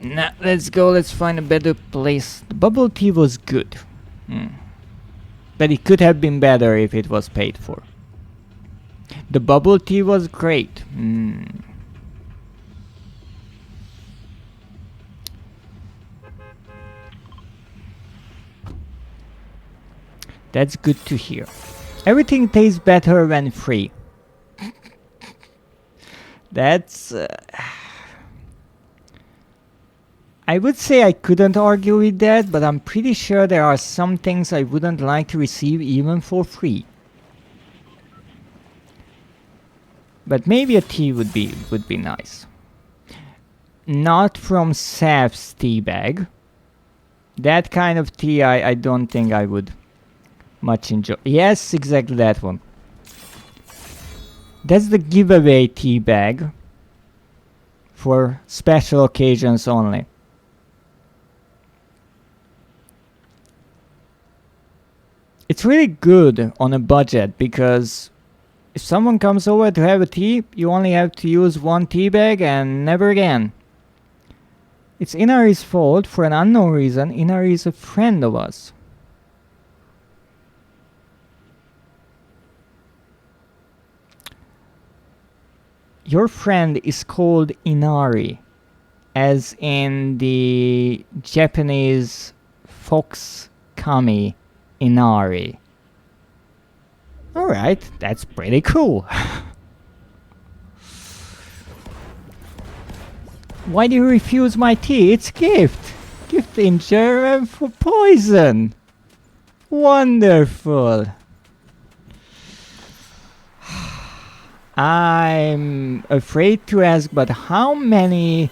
Nah, let's go, let's find a better place. The bubble tea was good. But it could have been better if it was paid for. The bubble tea was great. That's good to hear. Everything tastes better when free. That's... I would say I couldn't argue with that, but I'm pretty sure there are some things I wouldn't like to receive even for free. But maybe a tea would be nice. Not from Saf's tea bag. That kind of tea I don't think I would much enjoy. Yes, exactly that one. That's the giveaway tea bag for special occasions only. It's really good on a budget because if someone comes over to have a tea, you only have to use one tea bag and never again. It's Inari's fault. For an unknown reason, Inari is a friend of us. Your friend is called Inari, as in the Japanese fox kami Inari. Alright, that's pretty cool. Why do you refuse my tea? It's gift. Gift in German for poison. Wonderful. I'm afraid to ask, but how many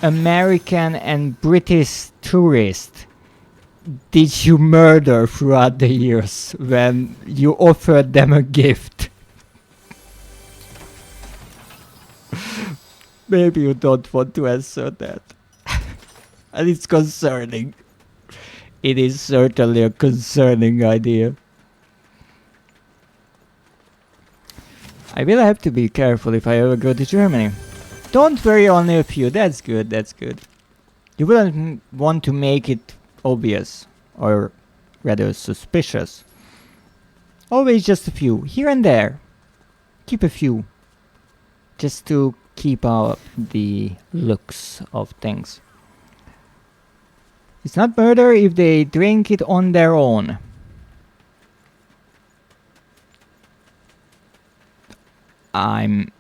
American and British tourists did you murder throughout the years when you offered them a gift? Maybe you don't want to answer that. And it's concerning. It is certainly a concerning idea. I will have to be careful if I ever go to Germany. Don't worry, only a few. That's good, that's good. You wouldn't want to make it obvious, or rather suspicious. Always just a few, here and there. Keep a few. Just to keep up the looks of things. It's not murder if they drink it on their own. I'm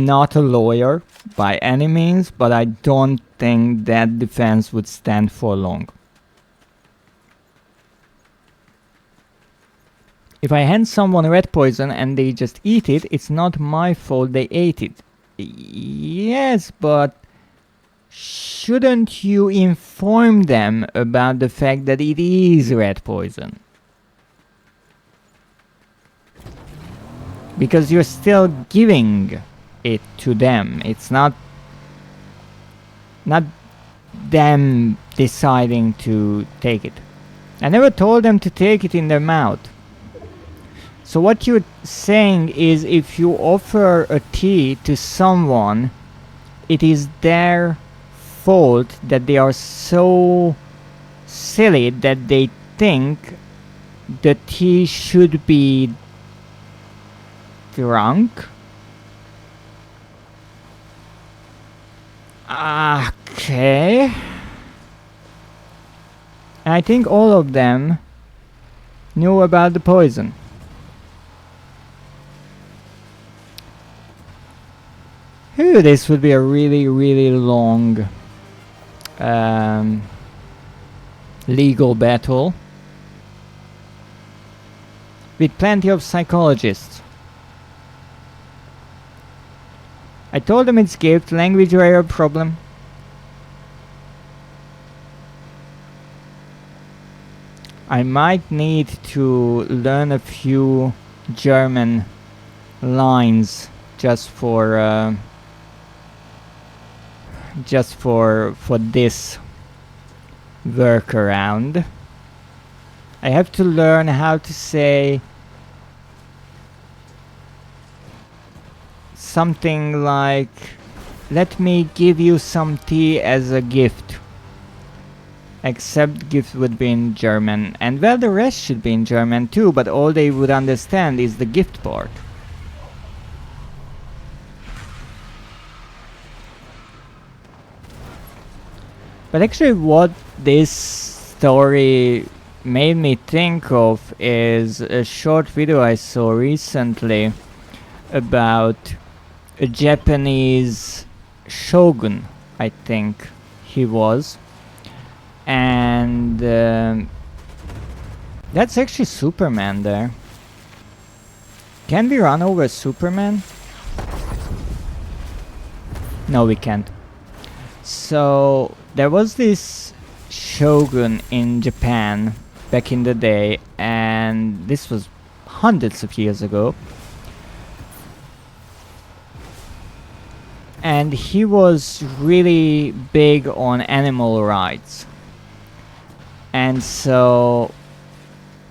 not a lawyer by any means, but I don't think that defense would stand for long. If I hand someone rat poison and they just eat it, it's not my fault they ate it. Yes, but shouldn't you inform them about the fact that it is rat poison? Because you're still giving it to them. It's not them deciding to take it. I never told them to take it in their mouth. So what you're saying is if you offer a tea to someone, it is their fault that they are so silly that they think the tea should be drunk? Okay. And I think all of them knew about the poison. Whew, this would be a really, really long legal battle with plenty of psychologists. I told them it's gift, language barrier problem. I might need to learn a few German lines just for this workaround. I have to learn how to say something like, let me give you some tea as a gift. Except gift would be in German. And well, the rest should be in German too, but all they would understand is the gift part. But actually what this story made me think of is a short video I saw recently about a Japanese shogun, I think he was. And that's actually Superman there. Can we run over Superman? No, we can't. So there was this shogun in Japan back in the day, and this was hundreds of years ago. And he was really big on animal rights. And so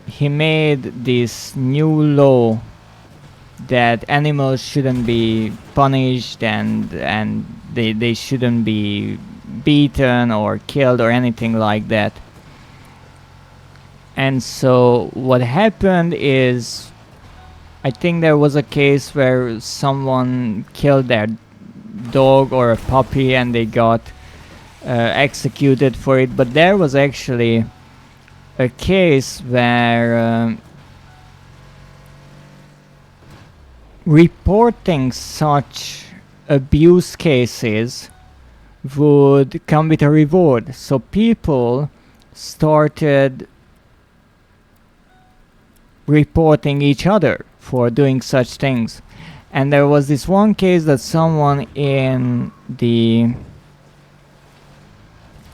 he made this new law that animals shouldn't be punished and they shouldn't be beaten or killed or anything like that. And so what happened is, I think there was a case where someone killed their dog or a puppy and they got executed for it, but there was actually a case where reporting such abuse cases would come with a reward. So people started reporting each other for doing such things. And there was this one case that someone in the,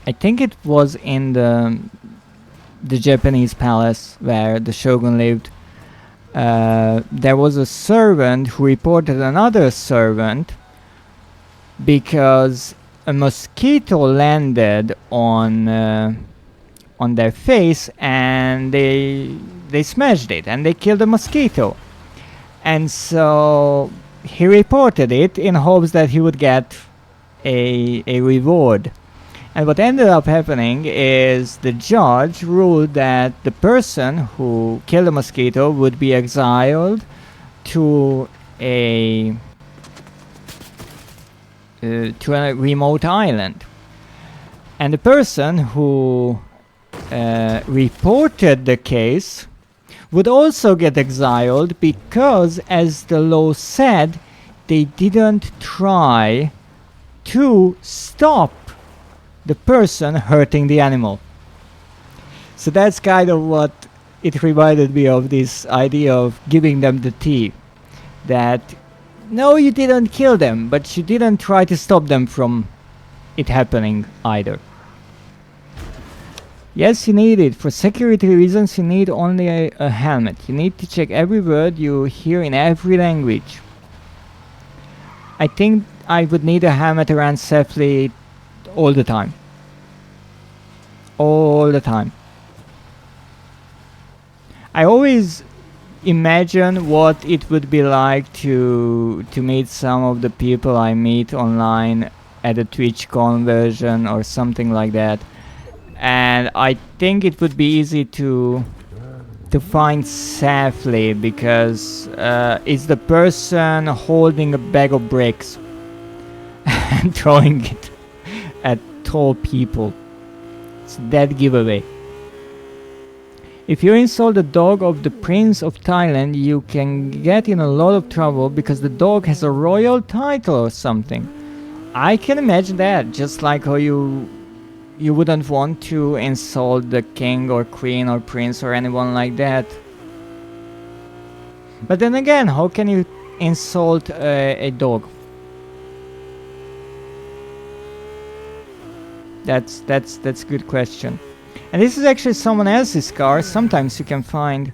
I think it was in the Japanese palace where the shogun lived, there was a servant who reported another servant because a mosquito landed on their face and they smashed it and they killed the mosquito. And so he reported it in hopes that he would get a reward. And what ended up happening is the judge ruled that the person who killed the mosquito would be exiled to a remote island. And the person who reported the case would also get exiled because, as the law said, they didn't try to stop the person hurting the animal. So that's kind of what it reminded me of, this idea of giving them the tea. That, no, you didn't kill them, but you didn't try to stop them from it happening either. Yes, you need it. For security reasons, you need only a helmet. You need to check every word you hear in every language. I think I would need a helmet around safely all the time. All the time. I always imagine what it would be like to meet some of the people I meet online at a Twitch conversion or something like that. And I think it would be easy to find safely because it's the person holding a bag of bricks and throwing it at tall people. It's that giveaway. If you insult the dog of the Prince of Thailand, you can get in a lot of trouble because the dog has a royal title or something. I can imagine that, just like how you wouldn't want to insult the king or queen or prince or anyone like that. But then again, how can you insult a dog? That's a good question. And this is actually someone else's car. Sometimes you can find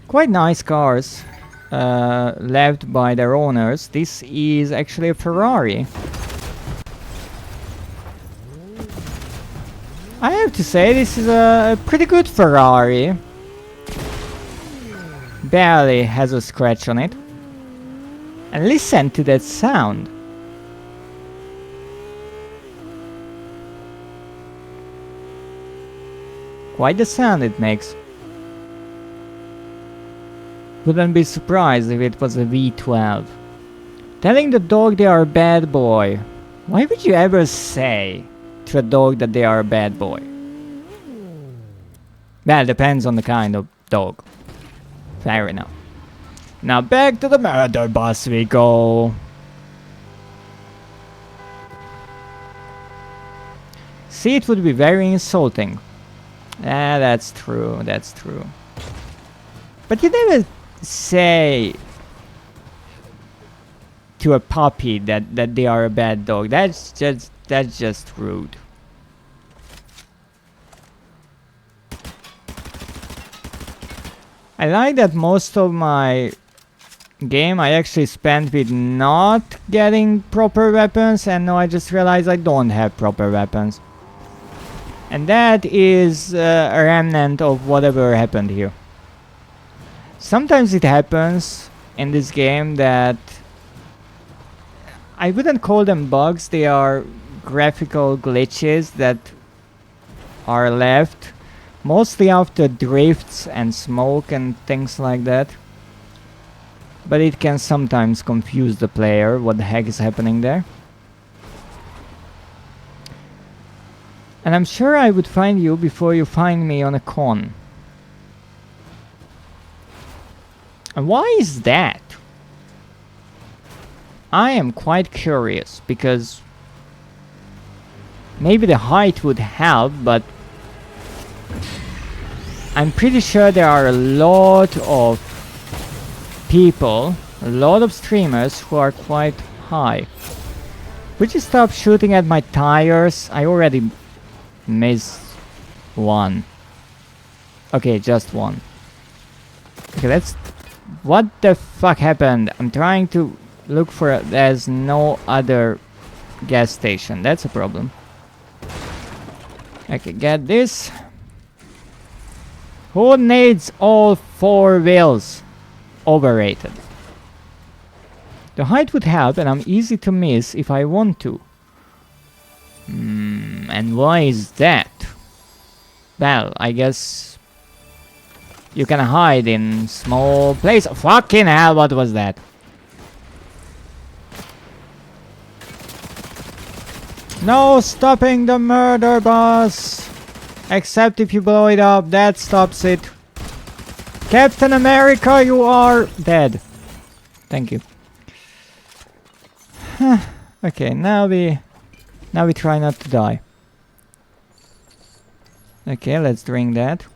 quite nice cars left by their owners. This is actually a Ferrari. I have to say, this is a pretty good Ferrari. Barely has a scratch on it. And listen to that sound. Quite the sound it makes. Wouldn't be surprised if it was a V12. Telling the dog they are a bad boy. Why would you ever say to a dog that they are a bad boy? Well, it depends on the kind of dog. Fair enough. Now back to the murder bus we go. See, it would be very insulting. Ah, that's true, that's true. But you never say to a puppy that they are a bad dog. That's just rude. I like that most of my game I actually spent with not getting proper weapons, and now I just realized I don't have proper weapons. And that is a remnant of whatever happened here. Sometimes it happens in this game that I wouldn't call them bugs, they are graphical glitches that are left mostly after drifts and smoke and things like that. But it can sometimes confuse the player what the heck is happening there. And I'm sure I would find you before you find me on a con. And why is that? I am quite curious, because maybe the height would help, but I'm pretty sure there are a lot of people, a lot of streamers who are quite high. Would you stop shooting at my tires? I already missed one. Okay, just one. Okay, let's... What the fuck happened? I'm trying to look for... There's no other gas station. That's a problem. I can get this. Who needs all four wheels? Overrated. The height would help, and I'm easy to miss if I want to. And why is that? Well, I guess you can hide in small places. Fucking hell, what was that? No stopping the murder bus! Except if you blow it up, that stops it. Captain America, you are dead. Thank you. Okay, now we try not to die. Okay, let's drink that.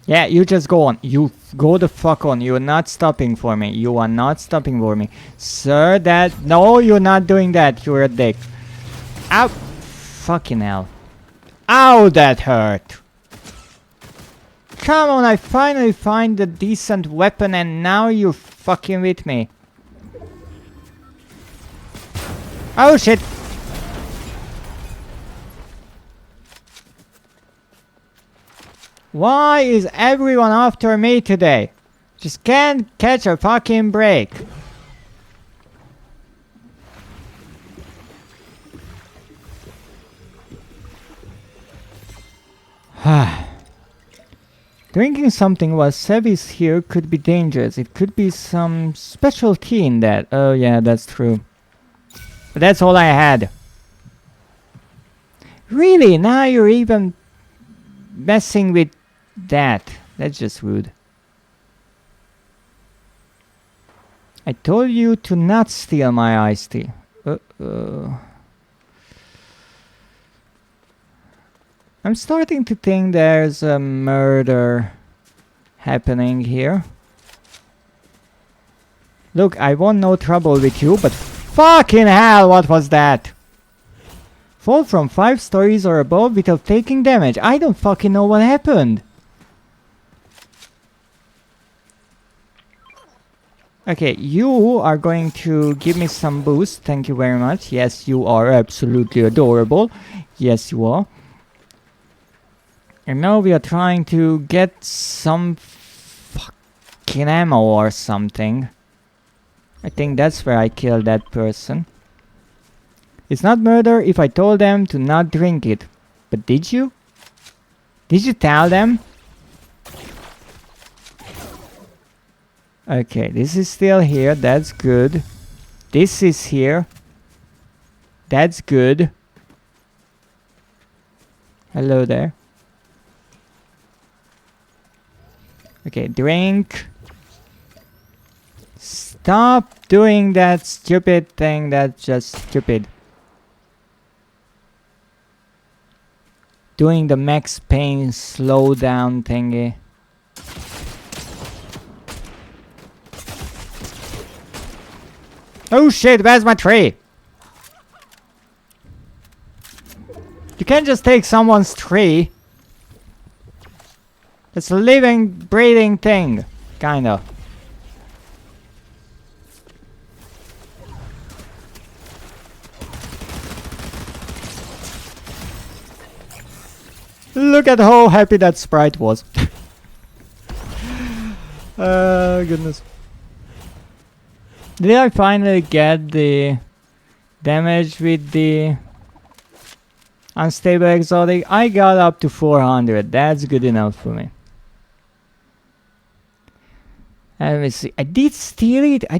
Yeah, you just go on. You go the fuck on. You're not stopping for me. You are not stopping for me. Sir, that... No, you're not doing that. You're a dick. Ow! Fucking hell. Ow, that hurt. Come on, I finally find a decent weapon and now you're fucking with me. Oh shit. Why is everyone after me today? Just can't catch a fucking break. Drinking something while Sev is here could be dangerous. It could be some special tea in that. Oh yeah, that's true. But that's all I had. Really? Now you're even messing with that. That's just rude. I told you to not steal my iced tea. I'm starting to think there's a murder happening here. Look, I want no trouble with you, but fucking hell, what was that? Fall from 5 stories or above without taking damage. I don't fucking know what happened. Okay, you are going to give me some boost. Thank you very much. Yes, you are absolutely adorable. Yes, you are. And now we are trying to get some fucking ammo or something. I think that's where I killed that person. It's not murder if I told them to not drink it. But did you? Did you tell them? Okay, this is still here. That's good. This is here. That's good. Hello there. Okay, drink. Stop doing that stupid thing. That's just stupid. Doing the Max Payne slow down thingy. Oh shit, where's my tree? You can't just take someone's tree. It's a living, breathing thing. Kinda. Look at how happy that sprite was. Goodness. Did I finally get the damage with the unstable exotic? I got up to 400. That's good enough for me. Let me see. I did steal it. I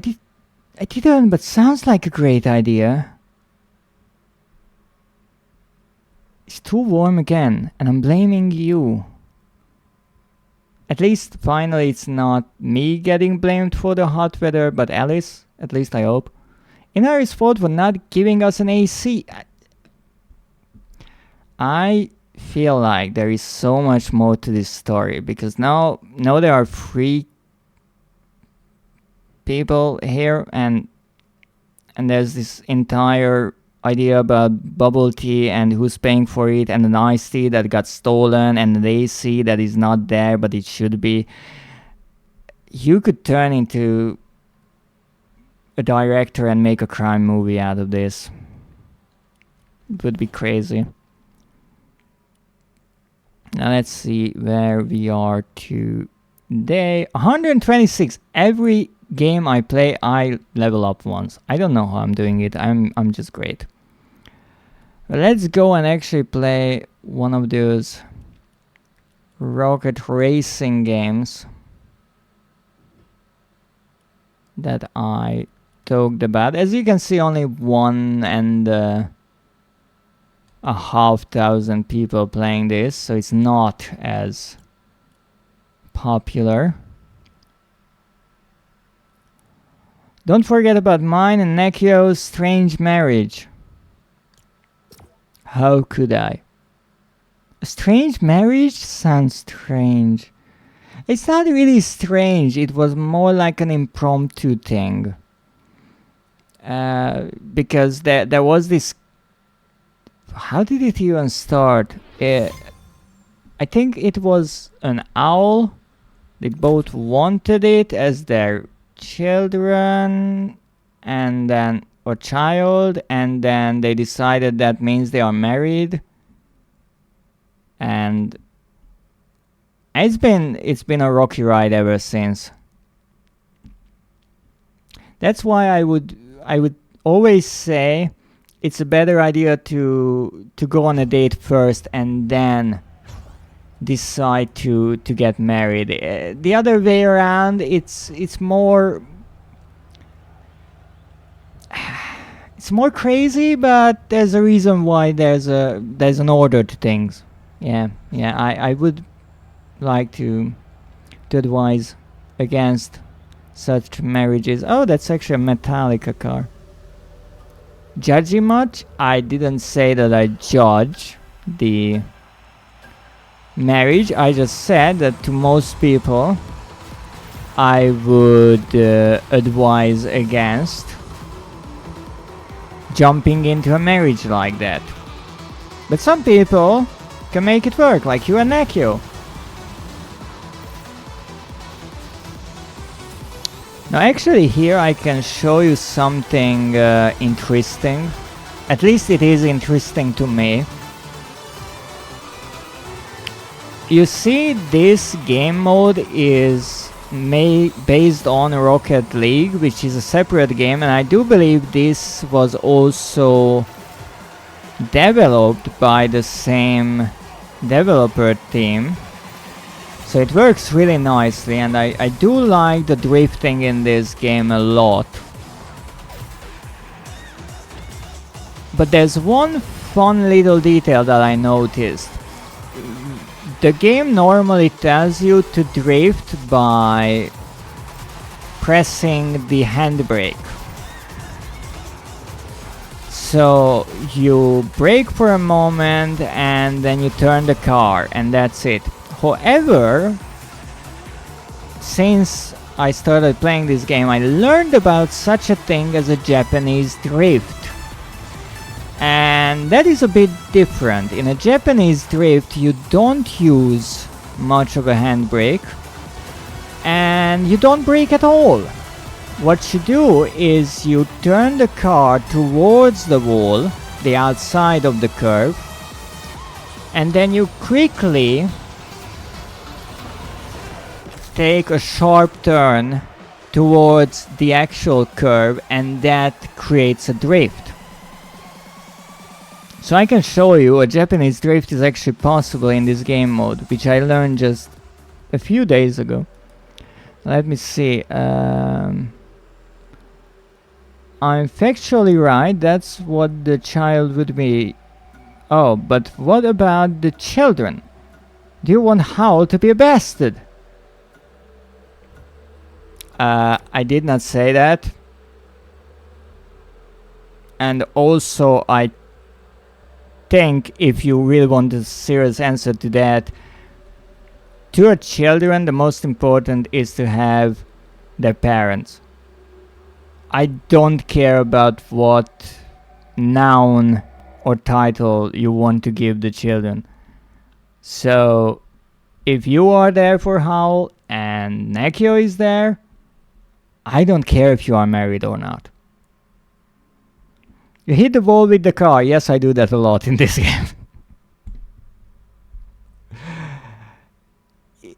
didn't, but sounds like a great idea. It's too warm again, and I'm blaming you. At least finally it's not me getting blamed for the hot weather, but Alice. At least I hope. Inari's fault for not giving us an AC. I feel like there is so much more to this story, because now there are 3 people here, and there's this entire idea about bubble tea and who's paying for it, and an iced tea that got stolen, and an AC that is not there but it should be. You could turn into a director and make a crime movie out of this. It would be crazy. Now let's see where we are today. 126. Every game I play, I level up once. I don't know how I'm doing it. I'm just great. But let's go and actually play one of those rocket racing games that I talked about. As you can see, only 1,500 people playing this, so it's not as popular. Don't forget about mine and Nekio's strange marriage. How could I? A strange marriage? Sounds strange. It's not really strange, it was more like an impromptu thing. Because there was this... How did it even start? I think it was an owl. They both wanted it as their children, and then or child, and then they decided that means they are married. And it's been a rocky ride ever since. That's why I would always say it's a better idea to go on a date first and then decide to get married. The other way around, it's more crazy, but there's a reason why there's an order to things. Yeah, I would like to advise against such marriages. Oh, that's actually a Metallica car. Judging much? I didn't say that I judge the marriage. I just said that to most people I would advise against jumping into a marriage like that. But some people can make it work, like you and Nekio. Now actually here I can show you something interesting. At least it is interesting to me. You see, this game mode is based on Rocket League, which is a separate game, and I do believe this was also developed by the same developer team. So it works really nicely, and I do like the drifting in this game a lot. But there's one fun little detail that I noticed. The game normally tells you to drift by pressing the handbrake. So you brake for a moment and then you turn the car, and that's it. However, since I started playing this game, I learned about such a thing as a Japanese drift. And that is a bit different. In a Japanese drift, you don't use much of a handbrake, and you don't brake at all. What you do is you turn the car towards the wall, the outside of the curve, and then you quickly take a sharp turn towards the actual curve, and that creates a drift. So I can show you a Japanese drift is actually possible in this game mode, which I learned just a few days ago. Let me see. I'm factually right, that's what the child would be. Oh, but what about the children? Do you want Howl to be a bastard? I did not say that. And also I think if you really want a serious answer to that, to our children the most important is to have their parents. I don't care about what noun or title you want to give the children. So if you are there for Howl and Nekio is there, I don't care if you are married or not. You hit the wall with the car. Yes, I do that a lot in this game.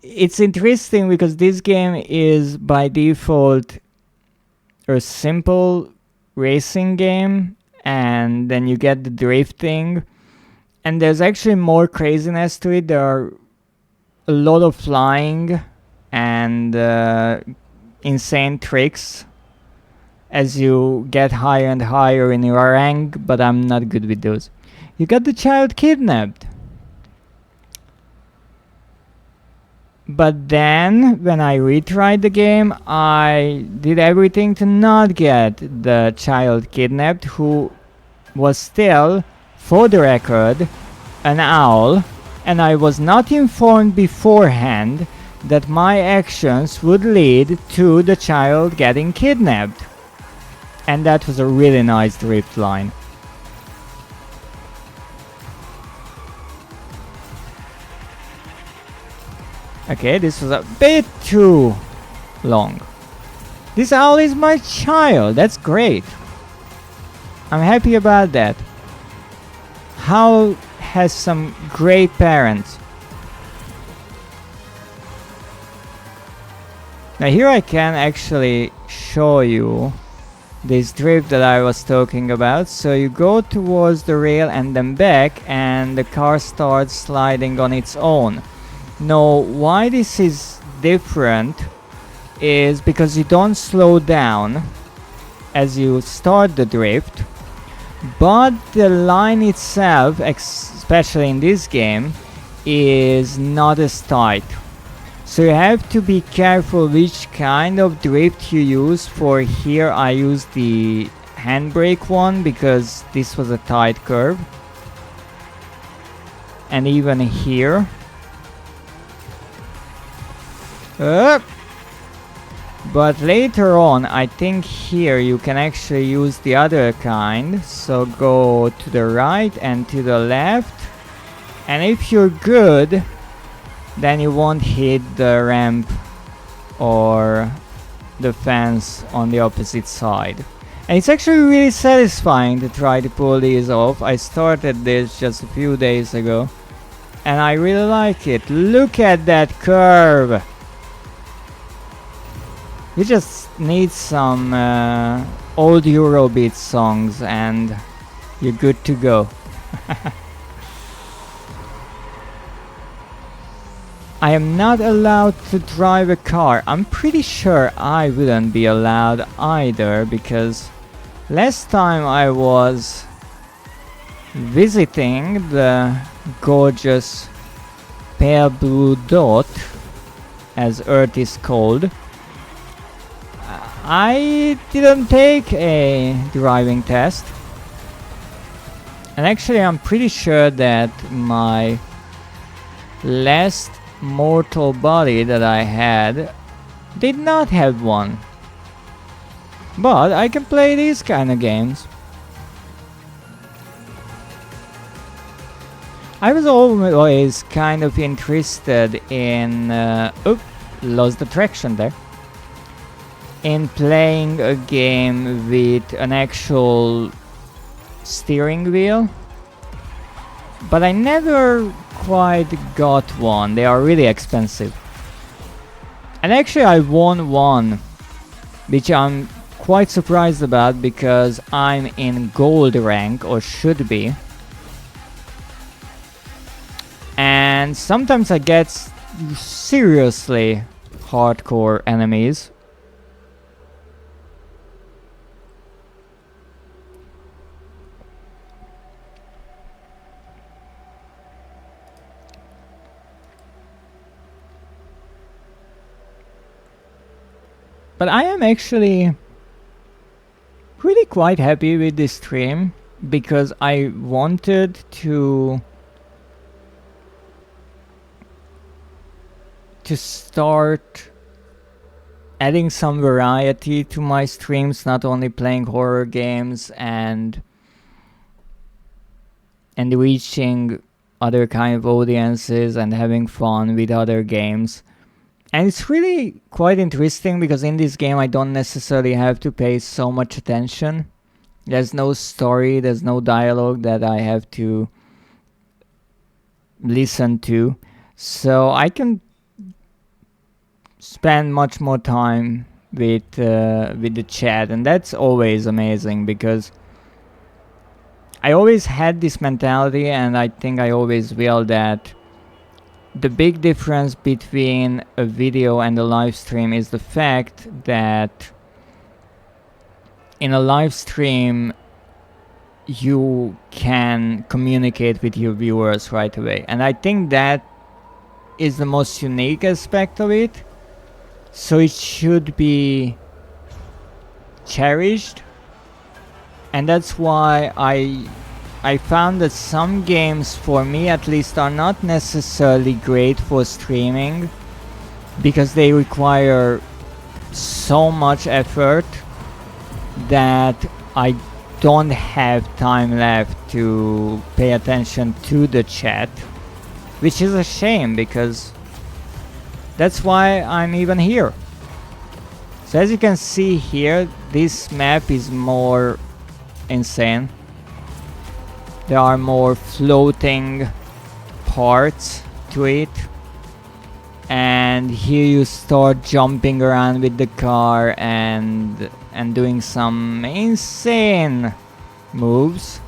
It's interesting because this game is by default a simple racing game, and then you get the drifting, and there's actually more craziness to it. There are a lot of flying and insane tricks as you get higher and higher in your rank, but I'm not good with those. You got the child kidnapped. But then, when I retried the game, I did everything to not get the child kidnapped, who was still, for the record, an owl, and I was not informed beforehand that my actions would lead to the child getting kidnapped. And that was a really nice drift line. Okay, this was a bit too long. This owl is my child. That's great. I'm happy about that. Howl has some great parents. Now here I can actually show you this drift that I was talking about. So you go towards the rail and then back, and the car starts sliding on its own. Now why this is different is because you don't slow down as you start the drift, but the line itself, especially in this game, is not as tight. So you have to be careful which kind of drift you use. For here I used the handbrake one because this was a tight curve. And even here. But later on, I think here you can actually use the other kind. So go to the right and to the left. And if you're good, then you won't hit the ramp or the fence on the opposite side. And it's actually really satisfying to try to pull these off. I started this just a few days ago and I really like it. Look at that curve! You just need some old Eurobeat songs and you're good to go. I am not allowed to drive a car. I'm pretty sure I wouldn't be allowed either, because last time I was visiting the gorgeous pale blue dot, as Earth is called, I didn't take a driving test. And actually I'm pretty sure that my last mortal body that I had did not have one. But I can play these kind of games. I was always kind of interested in lost the traction there, in playing a game with an actual steering wheel, but I never quite got one. They are really expensive. And actually I won one, which I'm quite surprised about because I'm in gold rank, or should be. And sometimes I get seriously hardcore enemies. But I am actually really quite happy with this stream because I wanted to start adding some variety to my streams, not only playing horror games and reaching other kind of audiences and having fun with other games. And it's really quite interesting because in this game I don't necessarily have to pay so much attention. There's no story, there's no dialogue that I have to listen to. So I can spend much more time with the chat, and that's always amazing because I always had this mentality, and I think I always will, that the big difference between a video and a live stream is the fact that in a live stream you can communicate with your viewers right away, and I think that is the most unique aspect of it. So it should be cherished, and that's why I found that some games, for me at least, are not necessarily great for streaming because they require so much effort that I don't have time left to pay attention to the chat, which is a shame because that's why I'm even here. So as you can see here, this map is more insane. There are more floating parts to it, and here you start jumping around with the car and doing some insane moves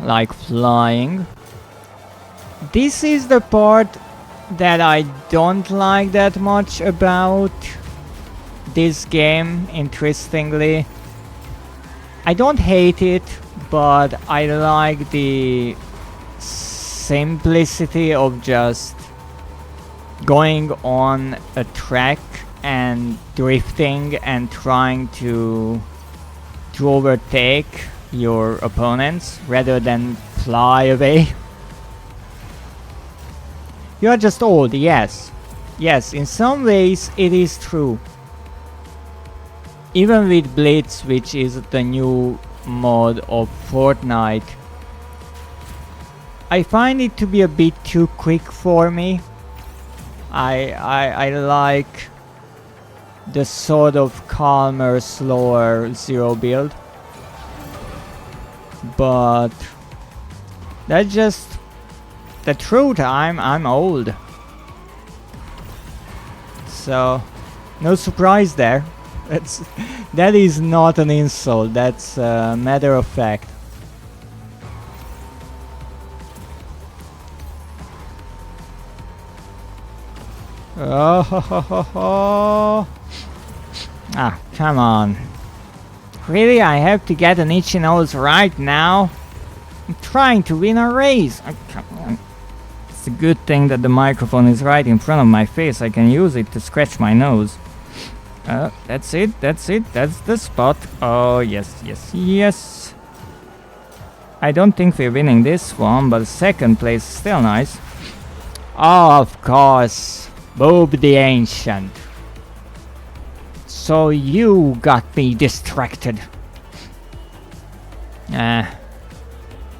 like flying. This is the part that I don't like that much about this game, interestingly. I don't hate it, but I like the simplicity of just going on a track and drifting and trying to overtake your opponents rather than fly away. You are just old, yes. Yes, in some ways it is true. Even with Blitz, which is the new mod of Fortnite, I find it to be a bit too quick for me. I like the sort of calmer, slower Zero build. But that's just the truth. I'm old. So no surprise there. That is not an insult, that's a matter of fact. Oh, ho, ho, ho, ho. Ah, come on. Really, I have to get an itchy nose right now? I'm trying to win a race. Oh, come on. It's a good thing that the microphone is right in front of my face. I can use it to scratch my nose. That's it, that's the spot. Oh, yes, yes, yes. I don't think we're winning this one, but second place is still nice. Oh, of course. Bob the Ancient. So you got me distracted.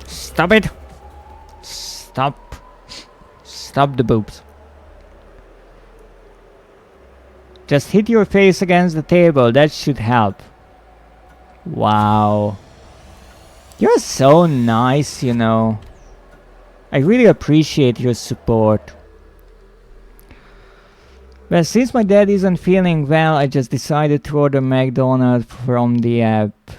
Stop it. Stop the boobs. Just hit your face against the table, that should help. Wow. You're so nice, you know. I really appreciate your support. Well, since my dad isn't feeling well, I just decided to order McDonald's from the app.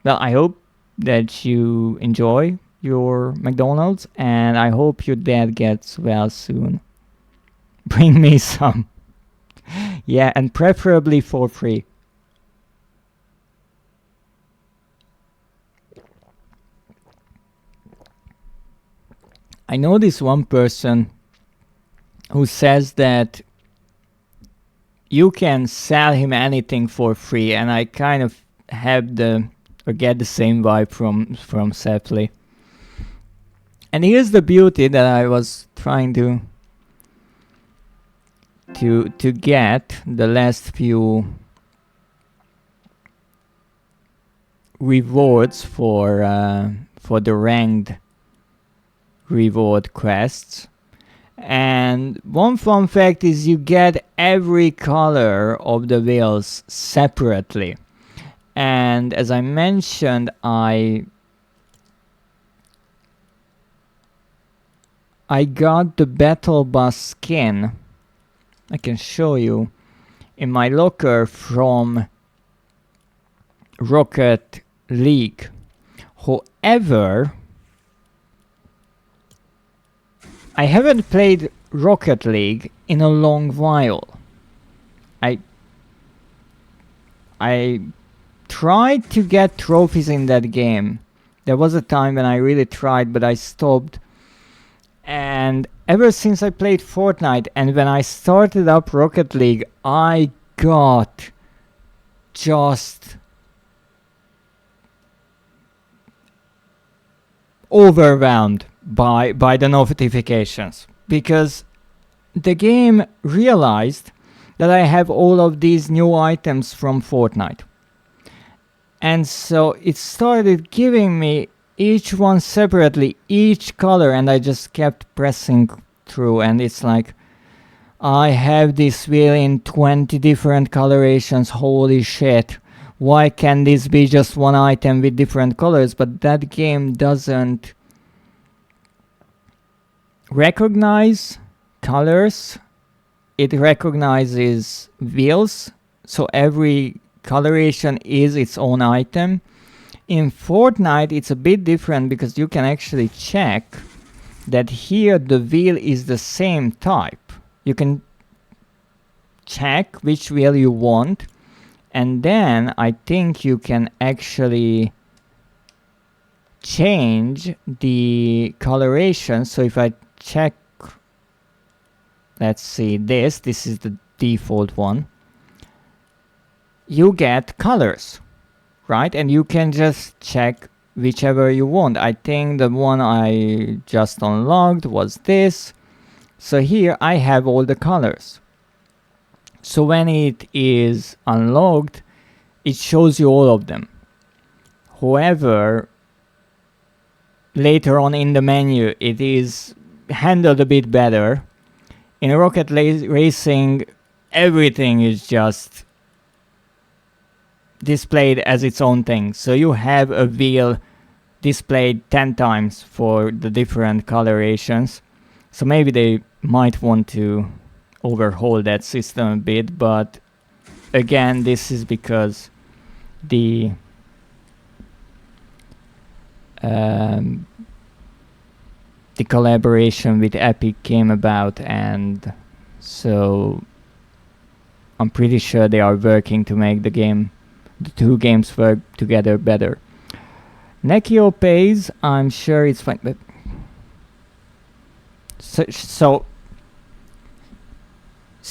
Well, I hope that you enjoy your McDonald's, and I hope your dad gets well soon. Bring me some. Yeah, and preferably for free. I know this one person who says that you can sell him anything for free, and I kind of have get the same vibe from Sepley. And here's the beauty that I was trying to get the last few rewards for the ranked reward quests. And one fun fact is you get every color of the wheels separately. And as I mentioned, I got the Battle Bus skin. I can show you in my locker from Rocket League. However, I haven't played Rocket League in a long while. I tried to get trophies in that game. There was a time when I really tried, but I stopped. And ever since I played Fortnite and when I started up Rocket League, I got just overwhelmed by the notifications, because the game realized that I have all of these new items from Fortnite. And so it started giving me each one separately, each color, and I just kept pressing through, and it's like, I have this wheel in 20 different colorations, holy shit. Why can't this be just one item with different colors? But that game doesn't recognize colors, it recognizes wheels, so every coloration is its own item. In Fortnite it's a bit different because you can actually check that here the wheel is the same type. You can check which wheel you want, and then I think you can actually change the coloration. So if I check, let's see, this is the default one, you get colors, right? And you can just check whichever you want. I think the one I just unlocked was this. So here I have all the colors. So when it is unlocked, it shows you all of them. However, later on in the menu, it is handled a bit better. In Rocket Racing, everything is just displayed as its own thing. So you have a wheel displayed 10 times for the different colorations. So maybe they might want to overhaul that system a bit, but again, this is because the collaboration with Epic came about, and so I'm pretty sure they are working to make the two games work together better. Nekio pays, I'm sure it's fine, but so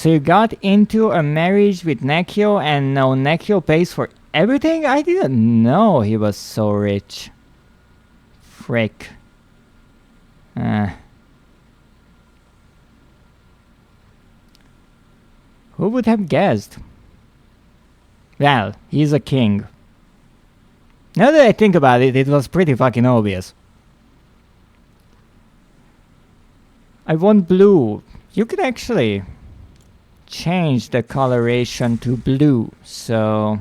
you got into a marriage with Nekio, and now Nekio pays for everything? I didn't know he was so rich. Frick. Who would have guessed? Well, he's a king. Now that I think about it, it was pretty fucking obvious. I want blue. You could actually change the coloration to blue, so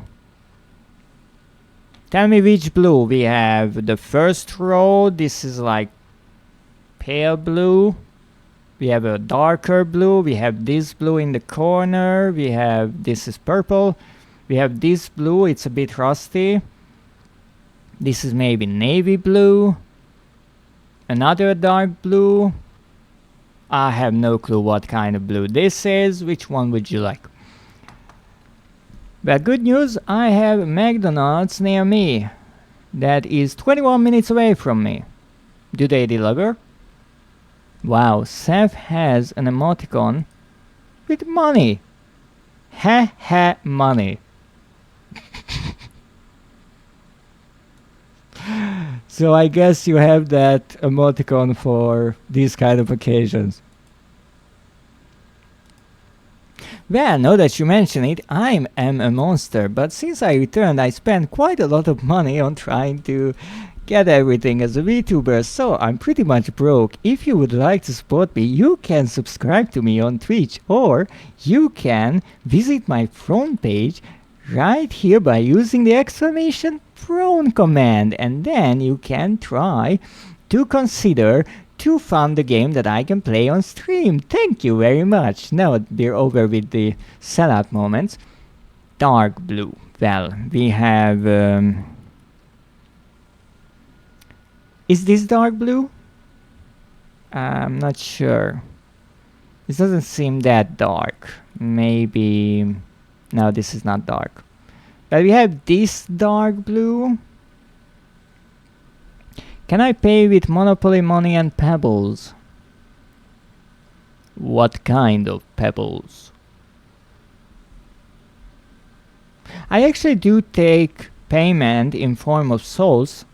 tell me which blue. We have the first row, this is like pale blue. We have a darker blue, we have this blue in the corner, we have, this is purple, we have this blue, it's a bit rusty. This is maybe navy blue, another dark blue. I have no clue what kind of blue this is. Which one would you like? Well, good news, I have McDonald's near me. That is 21 minutes away from me. Do they deliver? Wow, Seth has an emoticon with money. Ha ha money. So I guess you have that emoticon for these kind of occasions. Well, now that you mention it, I am a monster, but since I returned I spent quite a lot of money on trying to get everything as a VTuber, so I'm pretty much broke. If you would like to support me, you can subscribe to me on Twitch, or you can visit my front page right here by using the exclamation "Prone" command, and then you can try to consider to fund the game that I can play on stream. Thank you very much. Now we're over with the sellout moments. Dark blue. Well, we have is this dark blue? I'm not sure. This doesn't seem that dark. Maybe no, this is not dark. But we have this dark blue. Can I pay with Monopoly money and pebbles? What kind of pebbles? I actually do take payment in form of souls,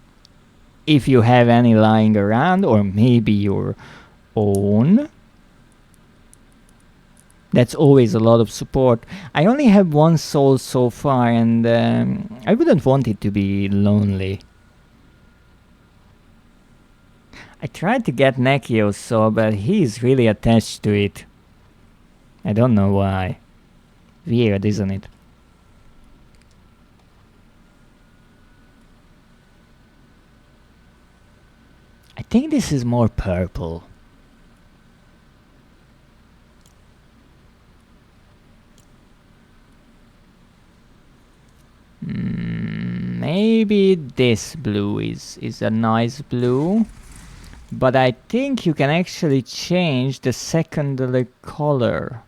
if you have any lying around, or maybe your own. That's always a lot of support. I only have one soul so far, and I wouldn't want it to be lonely. I tried to get Nekio's soul, but he's really attached to it. I don't know why. Weird, isn't it? I think this is more purple. Maybe this blue is a nice blue. But I think you can actually change the secondary color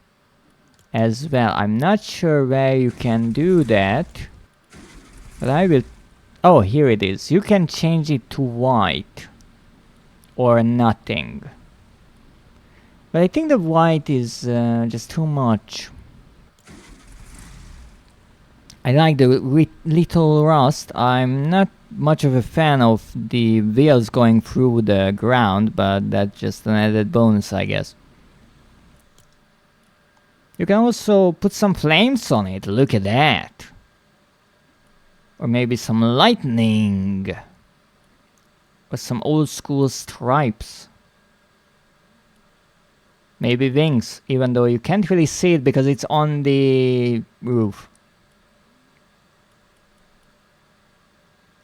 as well. I'm not sure where you can do that, but I will Oh, here it is. You can change it to white or nothing. But I think the white is just too much. I like the little rust. I'm not much of a fan of the wheels going through the ground, but that's just an added bonus, I guess. You can also put some flames on it. Look at that. Or maybe some lightning. Or some old school stripes. Maybe wings, even though you can't really see it because it's on the roof.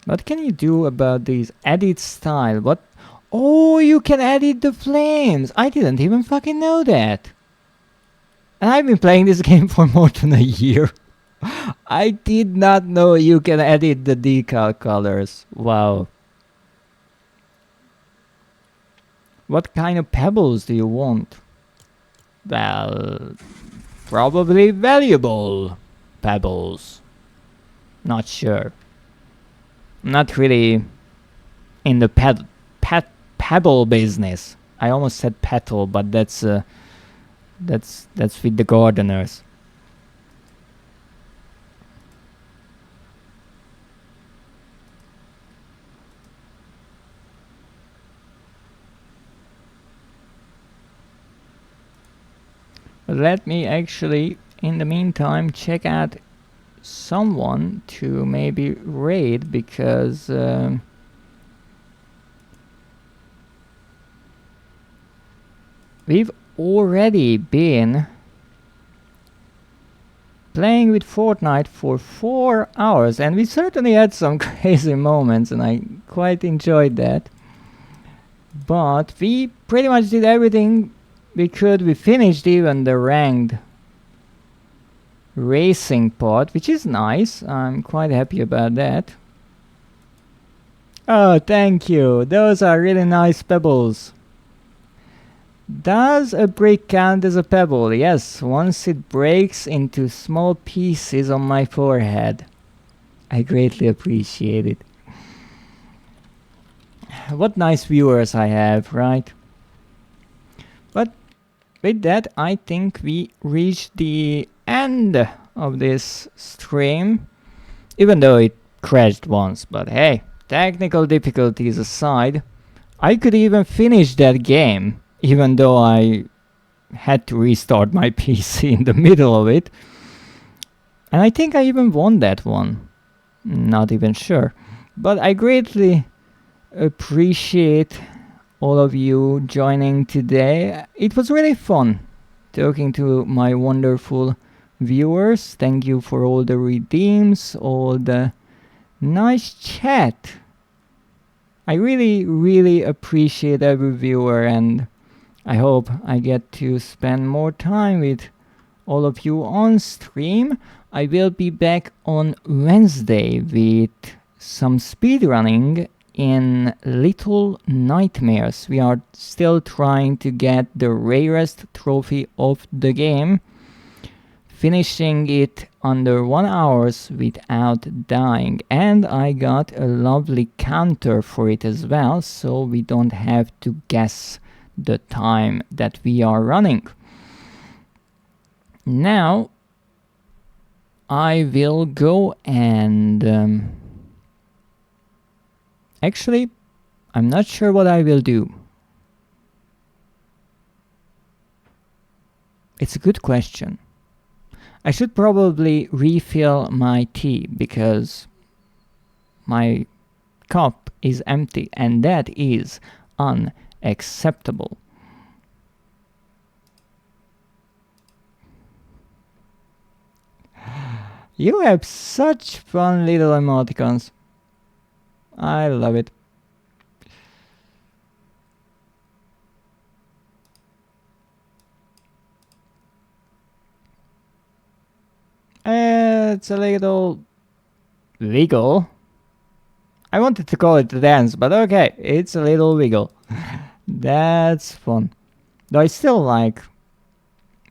What can you do about these? Edit style. What? Oh, you can edit the flames. I didn't even fucking know that. And I've been playing this game for more than a year. I did not know you can edit the decal colors. Wow. What kind of pebbles do you want? Well, probably valuable pebbles. Not sure. I'm not really in the pebble business. I almost said petal, but that's with the gardeners. But let me actually, in the meantime, check out someone to maybe raid, because we've already been playing with Fortnite for 4 hours, and we certainly had some crazy moments, and I quite enjoyed that. But we pretty much did everything we could. We finished even the ranked racing part, which is nice. I'm quite happy about that. Oh, thank you. Those are really nice pebbles. Does a brick count as a pebble? Yes, once it breaks into small pieces on my forehead. I greatly appreciate it. What nice viewers I have, right? But with that, I think we reached the end of this stream. Even though it crashed once, but hey, technical difficulties aside, I could even finish that game, even though I had to restart my PC in the middle of it. And I think I even won that one. Not even sure. But I greatly appreciate all of you joining today. It was really fun talking to my wonderful viewers. Thank you for all the redeems, all the nice chat. I really appreciate every viewer, and I hope I get to spend more time with all of you on stream. I will be back on Wednesday with some speedrunning in Little Nightmares. We are still trying to get the rarest trophy of the game, finishing it under 1 hour without dying, and I got a lovely counter for it as well, so we don't have to guess the time that we are running. Now I will go and actually, I'm not sure what I will do. It's a good question. I should probably refill my tea because my cup is empty, and that is unacceptable. You have such fun little emoticons. I love it. It's a little wiggle. I wanted to call it a dance, but okay, it's a little wiggle. That's fun. Though I still like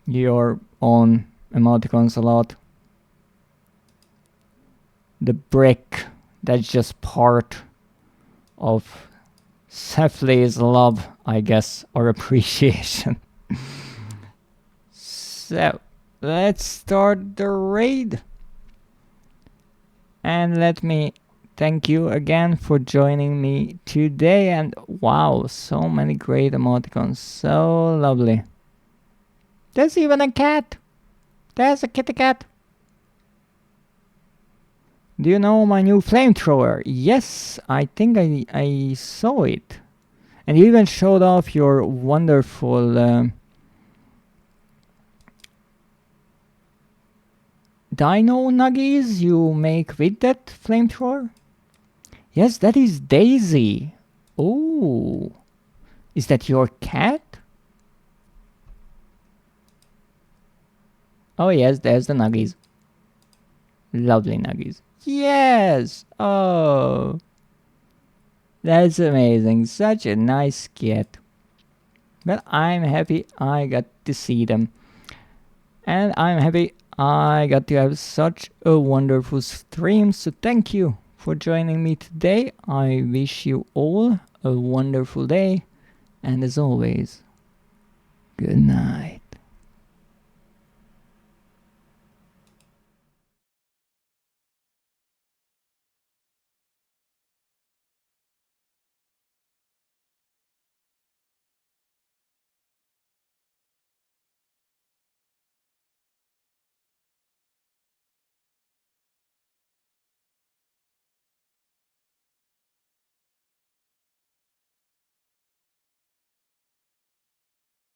your own emoticons a lot. The brick, That's just part of Sefli's love, I guess, or appreciation. So, let's start the raid. And let me thank you again for joining me today. And wow, so many great emoticons. So lovely. There's even a cat. There's a kitty cat. Do you know my new flamethrower? Yes, I think I saw it. And you even showed off your wonderful dino nuggies you make with that flamethrower? Yes, that is Daisy. Oh, is that your cat? Oh yes, there's the nuggies. Lovely nuggies. Yes! Oh, that's amazing. Such a nice cat. But I'm happy I got to see them. And I'm happy I got to have such a wonderful stream. So thank you for joining me today. I wish you all a wonderful day. And as always, good night.